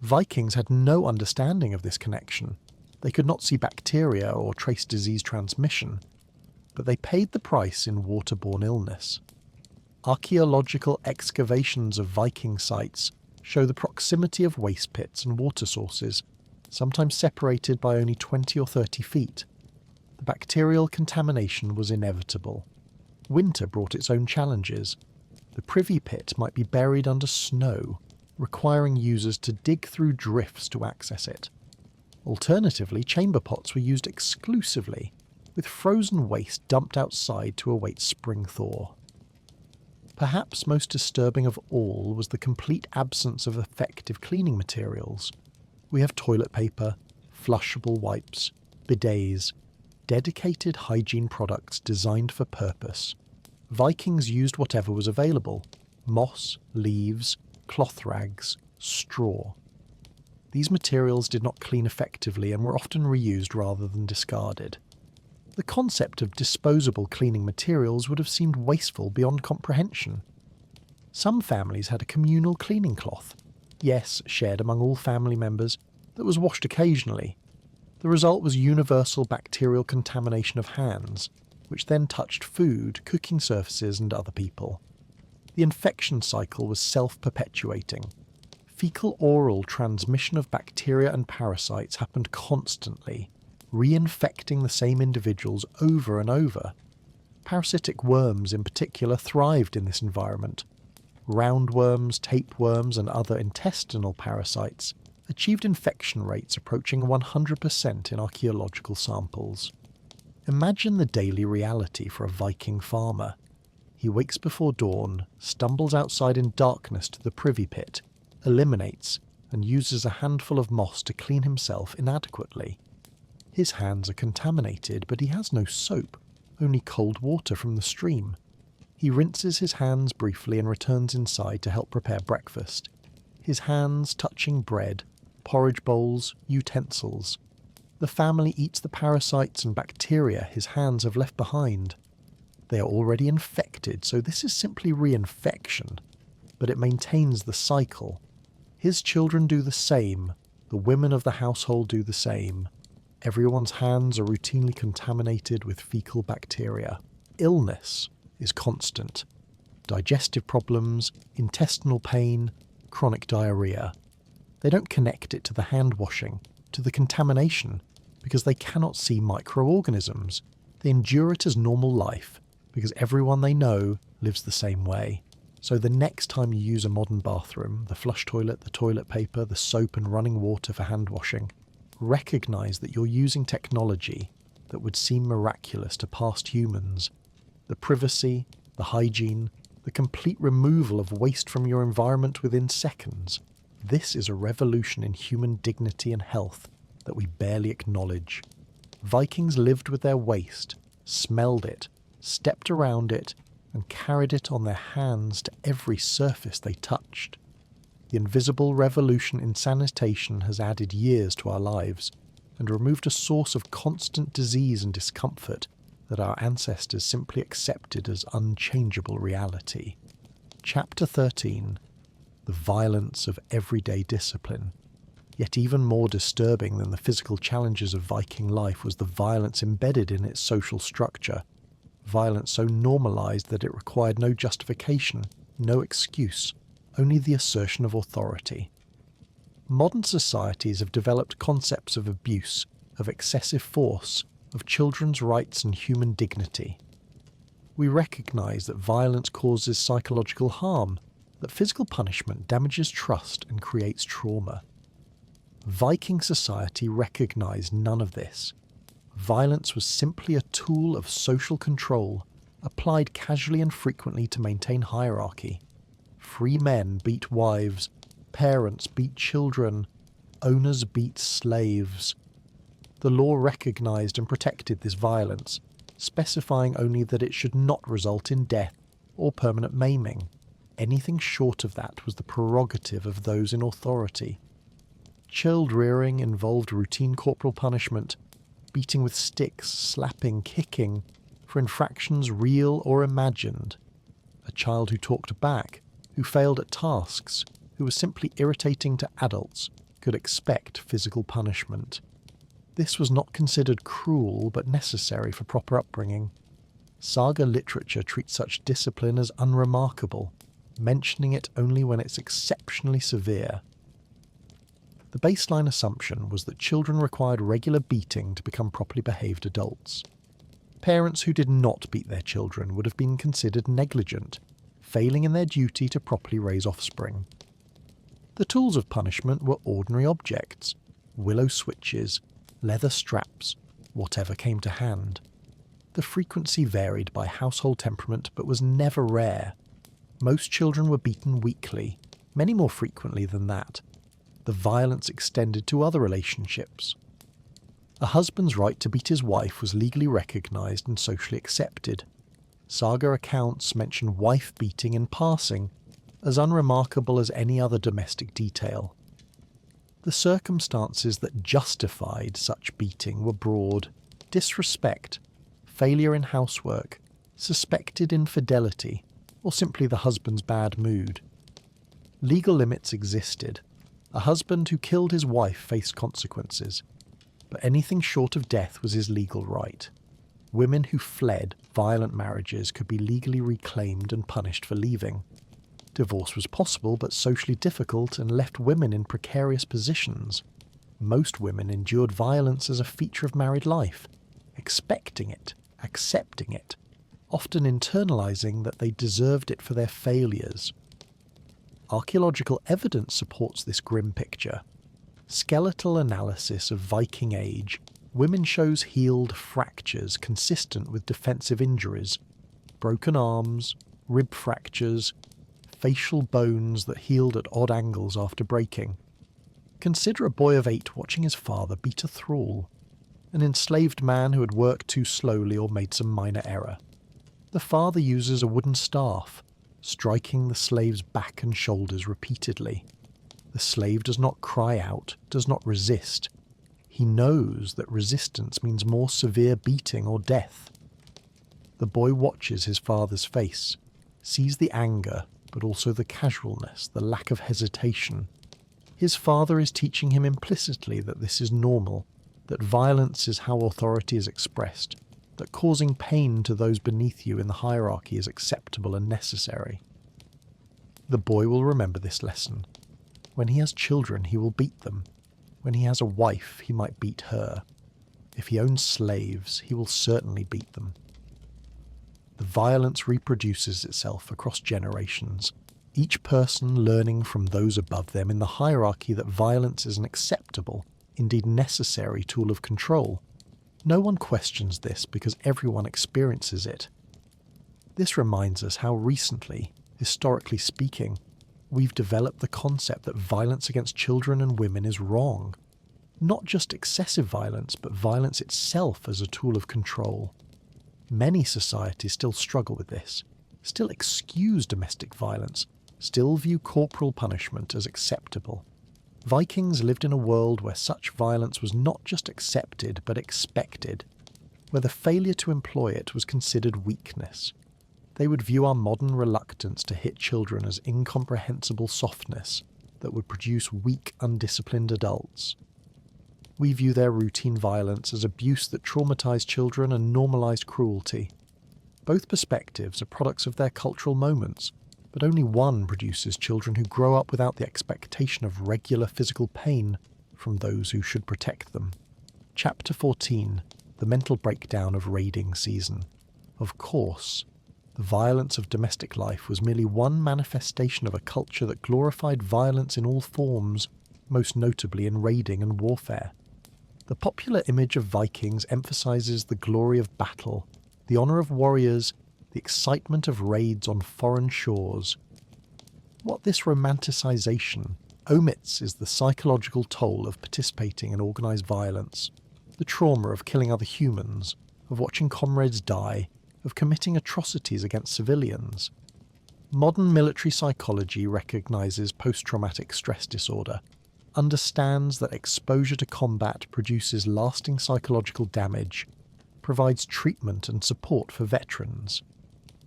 Vikings had no understanding of this connection. They could not see bacteria or trace disease transmission, but they paid the price in waterborne illness. Archaeological excavations of Viking sites show the proximity of waste pits and water sources, sometimes separated by only 20 or 30 feet. The bacterial contamination was inevitable. Winter brought its own challenges. The privy pit might be buried under snow, requiring users to dig through drifts to access it. Alternatively, chamber pots were used exclusively, with frozen waste dumped outside to await spring thaw. Perhaps most disturbing of all was the complete absence of effective cleaning materials. We have toilet paper, flushable wipes, bidets, dedicated hygiene products designed for purpose. Vikings used whatever was available: moss, leaves, cloth rags, straw. These materials did not clean effectively and were often reused rather than discarded. The concept of disposable cleaning materials would have seemed wasteful beyond comprehension. Some families had a communal cleaning cloth, yes, shared among all family members, that was washed occasionally. The result was universal bacterial contamination of hands, which then touched food, cooking surfaces, and other people. The infection cycle was self-perpetuating. Fecal-oral transmission of bacteria and parasites happened constantly, reinfecting the same individuals over and over. Parasitic worms in particular thrived in this environment. Roundworms, tapeworms, and other intestinal parasites achieved infection rates approaching 100% in archaeological samples. Imagine the daily reality for a Viking farmer. He wakes before dawn, stumbles outside in darkness to the privy pit, eliminates, and uses a handful of moss to clean himself inadequately. His hands are contaminated, but he has no soap, only cold water from the stream. He rinses his hands briefly and returns inside to help prepare breakfast. His hands touching bread, porridge bowls, utensils. The family eats the parasites and bacteria his hands have left behind. They are already infected, so this is simply reinfection, but it maintains the cycle. His children do the same, the women of the household do the same. Everyone's hands are routinely contaminated with fecal bacteria. Illness is constant. Digestive problems, intestinal pain, chronic diarrhea. They don't connect it to the hand washing, to the contamination, because they cannot see microorganisms. They endure it as normal life, because everyone they know lives the same way. So the next time you use a modern bathroom, the flush toilet, the toilet paper, the soap and running water for hand washing, recognise that you're using technology that would seem miraculous to past humans. The privacy, the hygiene, the complete removal of waste from your environment within seconds. This is a revolution in human dignity and health that we barely acknowledge. Vikings lived with their waste, smelled it, stepped around it, and carried it on their hands to every surface they touched. The invisible revolution in sanitation has added years to our lives and removed a source of constant disease and discomfort that our ancestors simply accepted as unchangeable reality. Chapter 13. The violence of everyday discipline. Yet even more disturbing than the physical challenges of Viking life was the violence embedded in its social structure. Violence so normalized that it required no justification, no excuse, only the assertion of authority. Modern societies have developed concepts of abuse, of excessive force, of children's rights and human dignity. We recognize that violence causes psychological harm, that physical punishment damages trust and creates trauma. Viking society recognized none of this. Violence was simply a tool of social control, applied casually and frequently to maintain hierarchy. Free men beat wives, parents beat children, owners beat slaves. The law recognized and protected this violence, specifying only that it should not result in death or permanent maiming. Anything short of that was the prerogative of those in authority. Child rearing involved routine corporal punishment, beating with sticks, slapping, kicking, for infractions real or imagined. A child who talked back, who failed at tasks, who was simply irritating to adults, could expect physical punishment. This was not considered cruel but necessary for proper upbringing. Saga literature treats such discipline as unremarkable, mentioning it only when it's exceptionally severe. The baseline assumption was that children required regular beating to become properly behaved adults. Parents who did not beat their children would have been considered negligent, failing in their duty to properly raise offspring. The tools of punishment were ordinary objects, willow switches, leather straps, whatever came to hand. The frequency varied by household temperament but was never rare. Most children were beaten weekly, many more frequently than that. The violence extended to other relationships. A husband's right to beat his wife was legally recognised and socially accepted. Saga accounts mention wife beating in passing, as unremarkable as any other domestic detail. The circumstances that justified such beating were broad: disrespect, failure in housework, suspected infidelity, or simply the husband's bad mood. Legal limits existed. A husband who killed his wife faced consequences, but anything short of death was his legal right. Women who fled violent marriages could be legally reclaimed and punished for leaving. Divorce was possible but socially difficult and left women in precarious positions. Most women endured violence as a feature of married life, expecting it, accepting it. often internalising that they deserved it for their failures. Archaeological evidence supports this grim picture. Skeletal analysis of Viking Age women shows healed fractures consistent with defensive injuries, broken arms, rib fractures, facial bones that healed at odd angles after breaking. Consider a boy of 8 watching his father beat a thrall, an enslaved man who had worked too slowly or made some minor error. The father uses a wooden staff, striking the slave's back and shoulders repeatedly. The slave does not cry out, does not resist. He knows that resistance means more severe beating or death. The boy watches his father's face, sees the anger, but also the casualness, the lack of hesitation. His father is teaching him implicitly that this is normal, that violence is how authority is expressed, that causing pain to those beneath you in the hierarchy is acceptable and necessary. The boy will remember this lesson. When he has children, he will beat them. When he has a wife, he might beat her. If he owns slaves, he will certainly beat them. The violence reproduces itself across generations, each person learning from those above them in the hierarchy that violence is an acceptable, indeed necessary tool of control. No one questions this because everyone experiences it. This reminds us how recently, historically speaking, we've developed the concept that violence against children and women is wrong. Not just excessive violence, but violence itself as a tool of control. Many societies still struggle with this, still excuse domestic violence, still view corporal punishment as acceptable. Vikings lived in a world where such violence was not just accepted but expected, where the failure to employ it was considered weakness. They would view our modern reluctance to hit children as incomprehensible softness that would produce weak, undisciplined adults. We view their routine violence as abuse that traumatized children and normalized cruelty. Both perspectives are products of their cultural moments, but only one produces children who grow up without the expectation of regular physical pain from those who should protect them. Chapter 14. The mental breakdown of raiding season. Of course, the violence of domestic life was merely one manifestation of a culture that glorified violence in all forms, most notably in raiding and warfare. The popular image of Vikings emphasizes the glory of battle, the honor of warriors, the excitement of raids on foreign shores. What this romanticization omits is the psychological toll of participating in organized violence, the trauma of killing other humans, of watching comrades die, of committing atrocities against civilians. Modern military psychology recognizes post-traumatic stress disorder, understands that exposure to combat produces lasting psychological damage, provides treatment and support for veterans.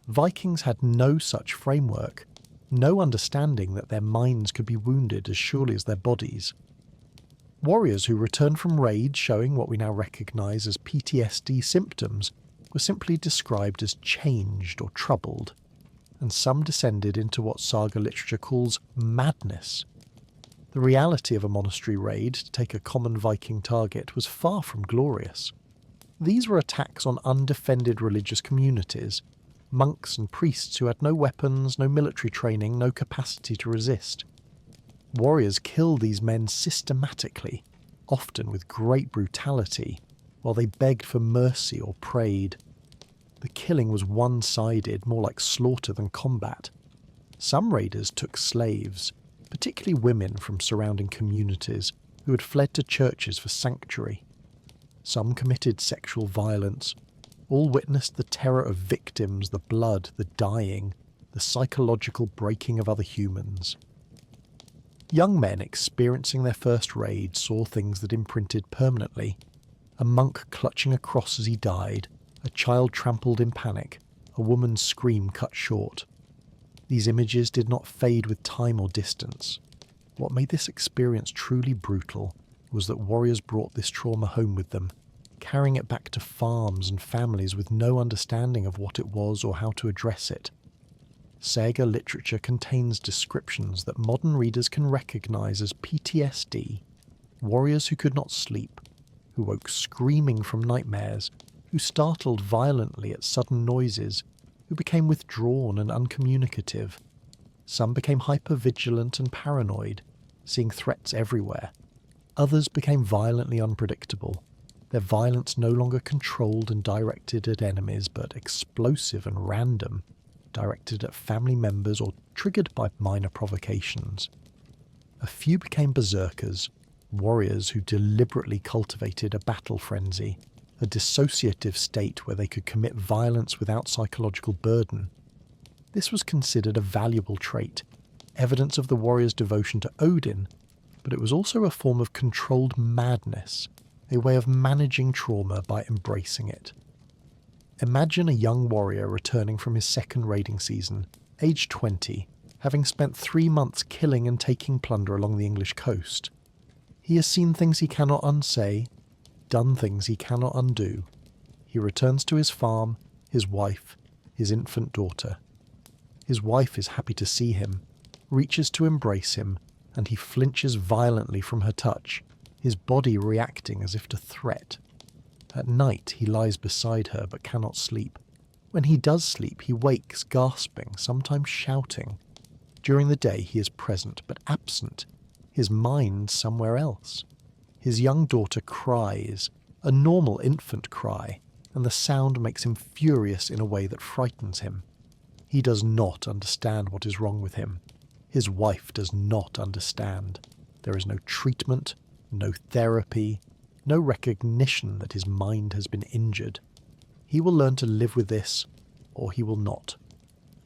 Vikings had no such framework, no understanding that their minds could be wounded as surely as their bodies. Warriors who returned from raids showing what we now recognise as PTSD symptoms were simply described as changed or troubled, and some descended into what saga literature calls madness. The reality of a monastery raid, to take a common Viking target, was far from glorious. These were attacks on undefended religious communities, monks and priests who had no weapons, no military training, no capacity to resist. Warriors killed these men systematically, often with great brutality, while they begged for mercy or prayed. The killing was one-sided, more like slaughter than combat. Some raiders took slaves, particularly women from surrounding communities who had fled to churches for sanctuary. Some committed sexual violence. All witnessed the terror of victims, the blood, the dying, the psychological breaking of other humans. Young men experiencing their first raid saw things that imprinted permanently. A monk clutching a cross as he died, a child trampled in panic, a woman's scream cut short. These images did not fade with time or distance. What made this experience truly brutal was that warriors brought this trauma home with them, carrying it back to farms and families with no understanding of what it was or how to address it. Saga literature contains descriptions that modern readers can recognise as PTSD, warriors who could not sleep, who woke screaming from nightmares, who startled violently at sudden noises, who became withdrawn and uncommunicative. Some became hyper-vigilant and paranoid, seeing threats everywhere. Others became violently unpredictable, their violence no longer controlled and directed at enemies, but explosive and random, directed at family members or triggered by minor provocations. A few became berserkers, warriors who deliberately cultivated a battle frenzy, a dissociative state where they could commit violence without psychological burden. This was considered a valuable trait, evidence of the warrior's devotion to Odin, but it was also a form of controlled madness, a way of managing trauma by embracing it. Imagine a young warrior returning from his second raiding season, aged 20, having spent 3 months killing and taking plunder along the English coast. He has seen things he cannot unsay, done things he cannot undo. He returns to his farm, his wife, his infant daughter. His wife is happy to see him, reaches to embrace him, and he flinches violently from her touch, his body reacting as if to threat. At night he lies beside her but cannot sleep. When he does sleep, he wakes gasping, sometimes shouting. During the day he is present but absent, his mind somewhere else. His young daughter cries, a normal infant cry, and the sound makes him furious in a way that frightens him. He does not understand what is wrong with him. His wife does not understand. There is no treatment, no therapy, no recognition that his mind has been injured. He will learn to live with this, or he will not.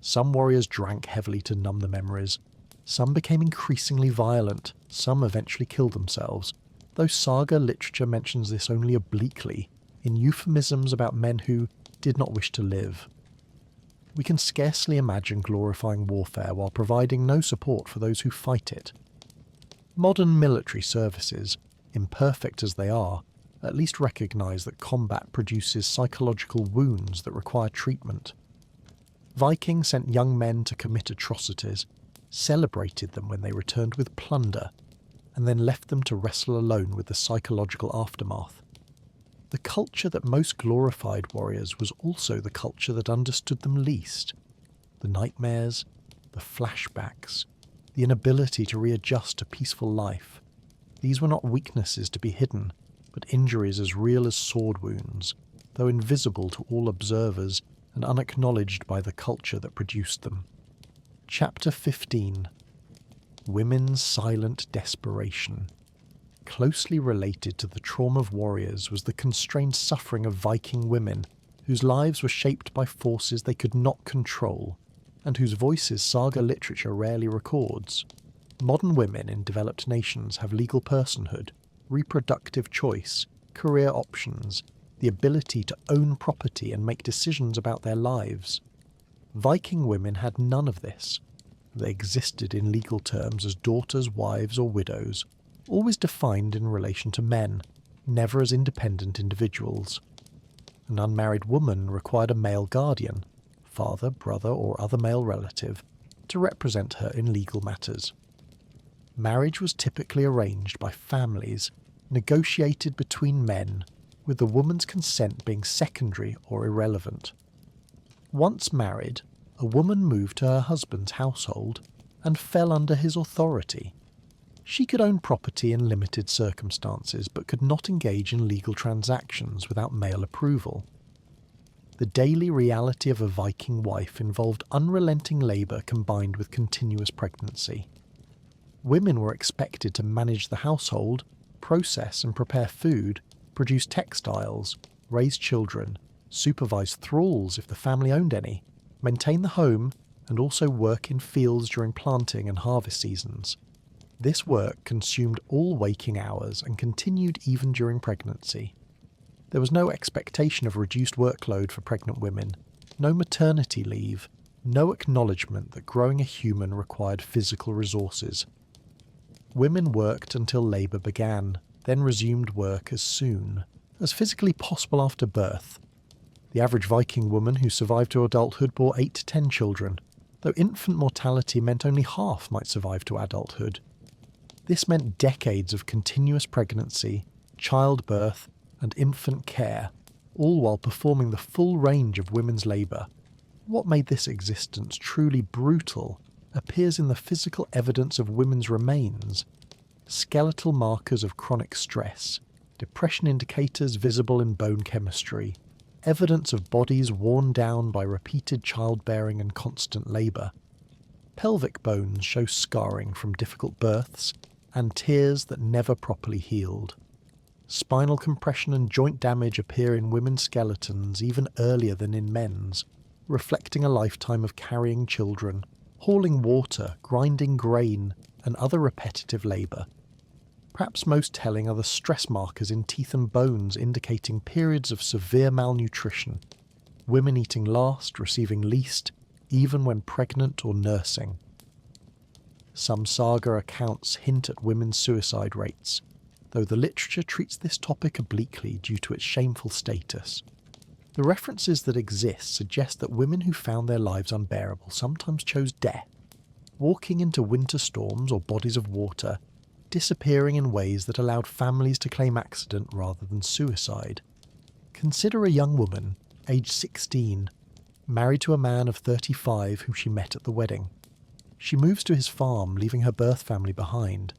Some warriors drank heavily to numb the memories. Some became increasingly violent. Some eventually killed themselves, though saga literature mentions this only obliquely, in euphemisms about men who did not wish to live. We can scarcely imagine glorifying warfare while providing no support for those who fight it. Modern military services, imperfect as they are, at least recognise that combat produces psychological wounds that require treatment. Vikings sent young men to commit atrocities, celebrated them when they returned with plunder, and then left them to wrestle alone with the psychological aftermath. The culture that most glorified warriors was also the culture that understood them least. The nightmares, the flashbacks, the inability to readjust to peaceful life. These were not weaknesses to be hidden, but injuries as real as sword wounds, though invisible to all observers and unacknowledged by the culture that produced them. Chapter 15. Women's Silent Desperation. Closely related to the trauma of warriors was the constrained suffering of Viking women, whose lives were shaped by forces they could not control, and whose voices saga literature rarely records. Modern women in developed nations have legal personhood, reproductive choice, career options, the ability to own property and make decisions about their lives. Viking women had none of this. They existed in legal terms as daughters, wives, or widows, always defined in relation to men, never as independent individuals. An unmarried woman required a male guardian, father, brother, or other male relative, to represent her in legal matters. Marriage was typically arranged by families, negotiated between men, with the woman's consent being secondary or irrelevant. Once married, a woman moved to her husband's household and fell under his authority. She could own property in limited circumstances, but could not engage in legal transactions without male approval. The daily reality of a Viking wife involved unrelenting labour combined with continuous pregnancy. Women were expected to manage the household, process and prepare food, produce textiles, raise children, supervise thralls if the family owned any, maintain the home, and also work in fields during planting and harvest seasons. This work consumed all waking hours and continued even during pregnancy. There was no expectation of reduced workload for pregnant women, no maternity leave, no acknowledgement that growing a human required physical resources. Women worked until labour began, then resumed work as soon as physically possible after birth. The average Viking woman who survived to adulthood bore 8 to 10 children, though infant mortality meant only half might survive to adulthood. This meant decades of continuous pregnancy, childbirth, and infant care, all while performing the full range of women's labour. What made this existence truly brutal appears in the physical evidence of women's remains, skeletal markers of chronic stress, depression indicators visible in bone chemistry, evidence of bodies worn down by repeated childbearing and constant labour. Pelvic bones show scarring from difficult births and tears that never properly healed. Spinal compression and joint damage appear in women's skeletons even earlier than in men's, reflecting a lifetime of carrying children, hauling water, grinding grain, and other repetitive labour. Perhaps most telling are the stress markers in teeth and bones indicating periods of severe malnutrition, women eating last, receiving least, even when pregnant or nursing. Some saga accounts hint at women's suicide rates, though the literature treats this topic obliquely due to its shameful status. The references that exist suggest that women who found their lives unbearable sometimes chose death, walking into winter storms or bodies of water, disappearing in ways that allowed families to claim accident rather than suicide. Consider a young woman, aged 16, married to a man of 35 whom she met at the wedding. She moves to his farm, leaving her birth family behind.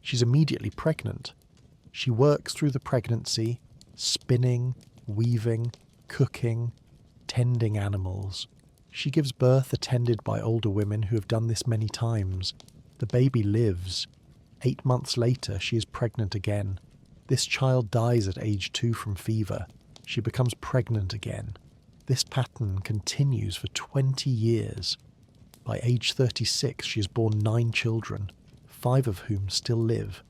She's immediately pregnant. She works through the pregnancy, spinning, weaving, cooking, tending animals. She gives birth attended by older women who have done this many times. The baby lives. 8 months later, she is pregnant again. This child dies at age 2 from fever. She becomes pregnant again. This pattern continues for 20 years. By age 36, she has borne 9 children, 5 of whom still live.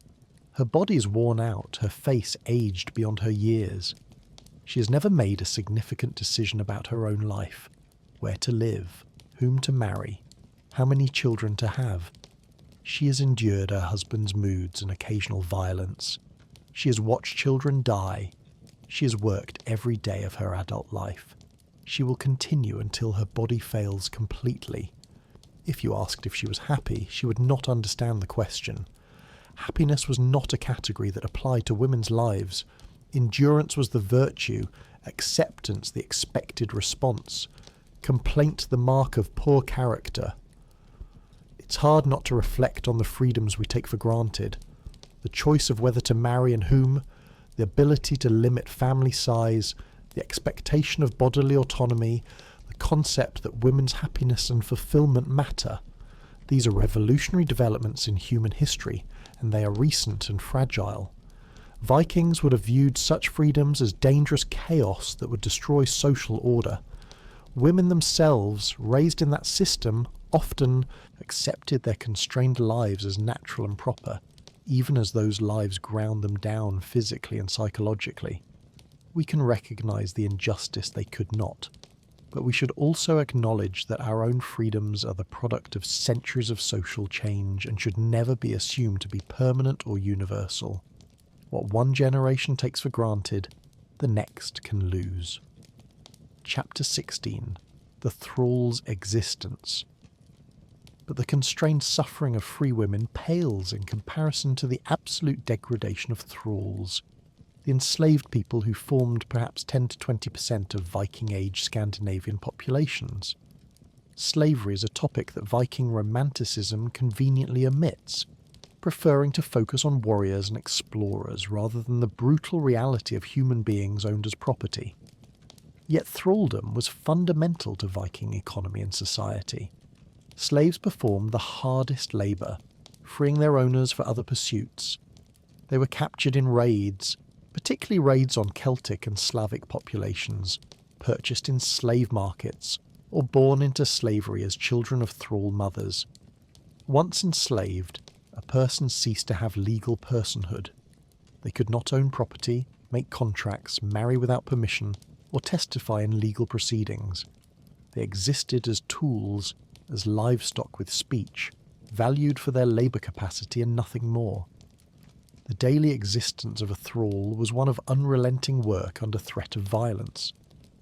Her body is worn out, her face aged beyond her years. She has never made a significant decision about her own life, where to live, whom to marry, how many children to have. She has endured her husband's moods and occasional violence. She has watched children die. She has worked every day of her adult life. She will continue until her body fails completely. If you asked if she was happy, she would not understand the question. Happiness was not a category that applied to women's lives. Endurance was the virtue, acceptance the expected response, complaint the mark of poor character. It's hard not to reflect on the freedoms we take for granted. The choice of whether to marry and whom, the ability to limit family size, the expectation of bodily autonomy, the concept that women's happiness and fulfillment matter. These are revolutionary developments in human history, and they are recent and fragile. Vikings would have viewed such freedoms as dangerous chaos that would destroy social order. Women themselves, raised in that system, often accepted their constrained lives as natural and proper, even as those lives ground them down physically and psychologically. We can recognise the injustice they could not, but we should also acknowledge that our own freedoms are the product of centuries of social change and should never be assumed to be permanent or universal. What one generation takes for granted, the next can lose. Chapter 16. The Thrall's Existence. But the constrained suffering of free women pales in comparison to the absolute degradation of thralls, the enslaved people who formed perhaps 10 to 20% of Viking Age Scandinavian populations. Slavery is a topic that Viking romanticism conveniently omits, preferring to focus on warriors and explorers rather than the brutal reality of human beings owned as property. Yet thraldom was fundamental to Viking economy and society. Slaves performed the hardest labour, freeing their owners for other pursuits. They were captured in raids, particularly raids on Celtic and Slavic populations, purchased in slave markets, or born into slavery as children of thrall mothers. Once enslaved, a person ceased to have legal personhood. They could not own property, make contracts, marry without permission, or testify in legal proceedings. They existed as tools, as livestock with speech, valued for their labour capacity and nothing more. The daily existence of a thrall was one of unrelenting work under threat of violence.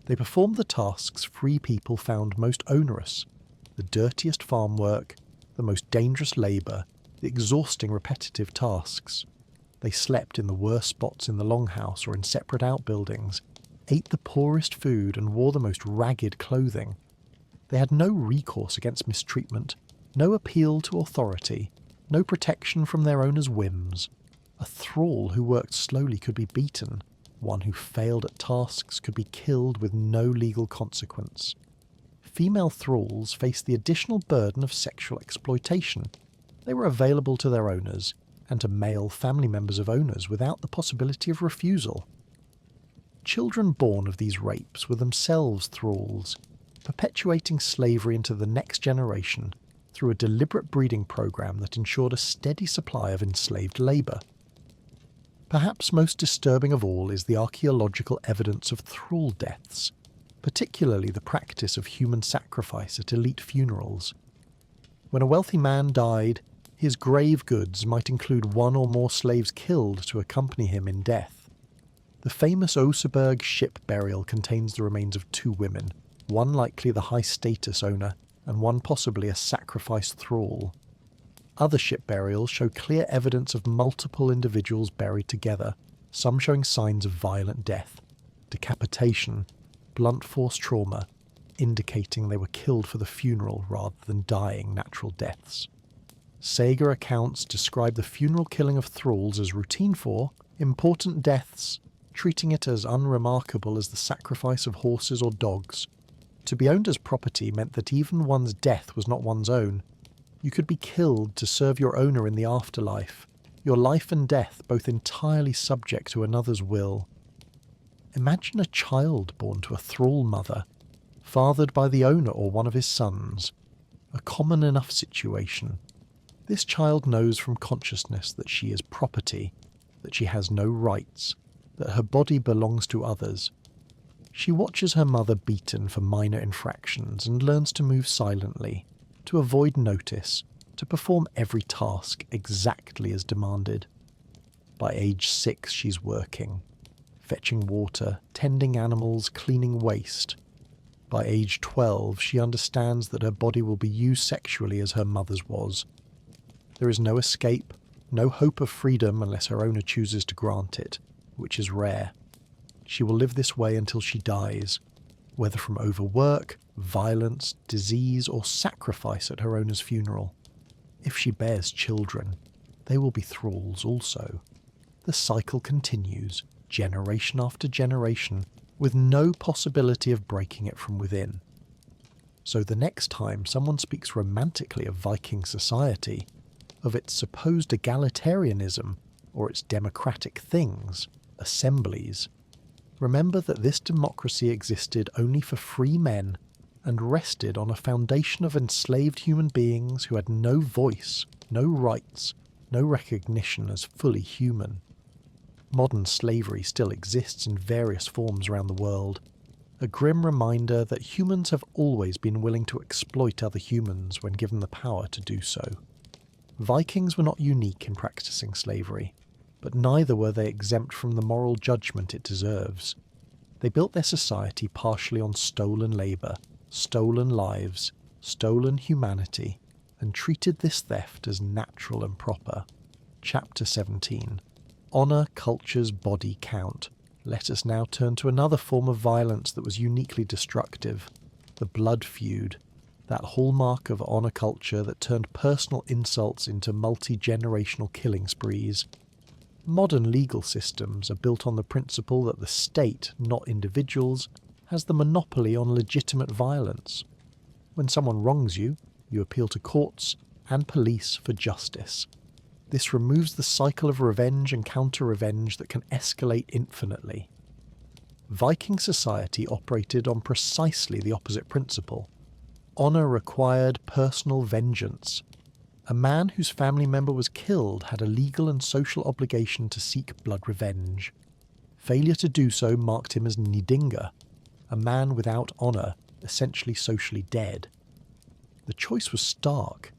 They performed the tasks free people found most onerous, the dirtiest farm work, the most dangerous labour, the exhausting repetitive tasks. They slept in the worst spots in the longhouse or in separate outbuildings, ate the poorest food and wore the most ragged clothing. They had no recourse against mistreatment, no appeal to authority, no protection from their owner's whims. A thrall who worked slowly could be beaten. One who failed at tasks could be killed with no legal consequence. Female thralls faced the additional burden of sexual exploitation. They were available to their owners and to male family members of owners without the possibility of refusal. Children born of these rapes were themselves thralls, perpetuating slavery into the next generation through a deliberate breeding program that ensured a steady supply of enslaved labour. Perhaps most disturbing of all is the archaeological evidence of thrall deaths, particularly the practice of human sacrifice at elite funerals. When a wealthy man died, his grave goods might include one or more slaves killed to accompany him in death. The famous Oseberg ship burial contains the remains of 2 women, one likely the high-status owner, and one possibly a sacrificed thrall. Other ship burials show clear evidence of multiple individuals buried together, some showing signs of violent death, decapitation, blunt force trauma, indicating they were killed for the funeral rather than dying natural deaths. Saga accounts describe the funeral killing of thralls as routine for important deaths, treating it as unremarkable as the sacrifice of horses or dogs. To be owned as property meant that even one's death was not one's own. You could be killed to serve your owner in the afterlife, your life and death both entirely subject to another's will. Imagine a child born to a thrall mother, fathered by the owner or one of his sons. A common enough situation. This child knows from consciousness that she is property, that she has no rights, that her body belongs to others. She watches her mother beaten for minor infractions and learns to move silently, to avoid notice, to perform every task exactly as demanded. By age 6 she's working, fetching water, tending animals, cleaning waste. By age 12 she understands that her body will be used sexually as her mother's was. There is no escape, no hope of freedom unless her owner chooses to grant it, which is rare. She will live this way until she dies, whether from overwork, violence, disease, or sacrifice at her owner's funeral. If she bears children, they will be thralls also. The cycle continues, generation after generation, with no possibility of breaking it from within. So the next time someone speaks romantically of Viking society, of its supposed egalitarianism, or its democratic things, assemblies, remember that this democracy existed only for free men and rested on a foundation of enslaved human beings who had no voice, no rights, no recognition as fully human. Modern slavery still exists in various forms around the world, a grim reminder that humans have always been willing to exploit other humans when given the power to do so. Vikings were not unique in practicing slavery, but neither were they exempt from the moral judgment it deserves. They built their society partially on stolen labour, stolen lives, stolen humanity, and treated this theft as natural and proper. Chapter 17. Honour culture's body count. Let us now turn to another form of violence that was uniquely destructive, the blood feud, that hallmark of honour culture that turned personal insults into multi-generational killing sprees. Modern legal systems are built on the principle that the state, not individuals, has the monopoly on legitimate violence. When someone wrongs you, you appeal to courts and police for justice. This removes the cycle of revenge and counter-revenge that can escalate infinitely. Viking society operated on precisely the opposite principle. Honour required personal vengeance. A man whose family member was killed had a legal and social obligation to seek blood revenge. Failure to do so marked him as nidinga, a man without honour, essentially socially dead. The choice was stark.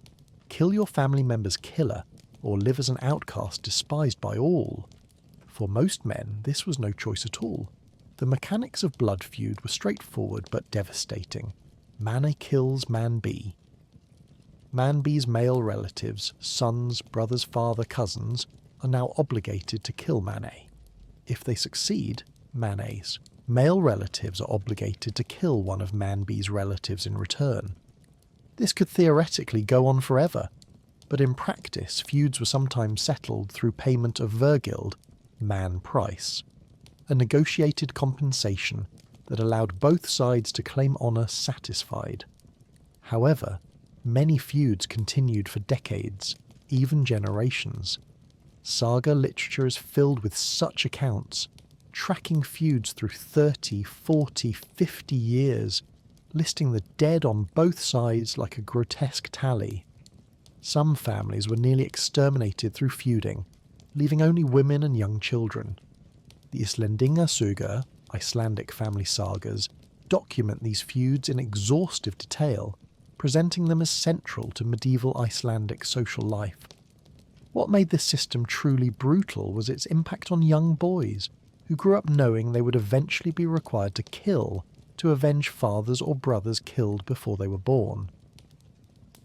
Kill your family member's killer, or live as an outcast despised by all. For most men, this was no choice at all. The mechanics of blood feud were straightforward but devastating. Man A kills Man B. Man B's male relatives, sons, brothers, father, cousins, are now obligated to kill Man A. If they succeed, Man A's, male relatives are obligated to kill one of man-bee's relatives in return. This could theoretically go on forever, but in practice feuds were sometimes settled through payment of vergild, man price, a negotiated compensation that allowed both sides to claim honour satisfied. However, many feuds continued for decades, even generations. Saga literature is filled with such accounts, tracking feuds through 30, 40, 50 years, listing the dead on both sides like a grotesque tally. Some families were nearly exterminated through feuding, leaving only women and young children. The Íslendingasögur, Icelandic family sagas, document these feuds in exhaustive detail, presenting them as central to medieval Icelandic social life. What made this system truly brutal was its impact on young boys, who grew up knowing they would eventually be required to kill to avenge fathers or brothers killed before they were born.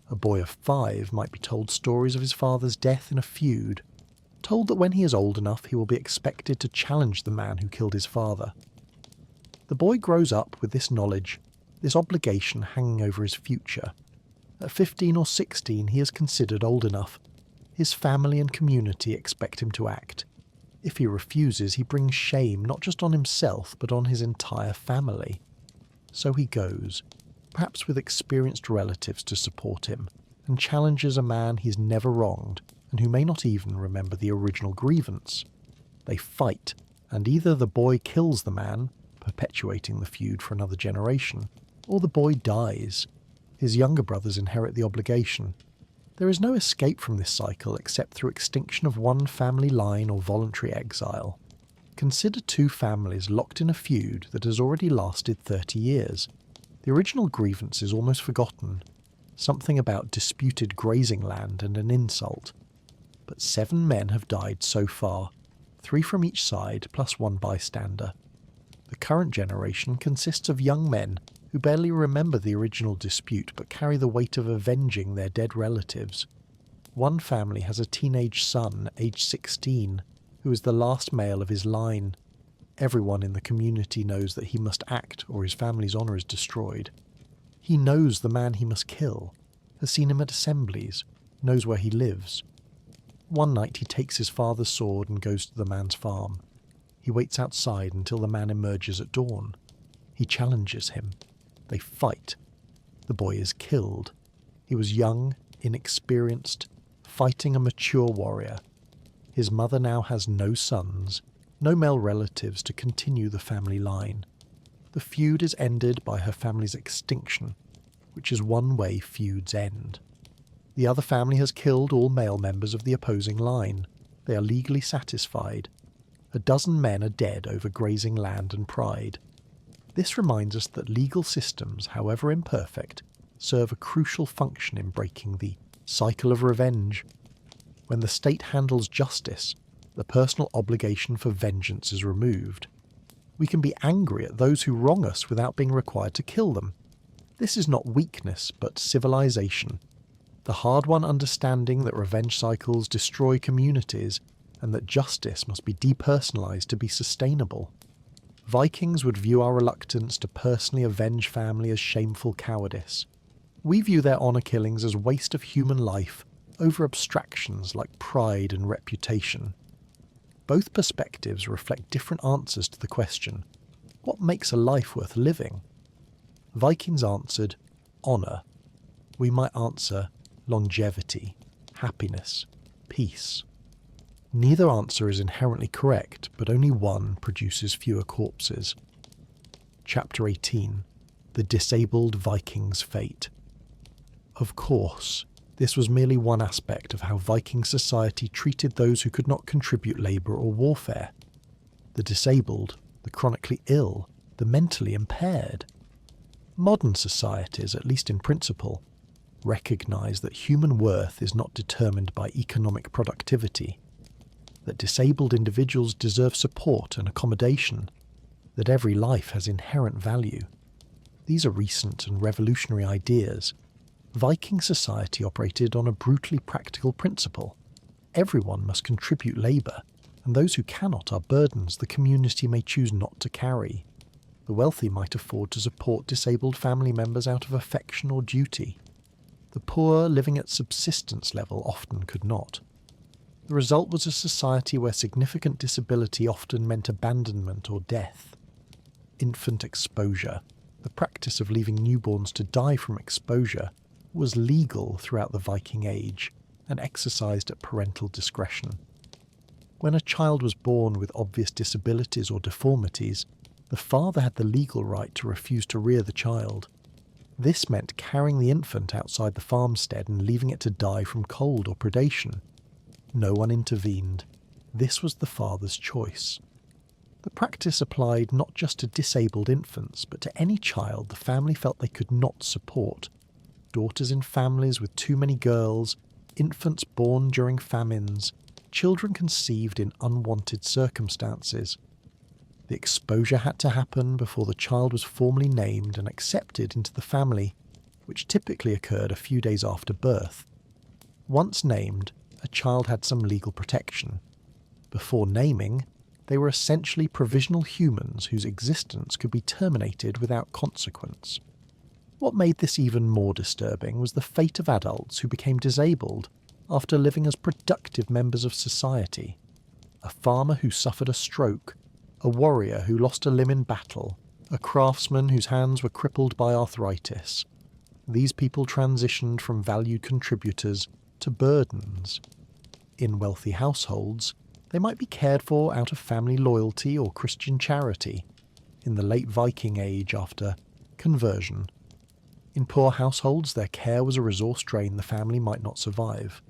A boy of 5 might be told stories of his father's death in a feud, told that when he is old enough he will be expected to challenge the man who killed his father. The boy grows up with this knowledge, this obligation hanging over his future. At 15 or 16 he is considered old enough. His family and community expect him to act. If he refuses, he brings shame not just on himself but on his entire family. So he goes, perhaps with experienced relatives to support him, and challenges a man he's never wronged and who may not even remember the original grievance. They fight, and either the boy kills the man, perpetuating the feud for another generation, or the boy dies. His younger brothers inherit the obligation. There is no escape from this cycle except through extinction of one family line or voluntary exile. Consider 2 families locked in a feud that has already lasted 30 years. The original grievance is almost forgotten, something about disputed grazing land and an insult. But 7 men have died so far, 3 from each side plus 1 bystander. The current generation consists of young men who barely remember the original dispute but carry the weight of avenging their dead relatives. One family has a teenage son, aged 16, who is the last male of his line. Everyone in the community knows that he must act or his family's honour is destroyed. He knows the man he must kill, has seen him at assemblies, knows where he lives. One night he takes his father's sword and goes to the man's farm. He waits outside until the man emerges at dawn. He challenges him. They fight. The boy is killed. He was young, inexperienced, fighting a mature warrior. His mother now has no sons, no male relatives to continue the family line. The feud is ended by her family's extinction, which is one way feuds end. The other family has killed all male members of the opposing line. They are legally satisfied. A dozen men are dead over grazing land and pride. This reminds us that legal systems, however imperfect, serve a crucial function in breaking the cycle of revenge. When the state handles justice, the personal obligation for vengeance is removed. We can be angry at those who wrong us without being required to kill them. This is not weakness, but civilization. The hard-won understanding that revenge cycles destroy communities and that justice must be depersonalized to be sustainable. Vikings would view our reluctance to personally avenge family as shameful cowardice. We view their honour killings as waste of human life over abstractions like pride and reputation. Both perspectives reflect different answers to the question, what makes a life worth living? Vikings answered, honour. We might answer, longevity, happiness, peace. Neither answer is inherently correct, but only one produces fewer corpses. Chapter 18. The Disabled Viking's Fate. Of course, this was merely one aspect of how Viking society treated those who could not contribute labour or warfare. The disabled, the chronically ill, the mentally impaired. Modern societies, at least in principle, recognise that human worth is not determined by economic productivity, that disabled individuals deserve support and accommodation, that every life has inherent value. These are recent and revolutionary ideas. Viking society operated on a brutally practical principle. Everyone must contribute labour, and those who cannot are burdens the community may choose not to carry. The wealthy might afford to support disabled family members out of affection or duty. The poor, living at subsistence level, often could not. The result was a society where significant disability often meant abandonment or death. Infant exposure, the practice of leaving newborns to die from exposure, was legal throughout the Viking Age and exercised at parental discretion. When a child was born with obvious disabilities or deformities, the father had the legal right to refuse to rear the child. This meant carrying the infant outside the farmstead and leaving it to die from cold or predation. No one intervened. This was the father's choice. The practice applied not just to disabled infants, but to any child the family felt they could not support. Daughters in families with too many girls, infants born during famines, children conceived in unwanted circumstances. The exposure had to happen before the child was formally named and accepted into the family, which typically occurred a few days after birth. Once named, a child had some legal protection. Before naming, they were essentially provisional humans whose existence could be terminated without consequence. What made this even more disturbing was the fate of adults who became disabled after living as productive members of society. A farmer who suffered a stroke, a warrior who lost a limb in battle, a craftsman whose hands were crippled by arthritis. These people transitioned from valued contributors to burdens. In wealthy households, they might be cared for out of family loyalty or Christian charity. In the late Viking Age, after conversion. In poor households, their care was a resource drain the family might not survive.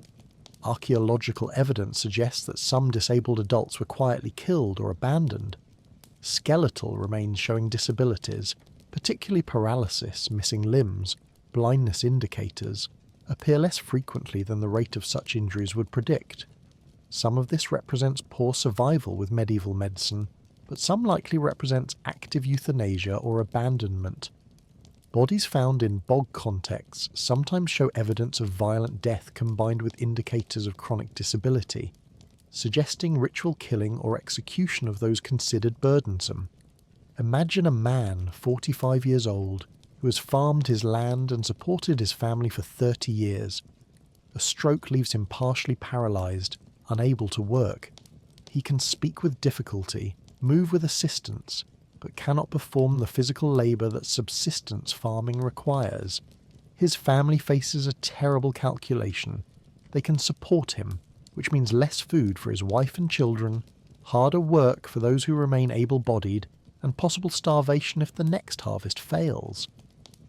Archaeological evidence suggests that some disabled adults were quietly killed or abandoned. Skeletal remains showing disabilities, particularly paralysis, missing limbs, blindness indicators, appear less frequently than the rate of such injuries would predict. Some of this represents poor survival with medieval medicine, but some likely represents active euthanasia or abandonment. Bodies found in bog contexts sometimes show evidence of violent death combined with indicators of chronic disability, suggesting ritual killing or execution of those considered burdensome. Imagine a man 45 years old who has farmed his land and supported his family for 30 years. A stroke leaves him partially paralysed, unable to work. He can speak with difficulty, move with assistance, but cannot perform the physical labour that subsistence farming requires. His family faces a terrible calculation. They can support him, which means less food for his wife and children, harder work for those who remain able-bodied, and possible starvation if the next harvest fails.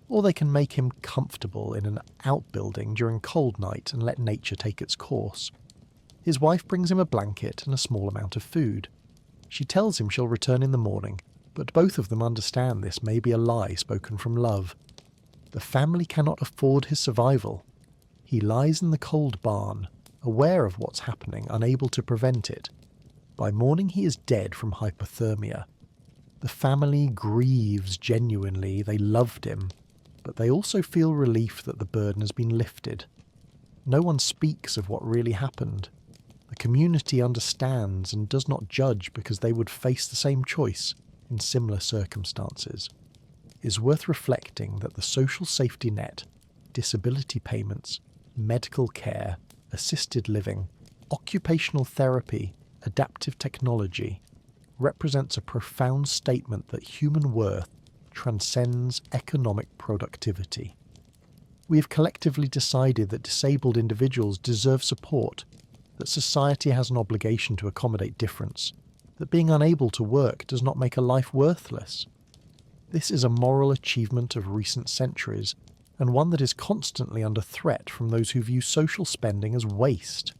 Or they can make him comfortable in an outbuilding during cold night and let nature take its course. His wife brings him a blanket and a small amount of food. She tells him she'll return in the morning, but both of them understand this may be a lie spoken from love. The family cannot afford his survival. He lies in the cold barn, aware of what's happening, unable to prevent it. By morning he is dead from hypothermia. The family grieves genuinely, they loved him, but they also feel relief that the burden has been lifted. No one speaks of what really happened. The community understands and does not judge because they would face the same choice in similar circumstances. It is worth reflecting that the social safety net, disability payments, medical care, assisted living, occupational therapy, adaptive technology, represents a profound statement that human worth transcends economic productivity. We have collectively decided that disabled individuals deserve support, that society has an obligation to accommodate difference, that being unable to work does not make a life worthless. This is a moral achievement of recent centuries, and one that is constantly under threat from those who view social spending as waste.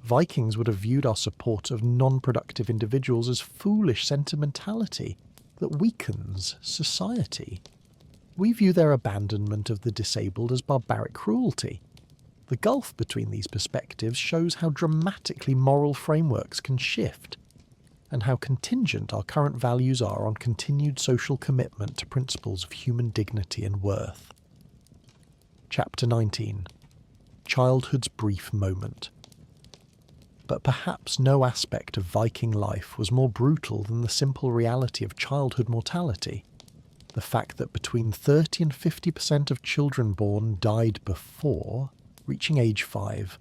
Vikings would have viewed our support of non-productive individuals as foolish sentimentality that weakens society. We view their abandonment of the disabled as barbaric cruelty. The gulf between these perspectives shows how dramatically moral frameworks can shift, and how contingent our current values are on continued social commitment to principles of human dignity and worth. Chapter 19. Childhood's Brief Moment. But perhaps no aspect of Viking life was more brutal than the simple reality of childhood mortality. The fact that between 30 and 50% of children born died before reaching age 5.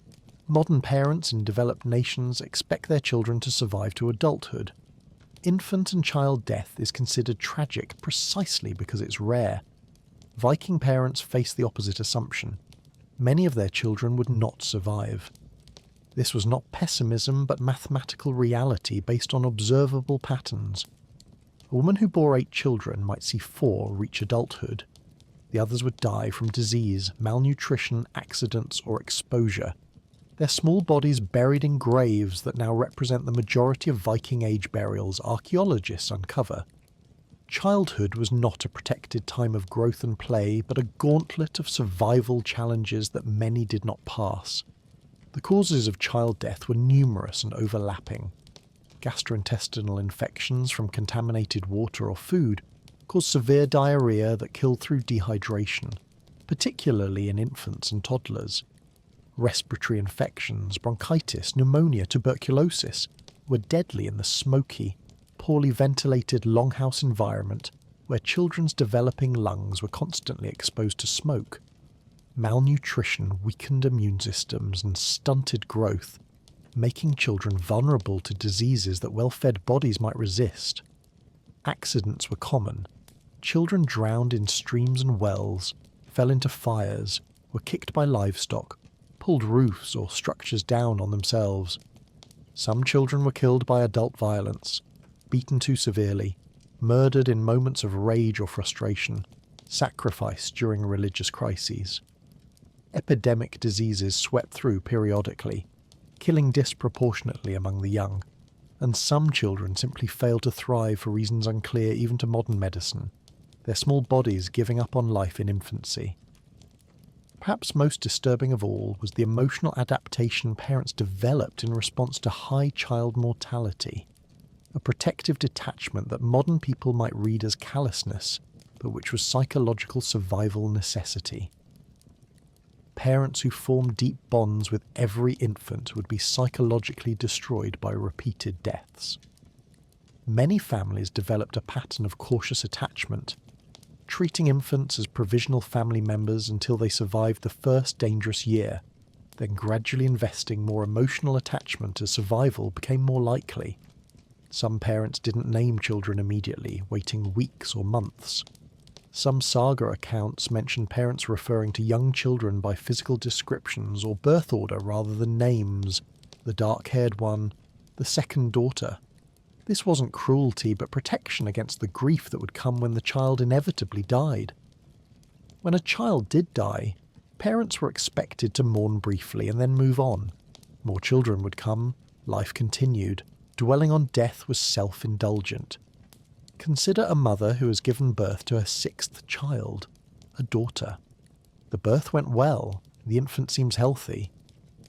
Modern parents in developed nations expect their children to survive to adulthood. Infant and child death is considered tragic precisely because it's rare. Viking parents face the opposite assumption. Many of their children would not survive. This was not pessimism but mathematical reality based on observable patterns. A woman who bore 8 children might see 4 reach adulthood. The others would die from disease, malnutrition, accidents, or exposure. Their small bodies buried in graves that now represent the majority of Viking Age burials archaeologists uncover. Childhood was not a protected time of growth and play, but a gauntlet of survival challenges that many did not pass. The causes of child death were numerous and overlapping. Gastrointestinal infections from contaminated water or food caused severe diarrhea that killed through dehydration, particularly in infants and toddlers. Respiratory infections, bronchitis, pneumonia, tuberculosis were deadly in the smoky, poorly ventilated longhouse environment where children's developing lungs were constantly exposed to smoke. Malnutrition weakened immune systems and stunted growth, making children vulnerable to diseases that well-fed bodies might resist. Accidents were common. Children drowned in streams and wells, fell into fires, were kicked by livestock, pulled roofs or structures down on themselves. Some children were killed by adult violence, beaten too severely, murdered in moments of rage or frustration, sacrificed during religious crises. Epidemic diseases swept through periodically, killing disproportionately among the young, and some children simply failed to thrive for reasons unclear even to modern medicine, their small bodies giving up on life in infancy. Perhaps most disturbing of all was the emotional adaptation parents developed in response to high child mortality, a protective detachment that modern people might read as callousness, but which was psychological survival necessity. Parents who formed deep bonds with every infant would be psychologically destroyed by repeated deaths. Many families developed a pattern of cautious attachment, treating infants as provisional family members until they survived the first dangerous year, then gradually investing more emotional attachment as survival became more likely. Some parents didn't name children immediately, waiting weeks or months. Some saga accounts mention parents referring to young children by physical descriptions or birth order rather than names, the dark-haired one, the second daughter. This wasn't cruelty but protection against the grief that would come when the child inevitably died. When a child did die, parents were expected to mourn briefly and then move on. More children would come, life continued. Dwelling on death was self-indulgent. Consider a mother who has given birth to her 6th child, a daughter. The birth went well, the infant seems healthy,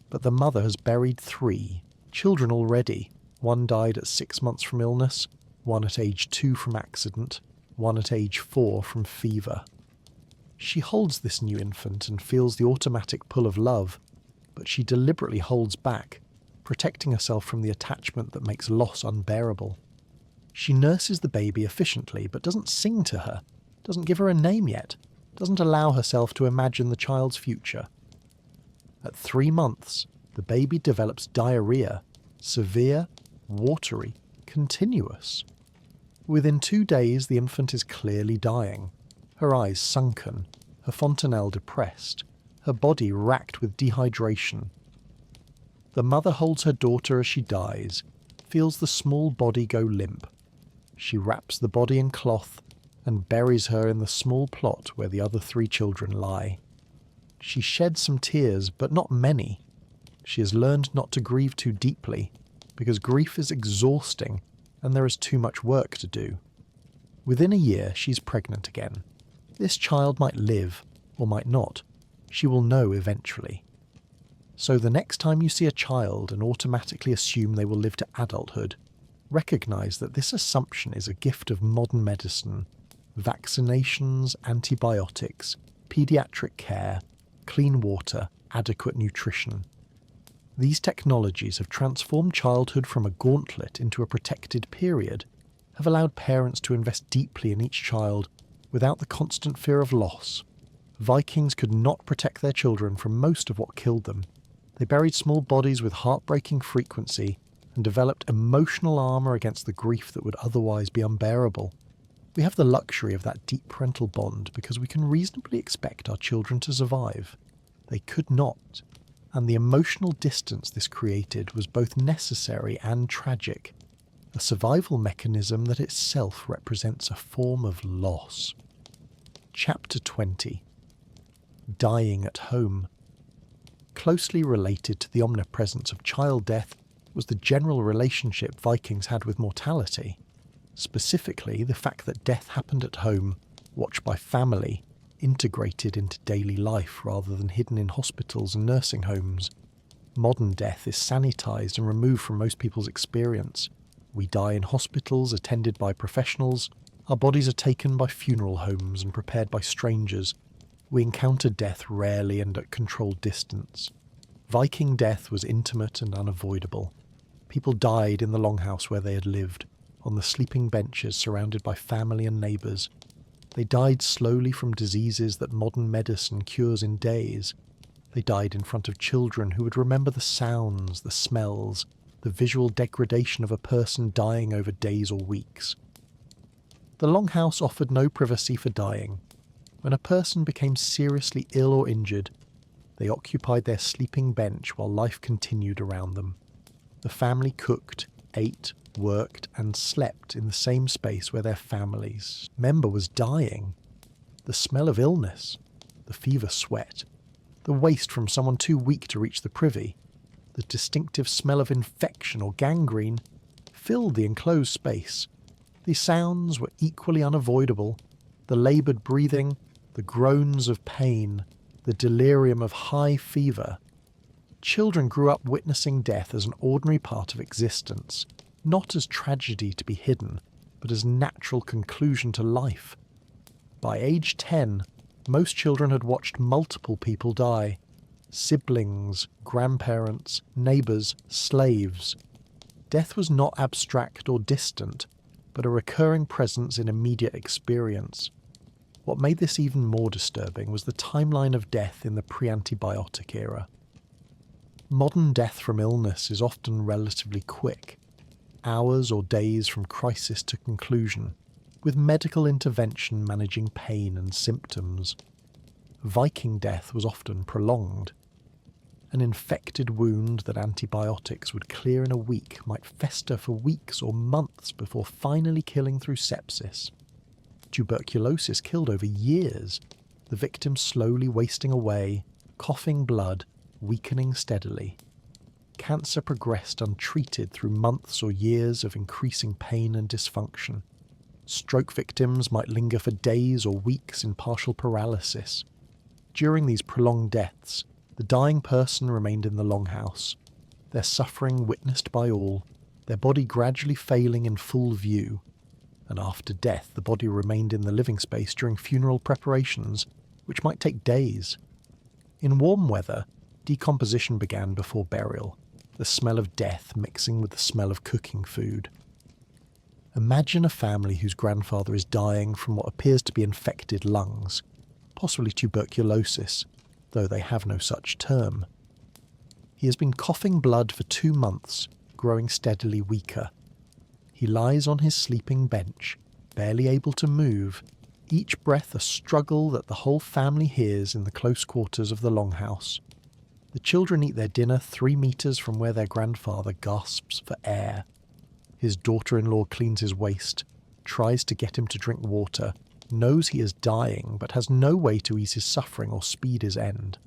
but the mother has buried 3 children already. One died at 6 months from illness, one at age 2 from accident, one at age 4 from fever. She holds this new infant and feels the automatic pull of love, but she deliberately holds back, protecting herself from the attachment that makes loss unbearable. She nurses the baby efficiently, but doesn't sing to her, doesn't give her a name yet, doesn't allow herself to imagine the child's future. At 3 months, the baby develops diarrhea, severe, watery, continuous. Within 2 days, the infant is clearly dying, her eyes sunken, her fontanelle depressed, her body racked with dehydration. The mother holds her daughter as she dies, feels the small body go limp. She wraps the body in cloth and buries her in the small plot where the other 3 children lie. She sheds some tears, but not many. She has learned not to grieve too deeply, because grief is exhausting and there is too much work to do. Within a year, she's pregnant again. This child might live, or might not. She will know eventually. So the next time you see a child and automatically assume they will live to adulthood, recognize that this assumption is a gift of modern medicine. Vaccinations, antibiotics, pediatric care, clean water, adequate nutrition. These technologies have transformed childhood from a gauntlet into a protected period, have allowed parents to invest deeply in each child Without the constant fear of loss, Vikings could not protect their children from most of what killed them. They buried small bodies with heartbreaking frequency and developed emotional armour against the grief that would otherwise be unbearable. We have the luxury of that deep parental bond because we can reasonably expect our children to survive. They could not, and the emotional distance this created was both necessary and tragic, a survival mechanism that itself represents a form of loss. Chapter 20. Dying at home. Closely related to the omnipresence of child death was the general relationship Vikings had with mortality. Specifically, the fact that death happened at home, watched by family, integrated into daily life rather than hidden in hospitals and nursing homes. Modern death is sanitised and removed from most people's experience. We die in hospitals attended by professionals. Our bodies are taken by funeral homes and prepared by strangers. We encounter death rarely and at controlled distance. Viking death was intimate and unavoidable. People died in the longhouse where they had lived, on the sleeping benches surrounded by family and neighbours. They died slowly from diseases that modern medicine cures in days. They died in front of children who would remember the sounds, the smells, the visual degradation of a person dying over days or weeks. The longhouse offered no privacy for dying. When a person became seriously ill or injured, they occupied their sleeping bench while life continued around them. The family cooked, ate, worked and slept in the same space where their family's member was dying. The smell of illness, the fever sweat, the waste from someone too weak to reach the privy, the distinctive smell of infection or gangrene filled the enclosed space. These sounds were equally unavoidable. The laboured breathing, the groans of pain, the delirium of high fever. Children grew up witnessing death as an ordinary part of existence, not as tragedy to be hidden, but as natural conclusion to life. By age 10, most children had watched multiple people die. Siblings, grandparents, neighbours, slaves. Death was not abstract or distant, but a recurring presence in immediate experience. What made this even more disturbing was the timeline of death in the pre-antibiotic era. Modern death from illness is often relatively quick, hours or days from crisis to conclusion, with medical intervention managing pain and symptoms. Viking death was often prolonged. An infected wound that antibiotics would clear in a week might fester for weeks or months before finally killing through sepsis. Tuberculosis killed over years, the victim slowly wasting away, coughing blood, weakening steadily. Cancer progressed untreated through months or years of increasing pain and dysfunction. Stroke victims might linger for days or weeks in partial paralysis. During these prolonged deaths, the dying person remained in the longhouse, their suffering witnessed by all, their body gradually failing in full view, and after death the body remained in the living space during funeral preparations, which might take days. In warm weather, decomposition began before burial, the smell of death mixing with the smell of cooking food. Imagine a family whose grandfather is dying from what appears to be infected lungs, possibly tuberculosis, though they have no such term. He has been coughing blood for 2 months, growing steadily weaker. He lies on his sleeping bench, barely able to move, each breath a struggle that the whole family hears in the close quarters of the longhouse. The children eat their dinner 3 meters from where their grandfather gasps for air. His daughter-in-law cleans his waist, tries to get him to drink water, knows he is dying but has no way to ease his suffering or speed his end.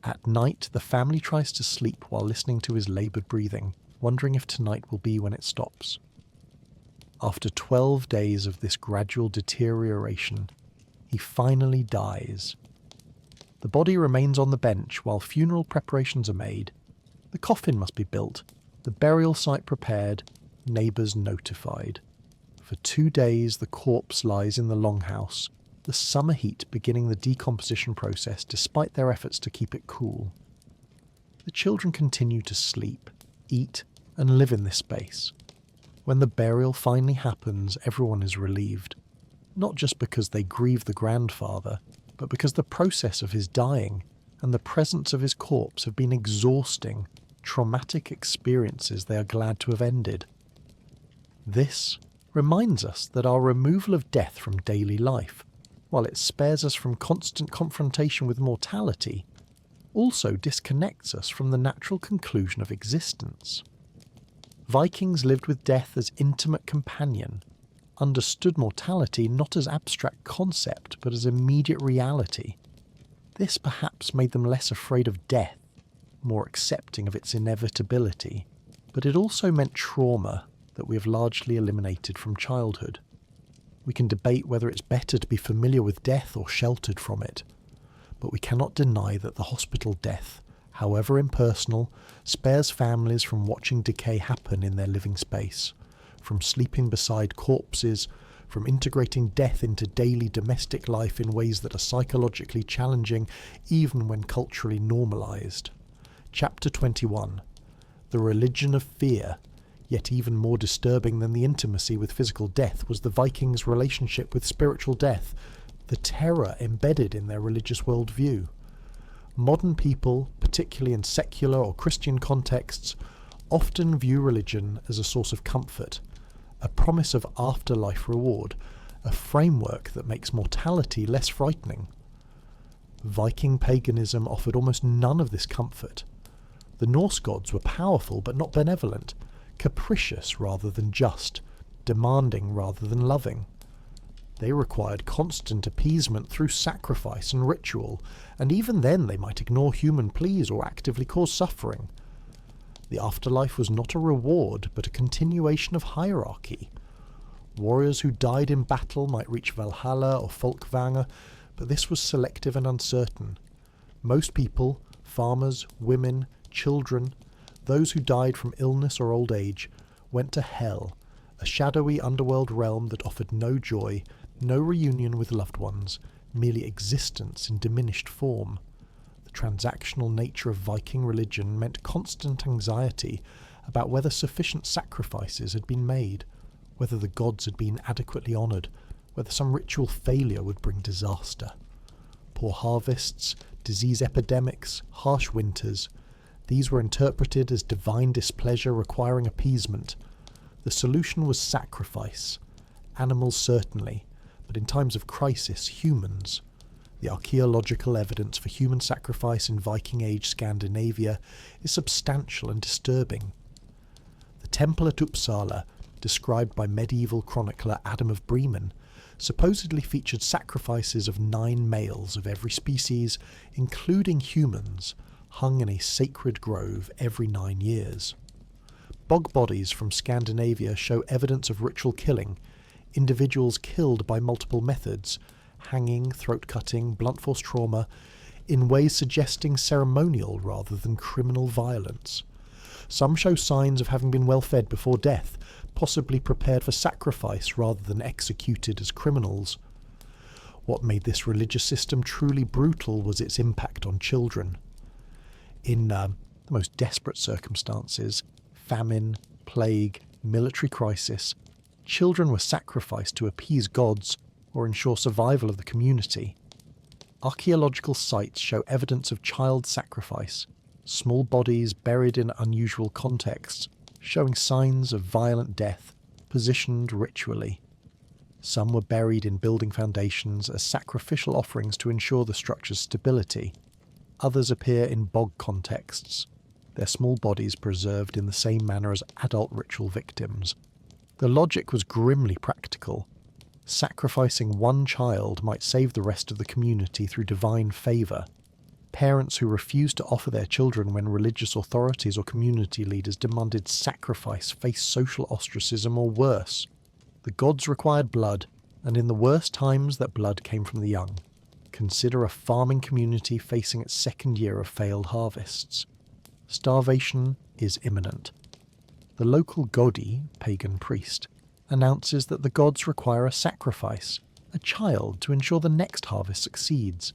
At night, the family tries to sleep while listening to his laboured breathing, wondering if tonight will be when it stops. After 12 days of this gradual deterioration, he finally dies. The body remains on the bench while funeral preparations are made. The coffin must be built, the burial site prepared, neighbours notified. For 2 days the corpse lies in the longhouse, the summer heat beginning the decomposition process despite their efforts to keep it cool. The children continue to sleep, eat, and live in this space. When the burial finally happens, everyone is relieved. not just because they grieve the grandfather, but because the process of his dying and the presence of his corpse have been exhausting, traumatic experiences they are glad to have ended. This reminds us that our removal of death from daily life, while it spares us from constant confrontation with mortality, also disconnects us from the natural conclusion of existence. Vikings lived with death as intimate companion, understood mortality not as abstract concept but as immediate reality. This perhaps made them less afraid of death, more accepting of its inevitability, but it also meant trauma that we have largely eliminated from childhood. We can debate whether it's better to be familiar with death or sheltered from it, but we cannot deny that the hospital death, however impersonal, spares families from watching decay happen in their living space, from sleeping beside corpses, from integrating death into daily domestic life in ways that are psychologically challenging even when culturally normalized. Chapter 21. The religion of fear. Yet even more disturbing than the intimacy with physical death was the Vikings' relationship with spiritual death, the terror embedded in their religious worldview. Modern people, particularly in secular or Christian contexts, often view religion as a source of comfort, a promise of afterlife reward, a framework that makes mortality less frightening. Viking paganism offered almost none of this comfort. The Norse gods were powerful but not benevolent, capricious rather than just, demanding rather than loving. They required constant appeasement through sacrifice and ritual, and even then they might ignore human pleas or actively cause suffering. The afterlife was not a reward, but a continuation of hierarchy. Warriors who died in battle might reach Valhalla or Folkvanger, but this was selective and uncertain. Most people, farmers, women, children, those who died from illness or old age, went to hell, a shadowy underworld realm that offered no joy, no reunion with loved ones, merely existence in diminished form. The transactional nature of Viking religion meant constant anxiety about whether sufficient sacrifices had been made, whether the gods had been adequately honoured, whether some ritual failure would bring disaster. Poor harvests, disease epidemics, harsh winters, these were interpreted as divine displeasure requiring appeasement. The solution was sacrifice. Animals certainly, but in times of crisis, humans. The archaeological evidence for human sacrifice in Viking Age Scandinavia is substantial and disturbing. The temple at Uppsala, described by medieval chronicler Adam of Bremen, supposedly featured sacrifices of 9 males of every species, including humans, hung in a sacred grove every 9 years. Bog bodies from Scandinavia show evidence of ritual killing, individuals killed by multiple methods, hanging, throat-cutting, blunt force trauma, in ways suggesting ceremonial rather than criminal violence. Some show signs of having been well fed before death, possibly prepared for sacrifice rather than executed as criminals. What made this religious system truly brutal was its impact on children. In the most desperate circumstances, famine, plague, military crisis, children were sacrificed to appease gods or ensure survival of the community. Archaeological sites show evidence of child sacrifice, small bodies buried in unusual contexts, showing signs of violent death, positioned ritually. Some were buried in building foundations as sacrificial offerings to ensure the structure's stability. Others appear in bog contexts, their small bodies preserved in the same manner as adult ritual victims. The logic was grimly practical. Sacrificing one child might save the rest of the community through divine favour. Parents who refused to offer their children when religious authorities or community leaders demanded sacrifice faced social ostracism or worse. The gods required blood, and in the worst times that blood came from the young. Consider a farming community facing its second year of failed harvests. Starvation is imminent. The local godi, pagan priest, announces that the gods require a sacrifice, a child, to ensure the next harvest succeeds.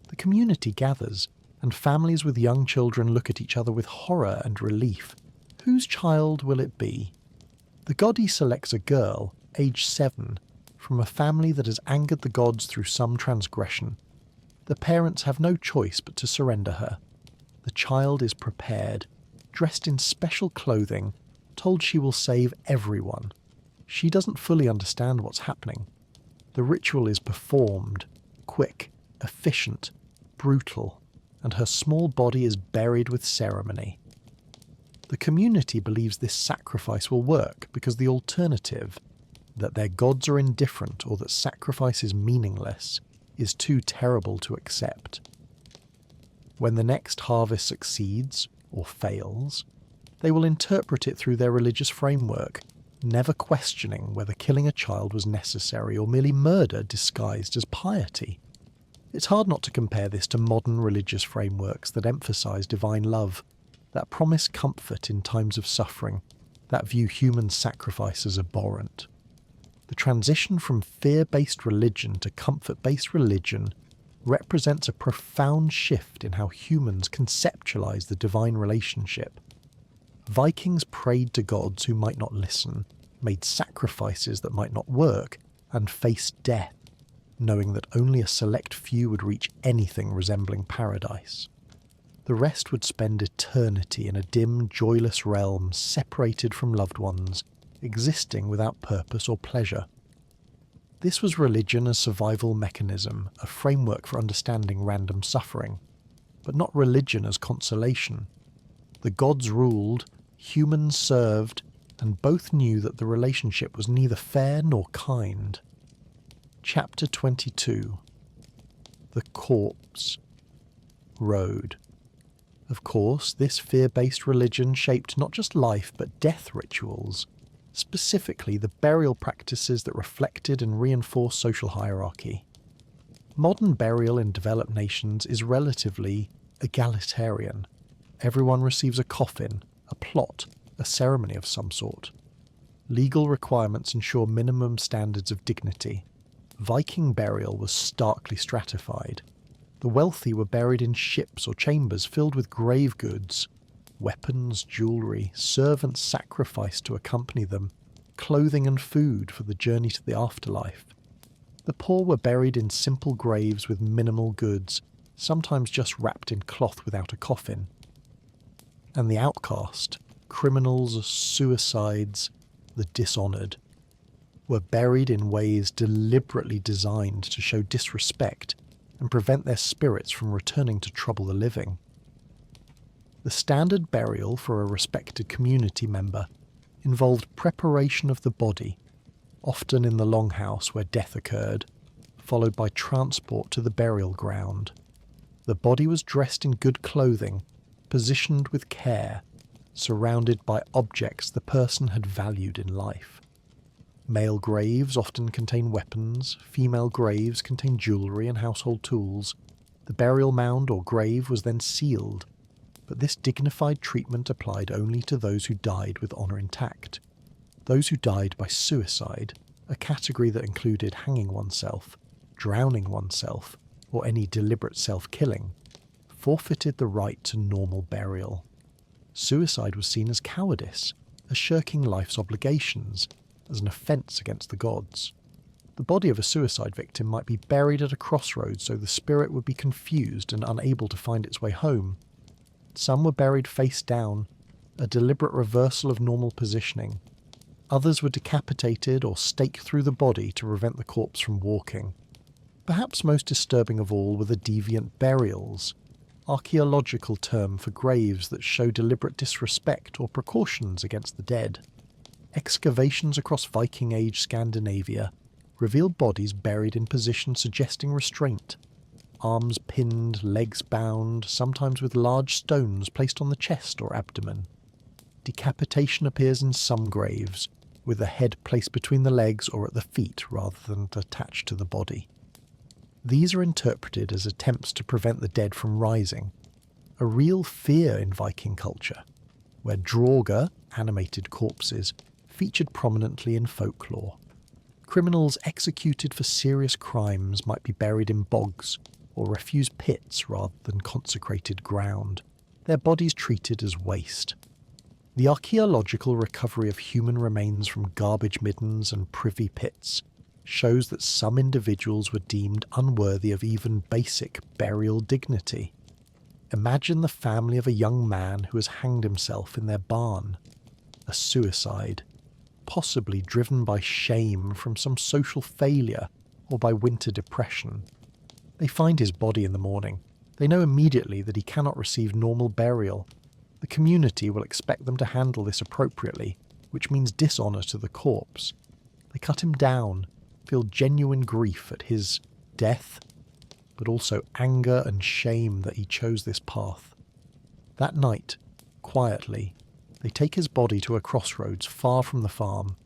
The community gathers, and families with young children look at each other with horror and relief. Whose child will it be? The godi selects a girl, aged 7, from a family that has angered the gods through some transgression. The parents have no choice but to surrender her. The child is prepared, dressed in special clothing, told she will save everyone. She doesn't fully understand what's happening. The ritual is performed, quick, efficient, brutal, and her small body is buried with ceremony. The community believes this sacrifice will work because the alternative, that their gods are indifferent or that sacrifice is meaningless, is too terrible to accept. When the next harvest succeeds, or fails, they will interpret it through their religious framework, never questioning whether killing a child was necessary or merely murder disguised as piety. It's hard not to compare this to modern religious frameworks that emphasise divine love, that promise comfort in times of suffering, that view human sacrifice as abhorrent. The transition from fear-based religion to comfort-based religion represents a profound shift in how humans conceptualise the divine relationship. Vikings prayed to gods who might not listen, made sacrifices that might not work, and faced death, knowing that only a select few would reach anything resembling paradise. The rest would spend eternity in a dim, joyless realm separated from loved ones, existing without purpose or pleasure. This was religion as survival mechanism, a framework for understanding random suffering, but not religion as consolation. The gods ruled, humans served, and both knew that the relationship was neither fair nor kind. Chapter 22. The Corpse Road. Of course, this fear-based religion shaped not just life but death rituals, specifically the burial practices that reflected and reinforced social hierarchy. Modern burial in developed nations is relatively egalitarian. Everyone receives a coffin, a plot, a ceremony of some sort. Legal requirements ensure minimum standards of dignity. Viking burial was starkly stratified. The wealthy were buried in ships or chambers filled with grave goods, weapons, jewellery, servants sacrificed to accompany them, clothing and food for the journey to the afterlife. The poor were buried in simple graves with minimal goods, sometimes just wrapped in cloth without a coffin. And the outcast, criminals, suicides, the dishonoured, were buried in ways deliberately designed to show disrespect and prevent their spirits from returning to trouble the living. The standard burial for a respected community member involved preparation of the body, often in the longhouse where death occurred, followed by transport to the burial ground. The body was dressed in good clothing, positioned with care, surrounded by objects the person had valued in life. Male graves often contain weapons, female graves contain jewellery and household tools. The burial mound or grave was then sealed, but this dignified treatment applied only to those who died with honour intact. Those who died by suicide, a category that included hanging oneself, drowning oneself, or any deliberate self-killing, forfeited the right to normal burial. Suicide was seen as cowardice, as shirking life's obligations, as an offence against the gods. The body of a suicide victim might be buried at a crossroads so the spirit would be confused and unable to find its way home. Some were buried face down, a deliberate reversal of normal positioning. Others were decapitated or staked through the body to prevent the corpse from walking. Perhaps most disturbing of all were the deviant burials, archaeological term for graves that show deliberate disrespect or precautions against the dead. Excavations across Viking Age Scandinavia reveal bodies buried in positions suggesting restraint. Arms pinned, legs bound, sometimes with large stones placed on the chest or abdomen. Decapitation appears in some graves, with the head placed between the legs or at the feet rather than attached to the body. These are interpreted as attempts to prevent the dead from rising, a real fear in Viking culture, where Draugr, animated corpses, featured prominently in folklore. Criminals executed for serious crimes might be buried in bogs or refuse pits rather than consecrated ground, their bodies treated as waste. The archaeological recovery of human remains from garbage middens and privy pits shows that some individuals were deemed unworthy of even basic burial dignity. Imagine the family of a young man who has hanged himself in their barn. A suicide, possibly driven by shame from some social failure or by winter depression. They find his body in the morning. They know immediately that he cannot receive normal burial. The community will expect them to handle this appropriately, which means dishonour to the corpse. They cut him down, feel genuine grief at his death, but also anger and shame that he chose this path. That night, quietly, they take his body to a crossroads far from the farm.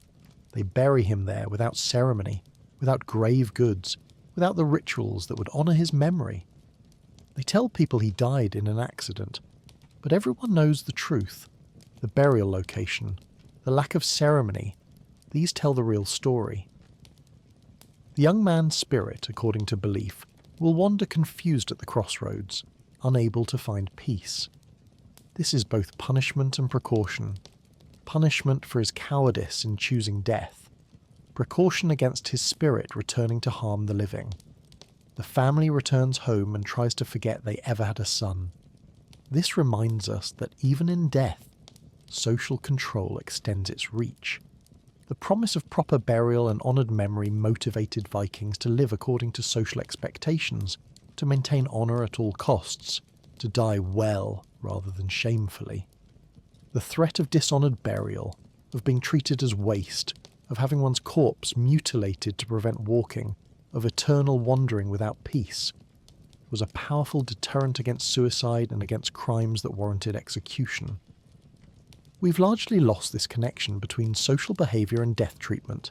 They bury him there without ceremony, without grave goods, without the rituals that would honour his memory. They tell people he died in an accident, but everyone knows the truth. The burial location, the lack of ceremony, these tell the real story. The young man's spirit, according to belief, will wander confused at the crossroads, unable to find peace. This is both punishment and precaution. Punishment for his cowardice in choosing death. Precaution against his spirit returning to harm the living. The family returns home and tries to forget they ever had a son. This reminds us that even in death, social control extends its reach. The promise of proper burial and honoured memory motivated Vikings to live according to social expectations, to maintain honour at all costs, to die well rather than shamefully. The threat of dishonoured burial, of being treated as waste, of having one's corpse mutilated to prevent walking, of eternal wandering without peace, was a powerful deterrent against suicide and against crimes that warranted execution. We've largely lost this connection between social behaviour and death treatment.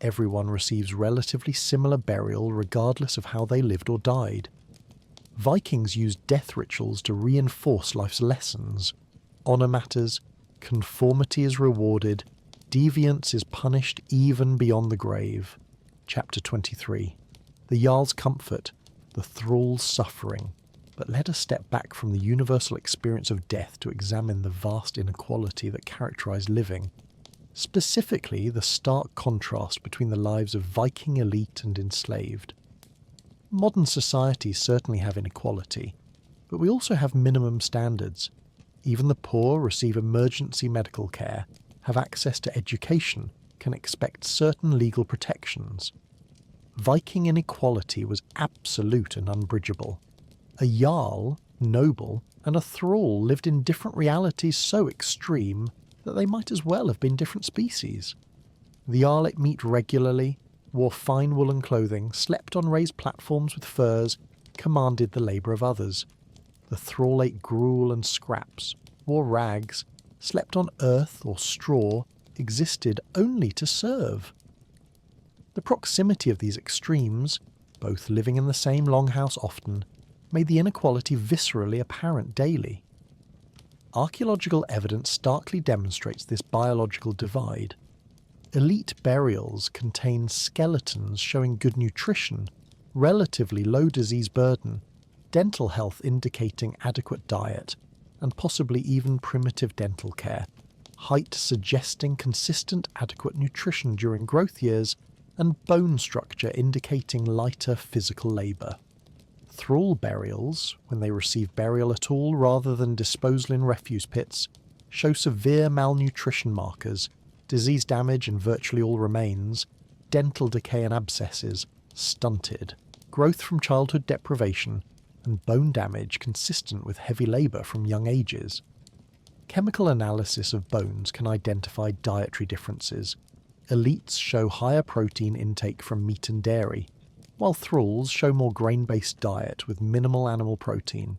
Everyone receives relatively similar burial regardless of how they lived or died. Vikings used death rituals to reinforce life's lessons. Honour matters, conformity is rewarded, deviance is punished even beyond the grave. Chapter 23. The Jarl's comfort, the thrall's suffering. But let us step back from the universal experience of death to examine the vast inequality that characterised living. Specifically, the stark contrast between the lives of Viking elite and enslaved. Modern societies certainly have inequality, but we also have minimum standards. Even the poor receive emergency medical care, have access to education, can expect certain legal protections. Viking inequality was absolute and unbridgeable. A Jarl, noble, and a thrall lived in different realities so extreme that they might as well have been different species. The Jarl ate meat regularly, wore fine woolen clothing, slept on raised platforms with furs, commanded the labour of others. The thrall ate gruel and scraps, wore rags, slept on earth or straw, existed only to serve. The proximity of these extremes, both living in the same longhouse often, made the inequality viscerally apparent daily. Archaeological evidence starkly demonstrates this biological divide. Elite burials contain skeletons showing good nutrition, relatively low disease burden, dental health indicating adequate diet, and possibly even primitive dental care, height suggesting consistent adequate nutrition during growth years, and bone structure indicating lighter physical labour. Thrall burials, when they receive burial at all rather than disposal in refuse pits, show severe malnutrition markers, disease damage in virtually all remains, dental decay and abscesses, stunted, growth from childhood deprivation, and bone damage consistent with heavy labour from young ages. Chemical analysis of bones can identify dietary differences. Elites show higher protein intake from meat and dairy, while thralls show more grain-based diet with minimal animal protein.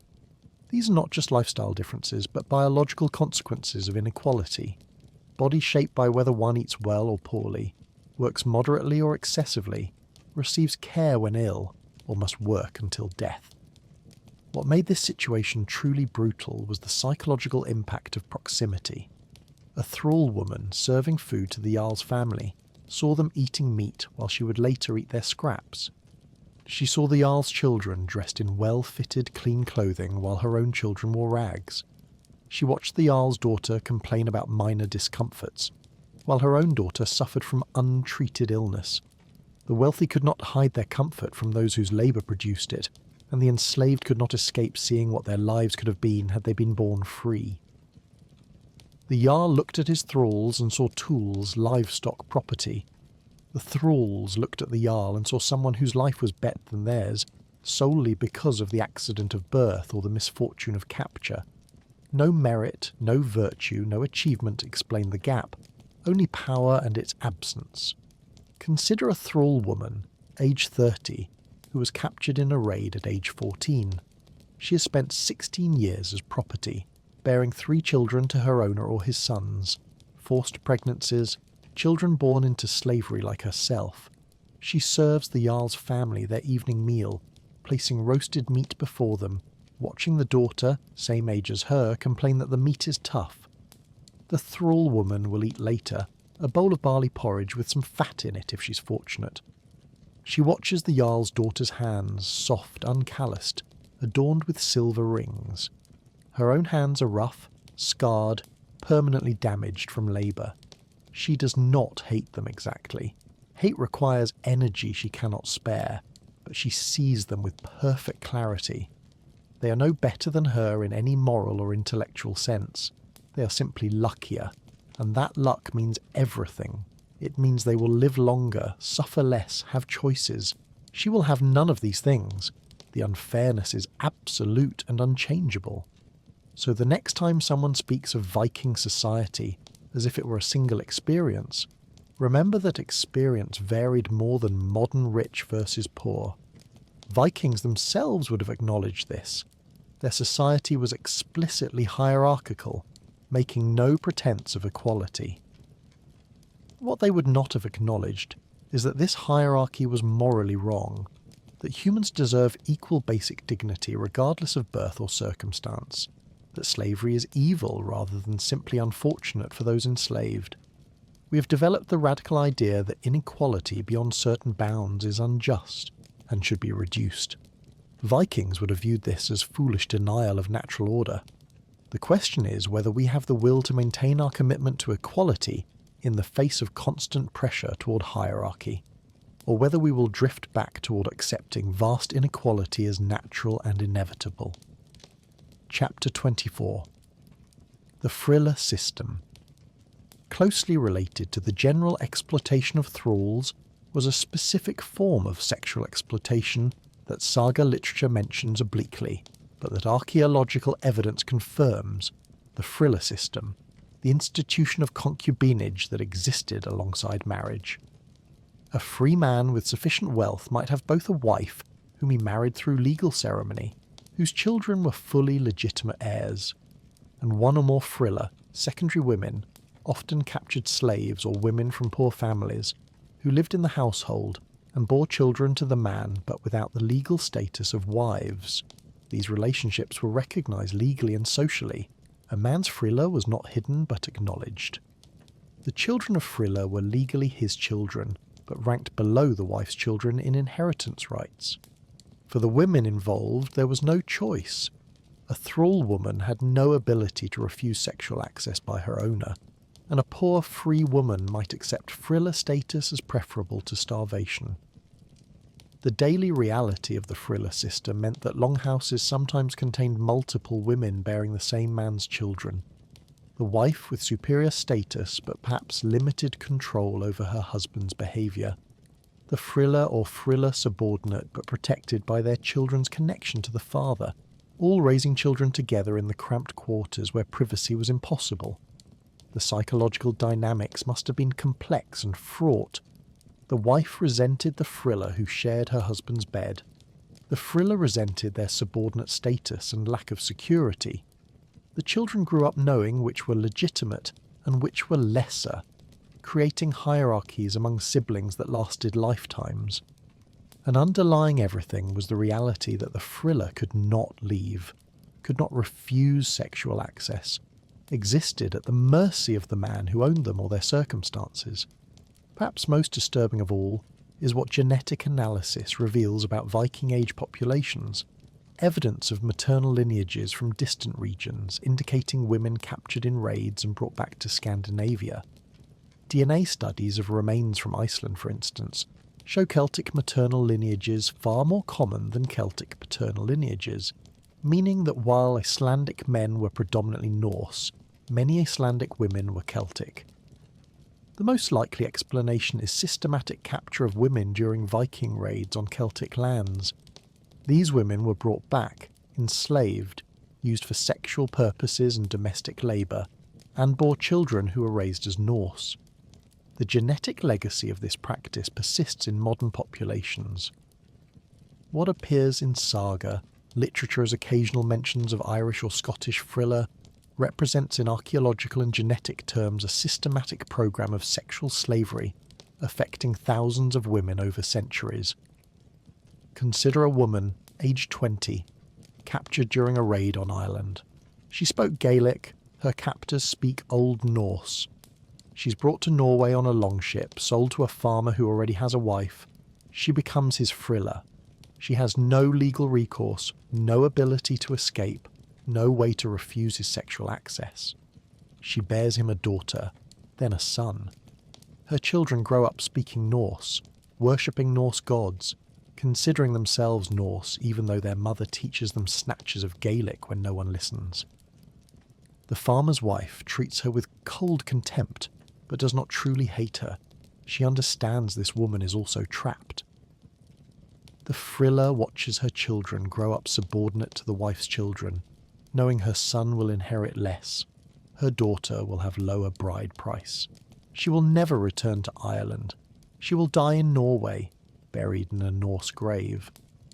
These are not just lifestyle differences, but biological consequences of inequality. Body shaped by whether one eats well or poorly, works moderately or excessively, receives care when ill, or must work until death. What made this situation truly brutal was the psychological impact of proximity. A thrall woman serving food to the Jarl's family saw them eating meat while she would later eat their scraps. She saw the Jarl's children dressed in well-fitted, clean clothing while her own children wore rags. She watched the Jarl's daughter complain about minor discomforts, while her own daughter suffered from untreated illness. The wealthy could not hide their comfort from those whose labour produced it, and the enslaved could not escape seeing what their lives could have been had they been born free. The Jarl looked at his thralls and saw tools, livestock, property. The thralls looked at the Jarl and saw someone whose life was better than theirs, solely because of the accident of birth or the misfortune of capture. No merit, no virtue, no achievement explained the gap, only power and its absence. Consider a thrall woman, age 30, who was captured in a raid at age 14. She has spent 16 years as property, bearing 3 children to her owner or his sons, forced pregnancies, children born into slavery like herself. She serves the Jarl's family their evening meal, placing roasted meat before them, watching the daughter, same age as her, complain that the meat is tough. The thrall woman will eat later, a bowl of barley porridge with some fat in it if she's fortunate. She watches the Jarl's daughter's hands, soft, uncalloused, adorned with silver rings. Her own hands are rough, scarred, permanently damaged from labour. She does not hate them exactly. Hate requires energy she cannot spare, but she sees them with perfect clarity. They are no better than her in any moral or intellectual sense. They are simply luckier, and that luck means everything. It means they will live longer, suffer less, have choices. She will have none of these things. The unfairness is absolute and unchangeable. So the next time someone speaks of Viking society as if it were a single experience, remember that experience varied more than modern rich versus poor. Vikings themselves would have acknowledged this. Their society was explicitly hierarchical, making no pretense of equality. What they would not have acknowledged is that this hierarchy was morally wrong, that humans deserve equal basic dignity regardless of birth or circumstance, that slavery is evil rather than simply unfortunate for those enslaved. We have developed the radical idea that inequality beyond certain bounds is unjust and should be reduced. Vikings would have viewed this as foolish denial of natural order. The question is whether we have the will to maintain our commitment to equality in the face of constant pressure toward hierarchy, or whether we will drift back toward accepting vast inequality as natural and inevitable. Chapter 24. The Frilla System. Closely related to the general exploitation of thralls was a specific form of sexual exploitation that saga literature mentions obliquely, but that archaeological evidence confirms: the Frilla system, the institution of concubinage that existed alongside marriage. A free man with sufficient wealth might have both a wife, whom he married through legal ceremony, whose children were fully legitimate heirs, and one or more frilla, secondary women, often captured slaves or women from poor families, who lived in the household and bore children to the man but without the legal status of wives. These relationships were recognised legally and socially. A man's frilla was not hidden but acknowledged. The children of frilla were legally his children, but ranked below the wife's children in inheritance rights. For the women involved, there was no choice. A thrall woman had no ability to refuse sexual access by her owner, and a poor free woman might accept frilla status as preferable to starvation. The daily reality of the frilla system meant that longhouses sometimes contained multiple women bearing the same man's children. The wife with superior status but perhaps limited control over her husband's behaviour. The frilla or frilla subordinate but protected by their children's connection to the father, all raising children together in the cramped quarters where privacy was impossible. The psychological dynamics must have been complex and fraught. The wife resented the frilla who shared her husband's bed. The frilla resented their subordinate status and lack of security. The children grew up knowing which were legitimate and which were lesser, creating hierarchies among siblings that lasted lifetimes. And underlying everything was the reality that the frilla could not leave, could not refuse sexual access, existed at the mercy of the man who owned them or their circumstances. Perhaps most disturbing of all is what genetic analysis reveals about Viking Age populations, evidence of maternal lineages from distant regions indicating women captured in raids and brought back to Scandinavia. DNA studies of remains from Iceland, for instance, show Celtic maternal lineages far more common than Celtic paternal lineages, meaning that while Icelandic men were predominantly Norse, many Icelandic women were Celtic. The most likely explanation is systematic capture of women during Viking raids on Celtic lands. These women were brought back, enslaved, used for sexual purposes and domestic labour, and bore children who were raised as Norse. The genetic legacy of this practice persists in modern populations. What appears in saga, literature as occasional mentions of Irish or Scottish frilla, represents in archaeological and genetic terms a systematic program of sexual slavery affecting thousands of women over centuries. Consider a woman, aged 20, captured during a raid on Ireland. She spoke Gaelic, her captors speak Old Norse. She's brought to Norway on a longship, sold to a farmer who already has a wife. She becomes his frilla. She has no legal recourse, no ability to escape, no way to refuse his sexual access. She bears him a daughter, then a son. Her children grow up speaking Norse, worshipping Norse gods, considering themselves Norse even though their mother teaches them snatches of Gaelic when no one listens. The farmer's wife treats her with cold contempt, but does not truly hate her. She understands this woman is also trapped. The frilla watches her children grow up subordinate to the wife's children, knowing her son will inherit less. Her daughter will have lower bride price. She will never return to Ireland. She will die in Norway, buried in a Norse grave.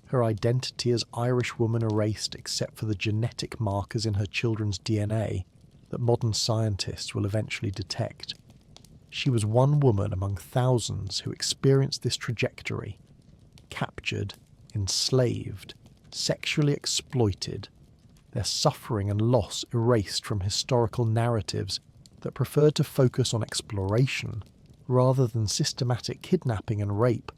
Her identity as Irish woman erased except for the genetic markers in her children's DNA that modern scientists will eventually detect. She was one woman among thousands who experienced this trajectory. Captured, enslaved, sexually exploited, their suffering and loss erased from historical narratives that preferred to focus on exploration rather than systematic kidnapping and rape.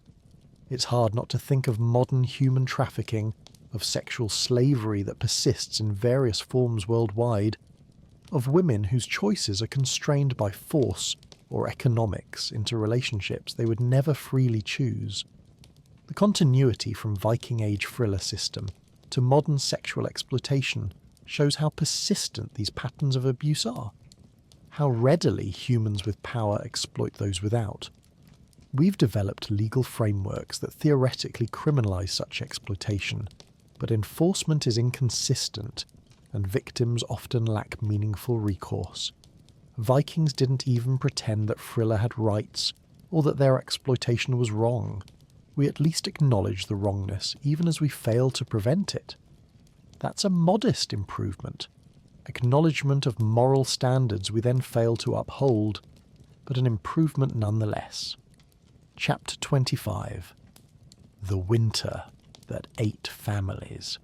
It's hard not to think of modern human trafficking, of sexual slavery that persists in various forms worldwide, of women whose choices are constrained by force or economics into relationships they would never freely choose. The continuity from Viking Age frilla system to modern sexual exploitation shows how persistent these patterns of abuse are, how readily humans with power exploit those without. We've developed legal frameworks that theoretically criminalise such exploitation, but enforcement is inconsistent and victims often lack meaningful recourse. Vikings didn't even pretend that frilla had rights or that their exploitation was wrong. We at least acknowledge the wrongness even as we fail to prevent it. That's a modest improvement, acknowledgement of moral standards we then fail to uphold, but an improvement nonetheless. Chapter 25. The Winter That Ate Families.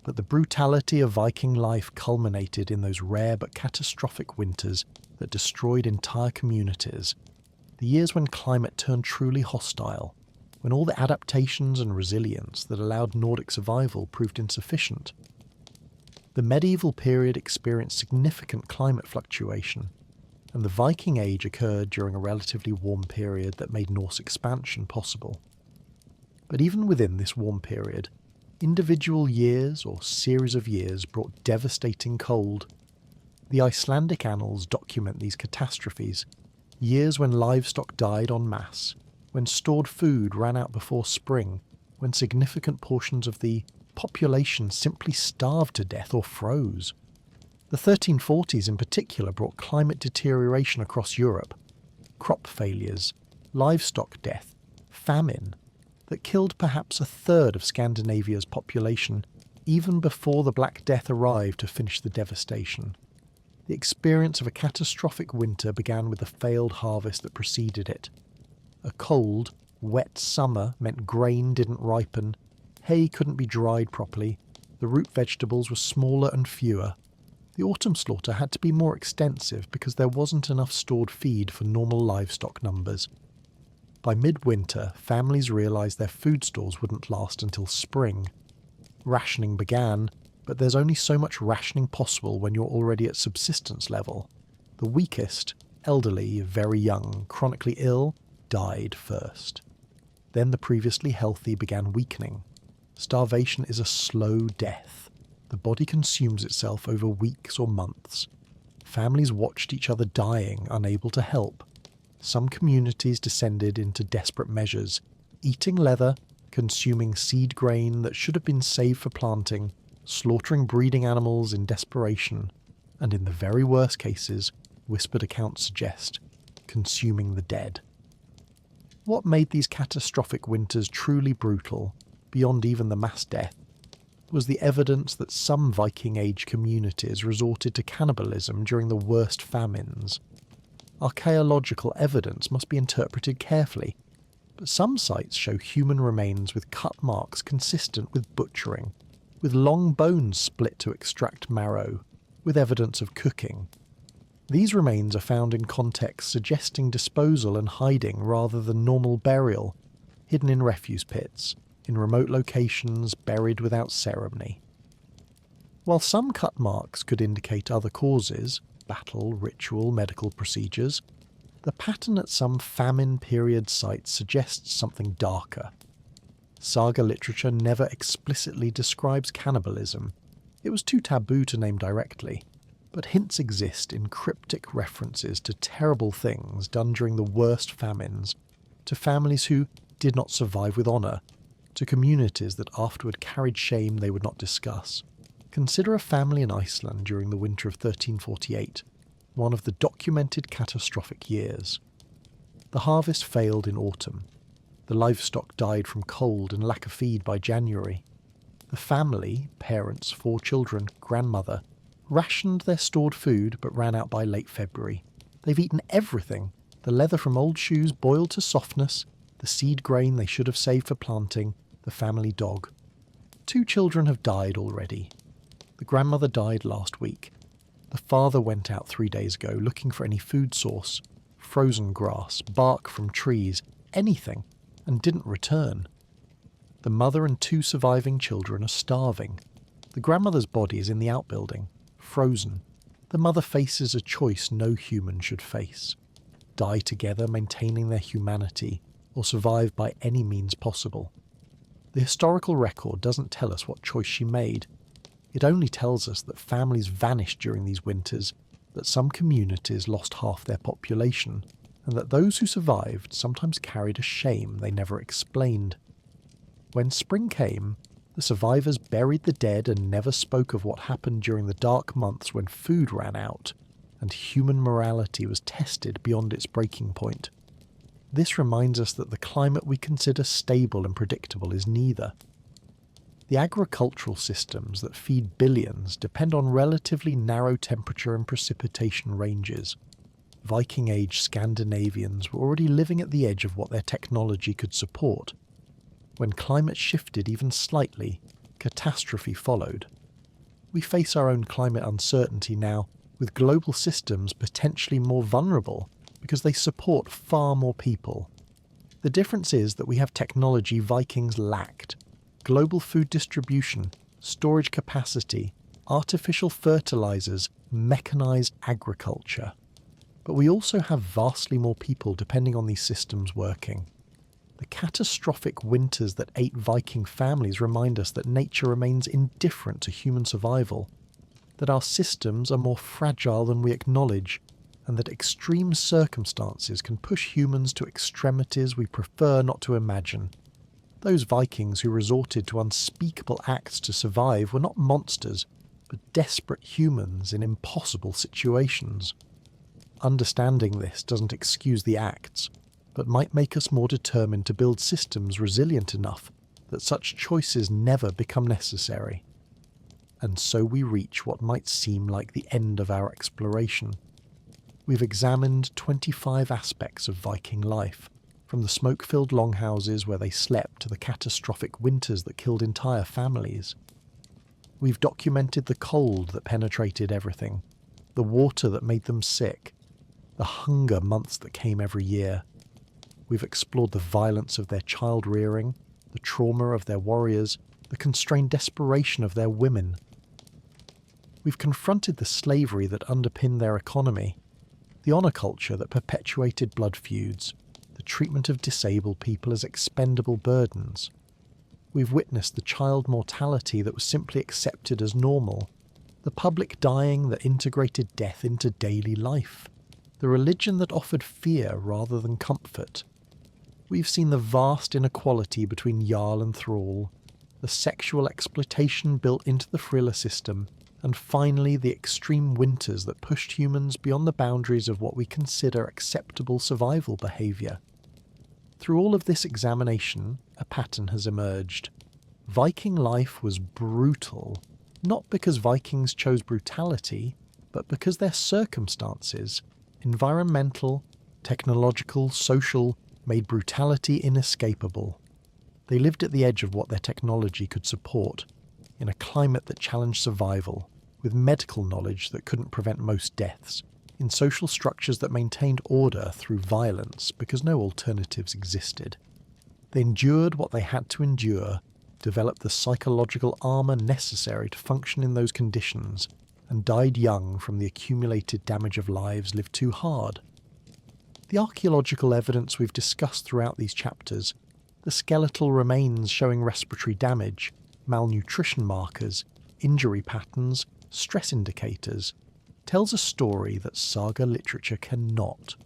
But the brutality of Viking life culminated in those rare but catastrophic winters that destroyed entire communities, the years when climate turned truly hostile, when all the adaptations and resilience that allowed Nordic survival proved insufficient. The medieval period experienced significant climate fluctuation, and the Viking Age occurred during a relatively warm period that made Norse expansion possible. But even within this warm period, individual years or series of years brought devastating cold. The Icelandic annals document these catastrophes, years when livestock died en masse, when stored food ran out before spring, when significant portions of the population simply starved to death or froze. The 1340s in particular brought climate deterioration across Europe, crop failures, livestock death, famine, that killed perhaps a third of Scandinavia's population even before the Black Death arrived to finish the devastation. The experience of a catastrophic winter began with the failed harvest that preceded it. A cold, wet summer meant grain didn't ripen, hay couldn't be dried properly, the root vegetables were smaller and fewer. The autumn slaughter had to be more extensive because there wasn't enough stored feed for normal livestock numbers. By midwinter, families realised their food stores wouldn't last until spring. Rationing began, but there's only so much rationing possible when you're already at subsistence level. The weakest, elderly, very young, chronically ill, died first. Then the previously healthy began weakening. Starvation is a slow death. The body consumes itself over weeks or months. Families watched each other dying, unable to help. Some communities descended into desperate measures, eating leather, consuming seed grain that should have been saved for planting, slaughtering breeding animals in desperation, and in the very worst cases, whispered accounts suggest, consuming the dead. What made these catastrophic winters truly brutal, beyond even the mass death, was the evidence that some Viking Age communities resorted to cannibalism during the worst famines. Archaeological evidence must be interpreted carefully, but some sites show human remains with cut marks consistent with butchering, with long bones split to extract marrow, with evidence of cooking. These remains are found in contexts suggesting disposal and hiding rather than normal burial, hidden in refuse pits, in remote locations, buried without ceremony. While some cut marks could indicate other causes, battle, ritual, medical procedures, the pattern at some famine period sites suggests something darker. Saga literature never explicitly describes cannibalism. It was too taboo to name directly, but hints exist in cryptic references to terrible things done during the worst famines, to families who did not survive with honour, to communities that afterward carried shame they would not discuss. Consider a family in Iceland during the winter of 1348, one of the documented catastrophic years. The harvest failed in autumn. The livestock died from cold and lack of feed by January. The family, parents, 4 children, grandmother, rationed their stored food but ran out by late February. They've eaten everything, the leather from old shoes boiled to softness, the seed grain they should have saved for planting, the family dog. 2 children have died already. The grandmother died last week. The father went out 3 days ago looking for any food source, frozen grass, bark from trees, anything, and didn't return. The mother and 2 surviving children are starving. The grandmother's body is in the outbuilding, frozen. The mother faces a choice no human should face: die together maintaining their humanity, or survive by any means possible. The historical record doesn't tell us what choice she made. It only tells us that families vanished during these winters, that some communities lost half their population, and that those who survived sometimes carried a shame they never explained. When spring came, the survivors buried the dead and never spoke of what happened during the dark months when food ran out, and human morality was tested beyond its breaking point. This reminds us that the climate we consider stable and predictable is neither. The agricultural systems that feed billions depend on relatively narrow temperature and precipitation ranges. Viking Age Scandinavians were already living at the edge of what their technology could support. When climate shifted even slightly, catastrophe followed. We face our own climate uncertainty now, with global systems potentially more vulnerable because they support far more people. The difference is that we have technology Vikings lacked: global food distribution, storage capacity, artificial fertilizers, mechanized agriculture. But we also have vastly more people depending on these systems working. The catastrophic winters that ate Viking families remind us that nature remains indifferent to human survival, that our systems are more fragile than we acknowledge, and that extreme circumstances can push humans to extremities we prefer not to imagine. Those Vikings who resorted to unspeakable acts to survive were not monsters, but desperate humans in impossible situations. Understanding this doesn't excuse the acts, but might make us more determined to build systems resilient enough that such choices never become necessary. And so we reach what might seem like the end of our exploration. We've examined 25 aspects of Viking life, from the smoke-filled longhouses where they slept to the catastrophic winters that killed entire families. We've documented the cold that penetrated everything, the water that made them sick, the hunger months that came every year. We've explored the violence of their child rearing, the trauma of their warriors, the constrained desperation of their women. We've confronted the slavery that underpinned their economy, the honour culture that perpetuated blood feuds, the the treatment of disabled people as expendable burdens. We've witnessed the child mortality that was simply accepted as normal, the public dying that integrated death into daily life, the religion that offered fear rather than comfort. We've seen the vast inequality between Jarl and Thrall, the sexual exploitation built into the thriller system, and finally the extreme winters that pushed humans beyond the boundaries of what we consider acceptable survival behaviour. Through all of this examination, a pattern has emerged. Viking life was brutal, not because Vikings chose brutality, but because their circumstances, environmental, technological, social, made brutality inescapable. They lived at the edge of what their technology could support, in a climate that challenged survival, with medical knowledge that couldn't prevent most deaths, in social structures that maintained order through violence because no alternatives existed. They endured what they had to endure, developed the psychological armour necessary to function in those conditions, and died young from the accumulated damage of lives lived too hard. The archaeological evidence we've discussed throughout these chapters, the skeletal remains showing respiratory damage, malnutrition markers, injury patterns, stress indicators, tells a story that saga literature cannot.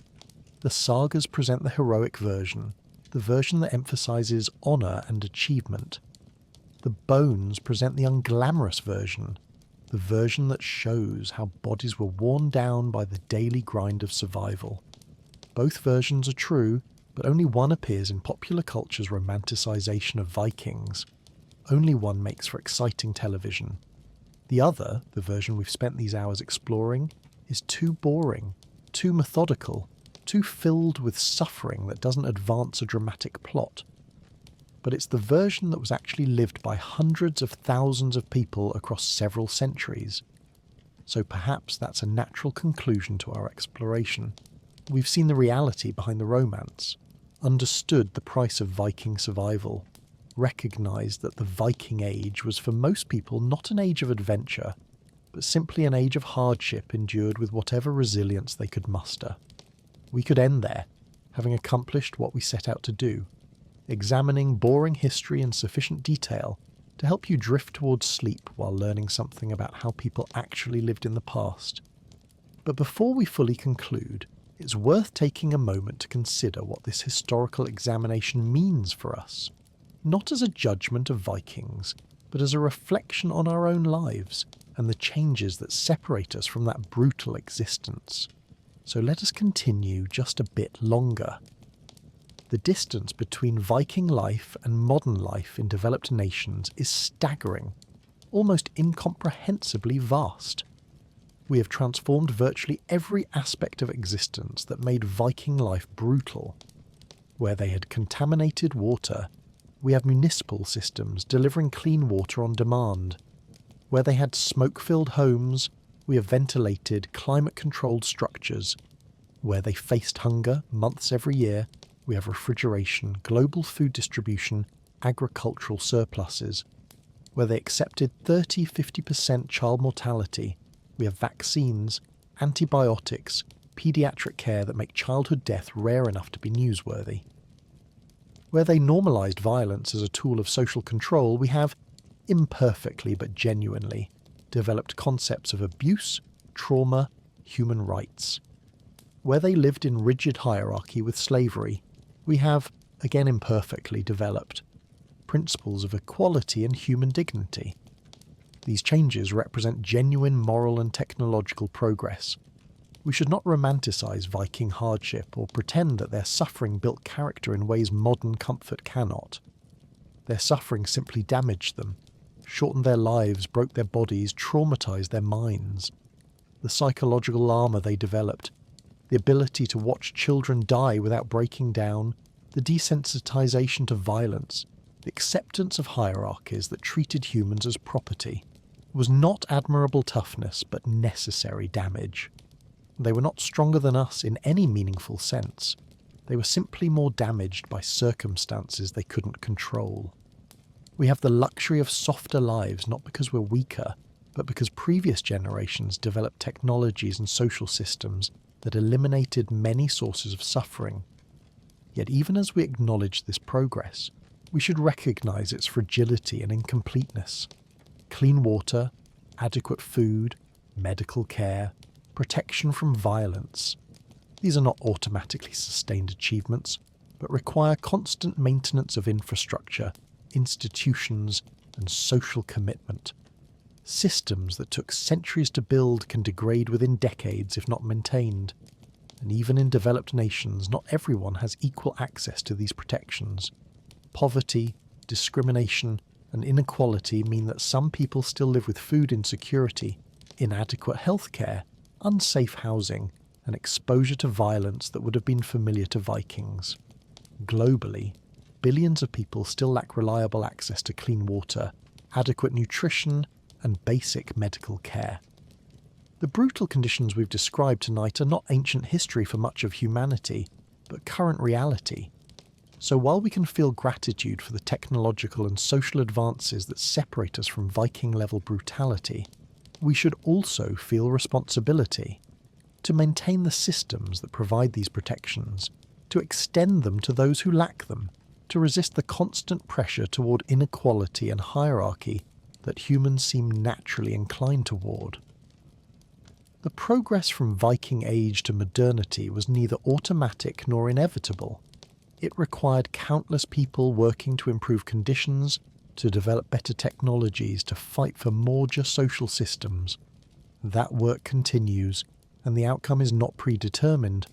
The sagas present the heroic version, the version that emphasises honour and achievement. The bones present the unglamorous version, the version that shows how bodies were worn down by the daily grind of survival. Both versions are true, but only one appears in popular culture's romanticisation of Vikings. Only one makes for exciting television. The other, the version we've spent these hours exploring, is too boring, too methodical, too filled with suffering that doesn't advance a dramatic plot. But it's the version that was actually lived by hundreds of thousands of people across several centuries. So perhaps that's a natural conclusion to our exploration. We've seen the reality behind the romance, understood the price of Viking survival, recognised that the Viking Age was for most people not an age of adventure, but simply an age of hardship endured with whatever resilience they could muster. We could end there, having accomplished what we set out to do, examining boring history in sufficient detail to help you drift towards sleep while learning something about how people actually lived in the past. But before we fully conclude, it's worth taking a moment to consider what this historical examination means for us, not as a judgment of Vikings, but as a reflection on our own lives and the changes that separate us from that brutal existence. So let us continue just a bit longer. The distance between Viking life and modern life in developed nations is staggering, almost incomprehensibly vast. We have transformed virtually every aspect of existence that made Viking life brutal. Where they had contaminated water, we have municipal systems delivering clean water on demand. Where they had smoke-filled homes, we have ventilated, climate-controlled structures. Where they faced hunger months every year, we have refrigeration, global food distribution, agricultural surpluses. Where they accepted 30-50% child mortality, we have vaccines, antibiotics, paediatric care that make childhood death rare enough to be newsworthy. Where they normalised violence as a tool of social control, we have, imperfectly but genuinely, developed concepts of abuse, trauma, human rights. Where they lived in rigid hierarchy with slavery, we have, again imperfectly, developed principles of equality and human dignity. These changes represent genuine moral and technological progress. We should not romanticise Viking hardship or pretend that their suffering built character in ways modern comfort cannot. Their suffering simply damaged them, shortened their lives, broke their bodies, traumatised their minds. The psychological armour they developed, the ability to watch children die without breaking down, the desensitisation to violence, the acceptance of hierarchies that treated humans as property, was not admirable toughness but necessary damage. They were not stronger than us in any meaningful sense. They were simply more damaged by circumstances they couldn't control. We have the luxury of softer lives not because we're weaker, but because previous generations developed technologies and social systems that eliminated many sources of suffering. Yet even as we acknowledge this progress, we should recognise its fragility and incompleteness. Clean water, adequate food, medical care, protection from violence. These are not automatically sustained achievements, but require constant maintenance of infrastructure, institutions, and social commitment. Systems that took centuries to build can degrade within decades if not maintained. And even in developed nations, not everyone has equal access to these protections. Poverty, discrimination, and inequality mean that some people still live with food insecurity, inadequate healthcare, unsafe housing, and exposure to violence that would have been familiar to Vikings. Globally, billions of people still lack reliable access to clean water, adequate nutrition, and basic medical care. The brutal conditions we've described tonight are not ancient history for much of humanity, but current reality. So while we can feel gratitude for the technological and social advances that separate us from Viking-level brutality, we should also feel responsibility to maintain the systems that provide these protections, to extend them to those who lack them, to resist the constant pressure toward inequality and hierarchy that humans seem naturally inclined toward. The progress from Viking Age to modernity was neither automatic nor inevitable. It required countless people working to improve conditions, to develop better technologies, to fight for more just social systems. That work continues, and the outcome is not predetermined.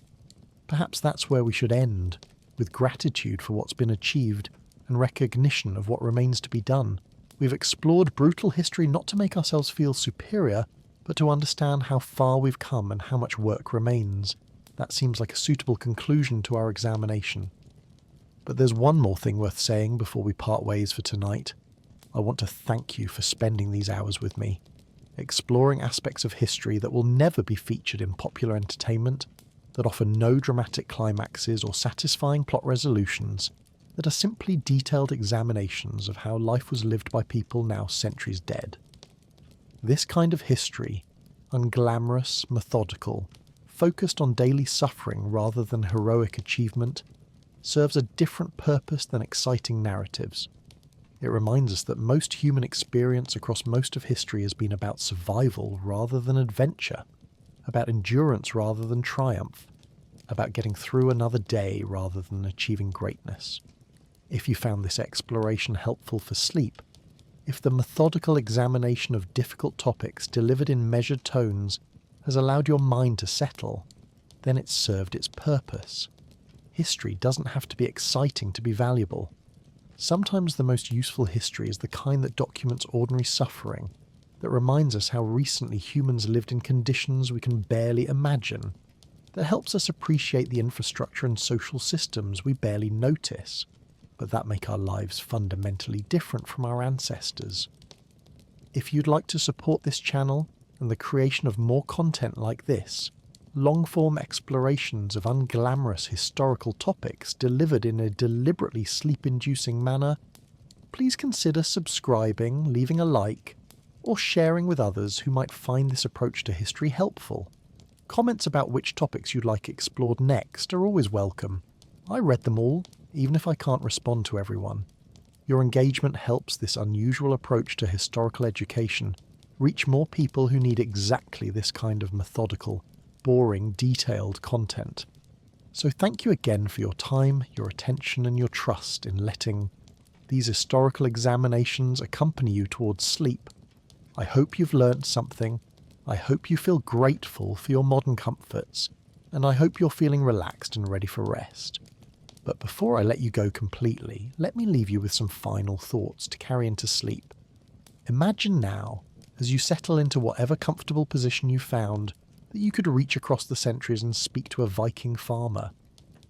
Perhaps that's where we should end, with gratitude for what's been achieved and recognition of what remains to be done. We've explored brutal history not to make ourselves feel superior, but to understand how far we've come and how much work remains. That seems like a suitable conclusion to our examination. But there's one more thing worth saying before we part ways for tonight. I want to thank you for spending these hours with me, exploring aspects of history that will never be featured in popular entertainment, that offer no dramatic climaxes or satisfying plot resolutions, that are simply detailed examinations of how life was lived by people now centuries dead. This kind of history, unglamorous, methodical, focused on daily suffering rather than heroic achievement, serves a different purpose than exciting narratives. It reminds us that most human experience across most of history has been about survival rather than adventure, about endurance rather than triumph, about getting through another day rather than achieving greatness. If you found this exploration helpful for sleep, if the methodical examination of difficult topics delivered in measured tones has allowed your mind to settle, then it's served its purpose. History doesn't have to be exciting to be valuable. Sometimes the most useful history is the kind that documents ordinary suffering, that reminds us how recently humans lived in conditions we can barely imagine, that helps us appreciate the infrastructure and social systems we barely notice, but that make our lives fundamentally different from our ancestors. If you'd like to support this channel and the creation of more content like this, long-form explorations of unglamorous historical topics delivered in a deliberately sleep-inducing manner, please consider subscribing, leaving a like, or sharing with others who might find this approach to history helpful. Comments about which topics you'd like explored next are always welcome. I read them all, even if I can't respond to everyone. Your engagement helps this unusual approach to historical education reach more people who need exactly this kind of methodical, boring, detailed content. So thank you again for your time, your attention, and your trust in letting these historical examinations accompany you towards sleep. I hope you've learnt something, I hope you feel grateful for your modern comforts, and I hope you're feeling relaxed and ready for rest. But before I let you go completely, let me leave you with some final thoughts to carry into sleep. Imagine now, as you settle into whatever comfortable position you found, that you could reach across the centuries and speak to a Viking farmer.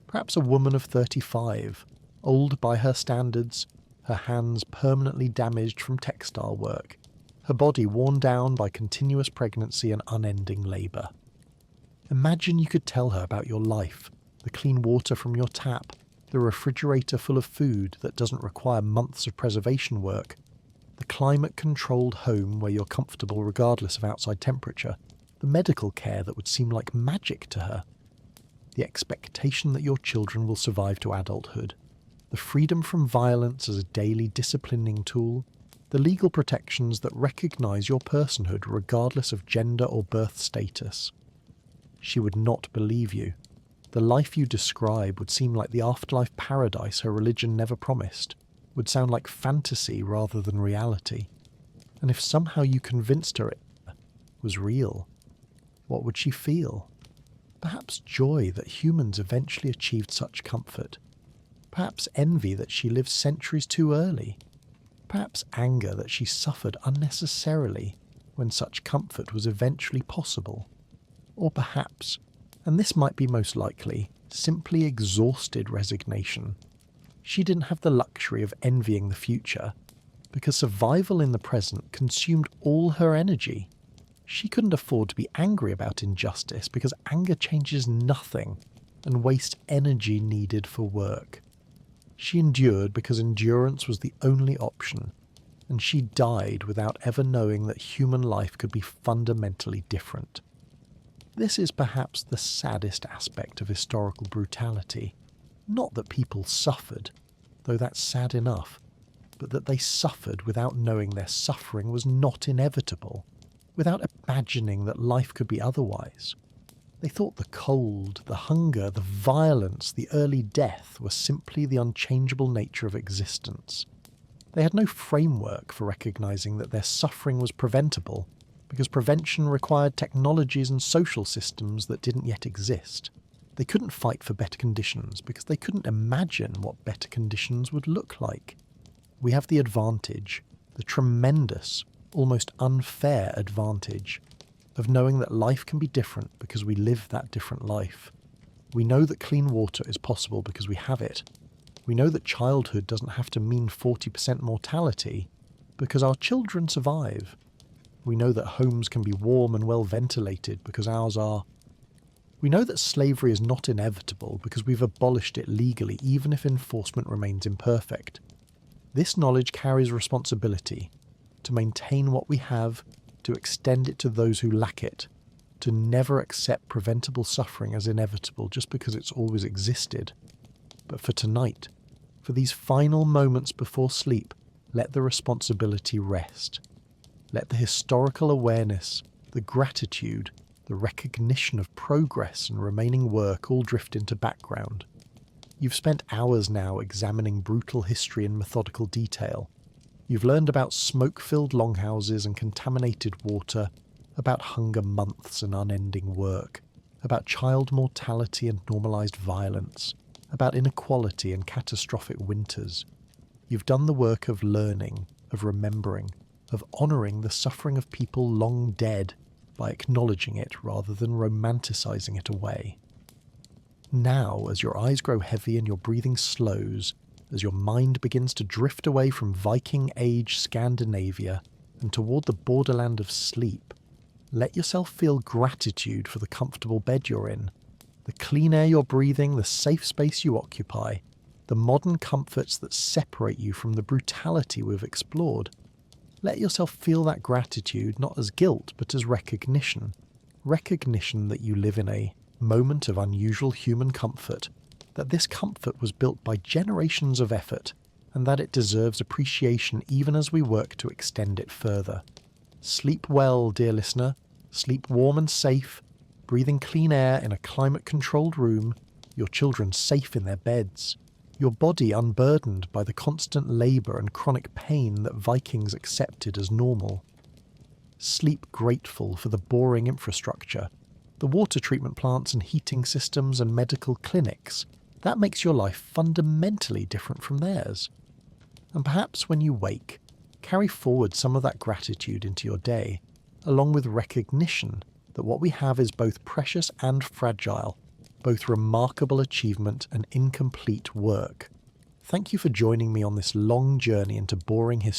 Perhaps a woman of 35, old by her standards, her hands permanently damaged from textile work, her body worn down by continuous pregnancy and unending labour. Imagine you could tell her about your life, the clean water from your tap, the refrigerator full of food that doesn't require months of preservation work, the climate-controlled home where you're comfortable regardless of outside temperature, the medical care that would seem like magic to her. the expectation that your children will survive to adulthood, the freedom from violence as a daily disciplining tool, the legal protections that recognise your personhood regardless of gender or birth status. She would not believe you. The life you describe would seem like the afterlife paradise her religion never promised, would sound like fantasy rather than reality. And if somehow you convinced her it was real, what would she feel? Perhaps joy that humans eventually achieved such comfort. Perhaps envy that she lived centuries too early. Perhaps anger that she suffered unnecessarily when such comfort was eventually possible. Or perhaps, and this might be most likely, simply exhausted resignation. She didn't have the luxury of envying the future, because survival in the present consumed all her energy. She couldn't afford to be angry about injustice because anger changes nothing and wastes energy needed for work. She endured because endurance was the only option, and she died without ever knowing that human life could be fundamentally different. This is perhaps the saddest aspect of historical brutality. Not that people suffered, though that's sad enough, but that they suffered without knowing their suffering was not inevitable, without imagining that life could be otherwise. They thought the cold, the hunger, the violence, the early death were simply the unchangeable nature of existence. They had no framework for recognising that their suffering was preventable, because prevention required technologies and social systems that didn't yet exist. They couldn't fight for better conditions because they couldn't imagine what better conditions would look like. We have the advantage, the tremendous, almost unfair advantage, of knowing that life can be different because we live that different life. We know that clean water is possible because we have it. We know that childhood doesn't have to mean 40% mortality because our children survive. We know that homes can be warm and well ventilated because ours are. We know that slavery is not inevitable because we've abolished it legally even if enforcement remains imperfect. This knowledge carries responsibility to maintain what we have, to extend it to those who lack it, to never accept preventable suffering as inevitable just because it's always existed. But for tonight, for these final moments before sleep, let the responsibility rest. Let the historical awareness, the gratitude, the recognition of progress and remaining work all drift into background. You've spent hours now examining brutal history in methodical detail. You've learned about smoke-filled longhouses and contaminated water, about hunger months and unending work, about child mortality and normalized violence, about inequality and catastrophic winters. You've done the work of learning, of remembering, of honouring the suffering of people long dead by acknowledging it rather than romanticizing it away. Now, as your eyes grow heavy and your breathing slows, as your mind begins to drift away from Viking Age Scandinavia and toward the borderland of sleep, let yourself feel gratitude for the comfortable bed you're in, the clean air you're breathing, the safe space you occupy, the modern comforts that separate you from the brutality we've explored. Let yourself feel that gratitude not as guilt but as recognition. Recognition that you live in a moment of unusual human comfort, that this comfort was built by generations of effort, and that it deserves appreciation even as we work to extend it further. Sleep well, dear listener. Sleep warm and safe, breathing clean air in a climate-controlled room, your children safe in their beds, your body unburdened by the constant labour and chronic pain that Vikings accepted as normal. Sleep grateful for the boring infrastructure, the water treatment plants and heating systems and medical clinics. That makes your life fundamentally different from theirs. And perhaps when you wake, carry forward some of that gratitude into your day, along with recognition that what we have is both precious and fragile, both remarkable achievement and incomplete work. Thank you for joining me on this long journey into boring history.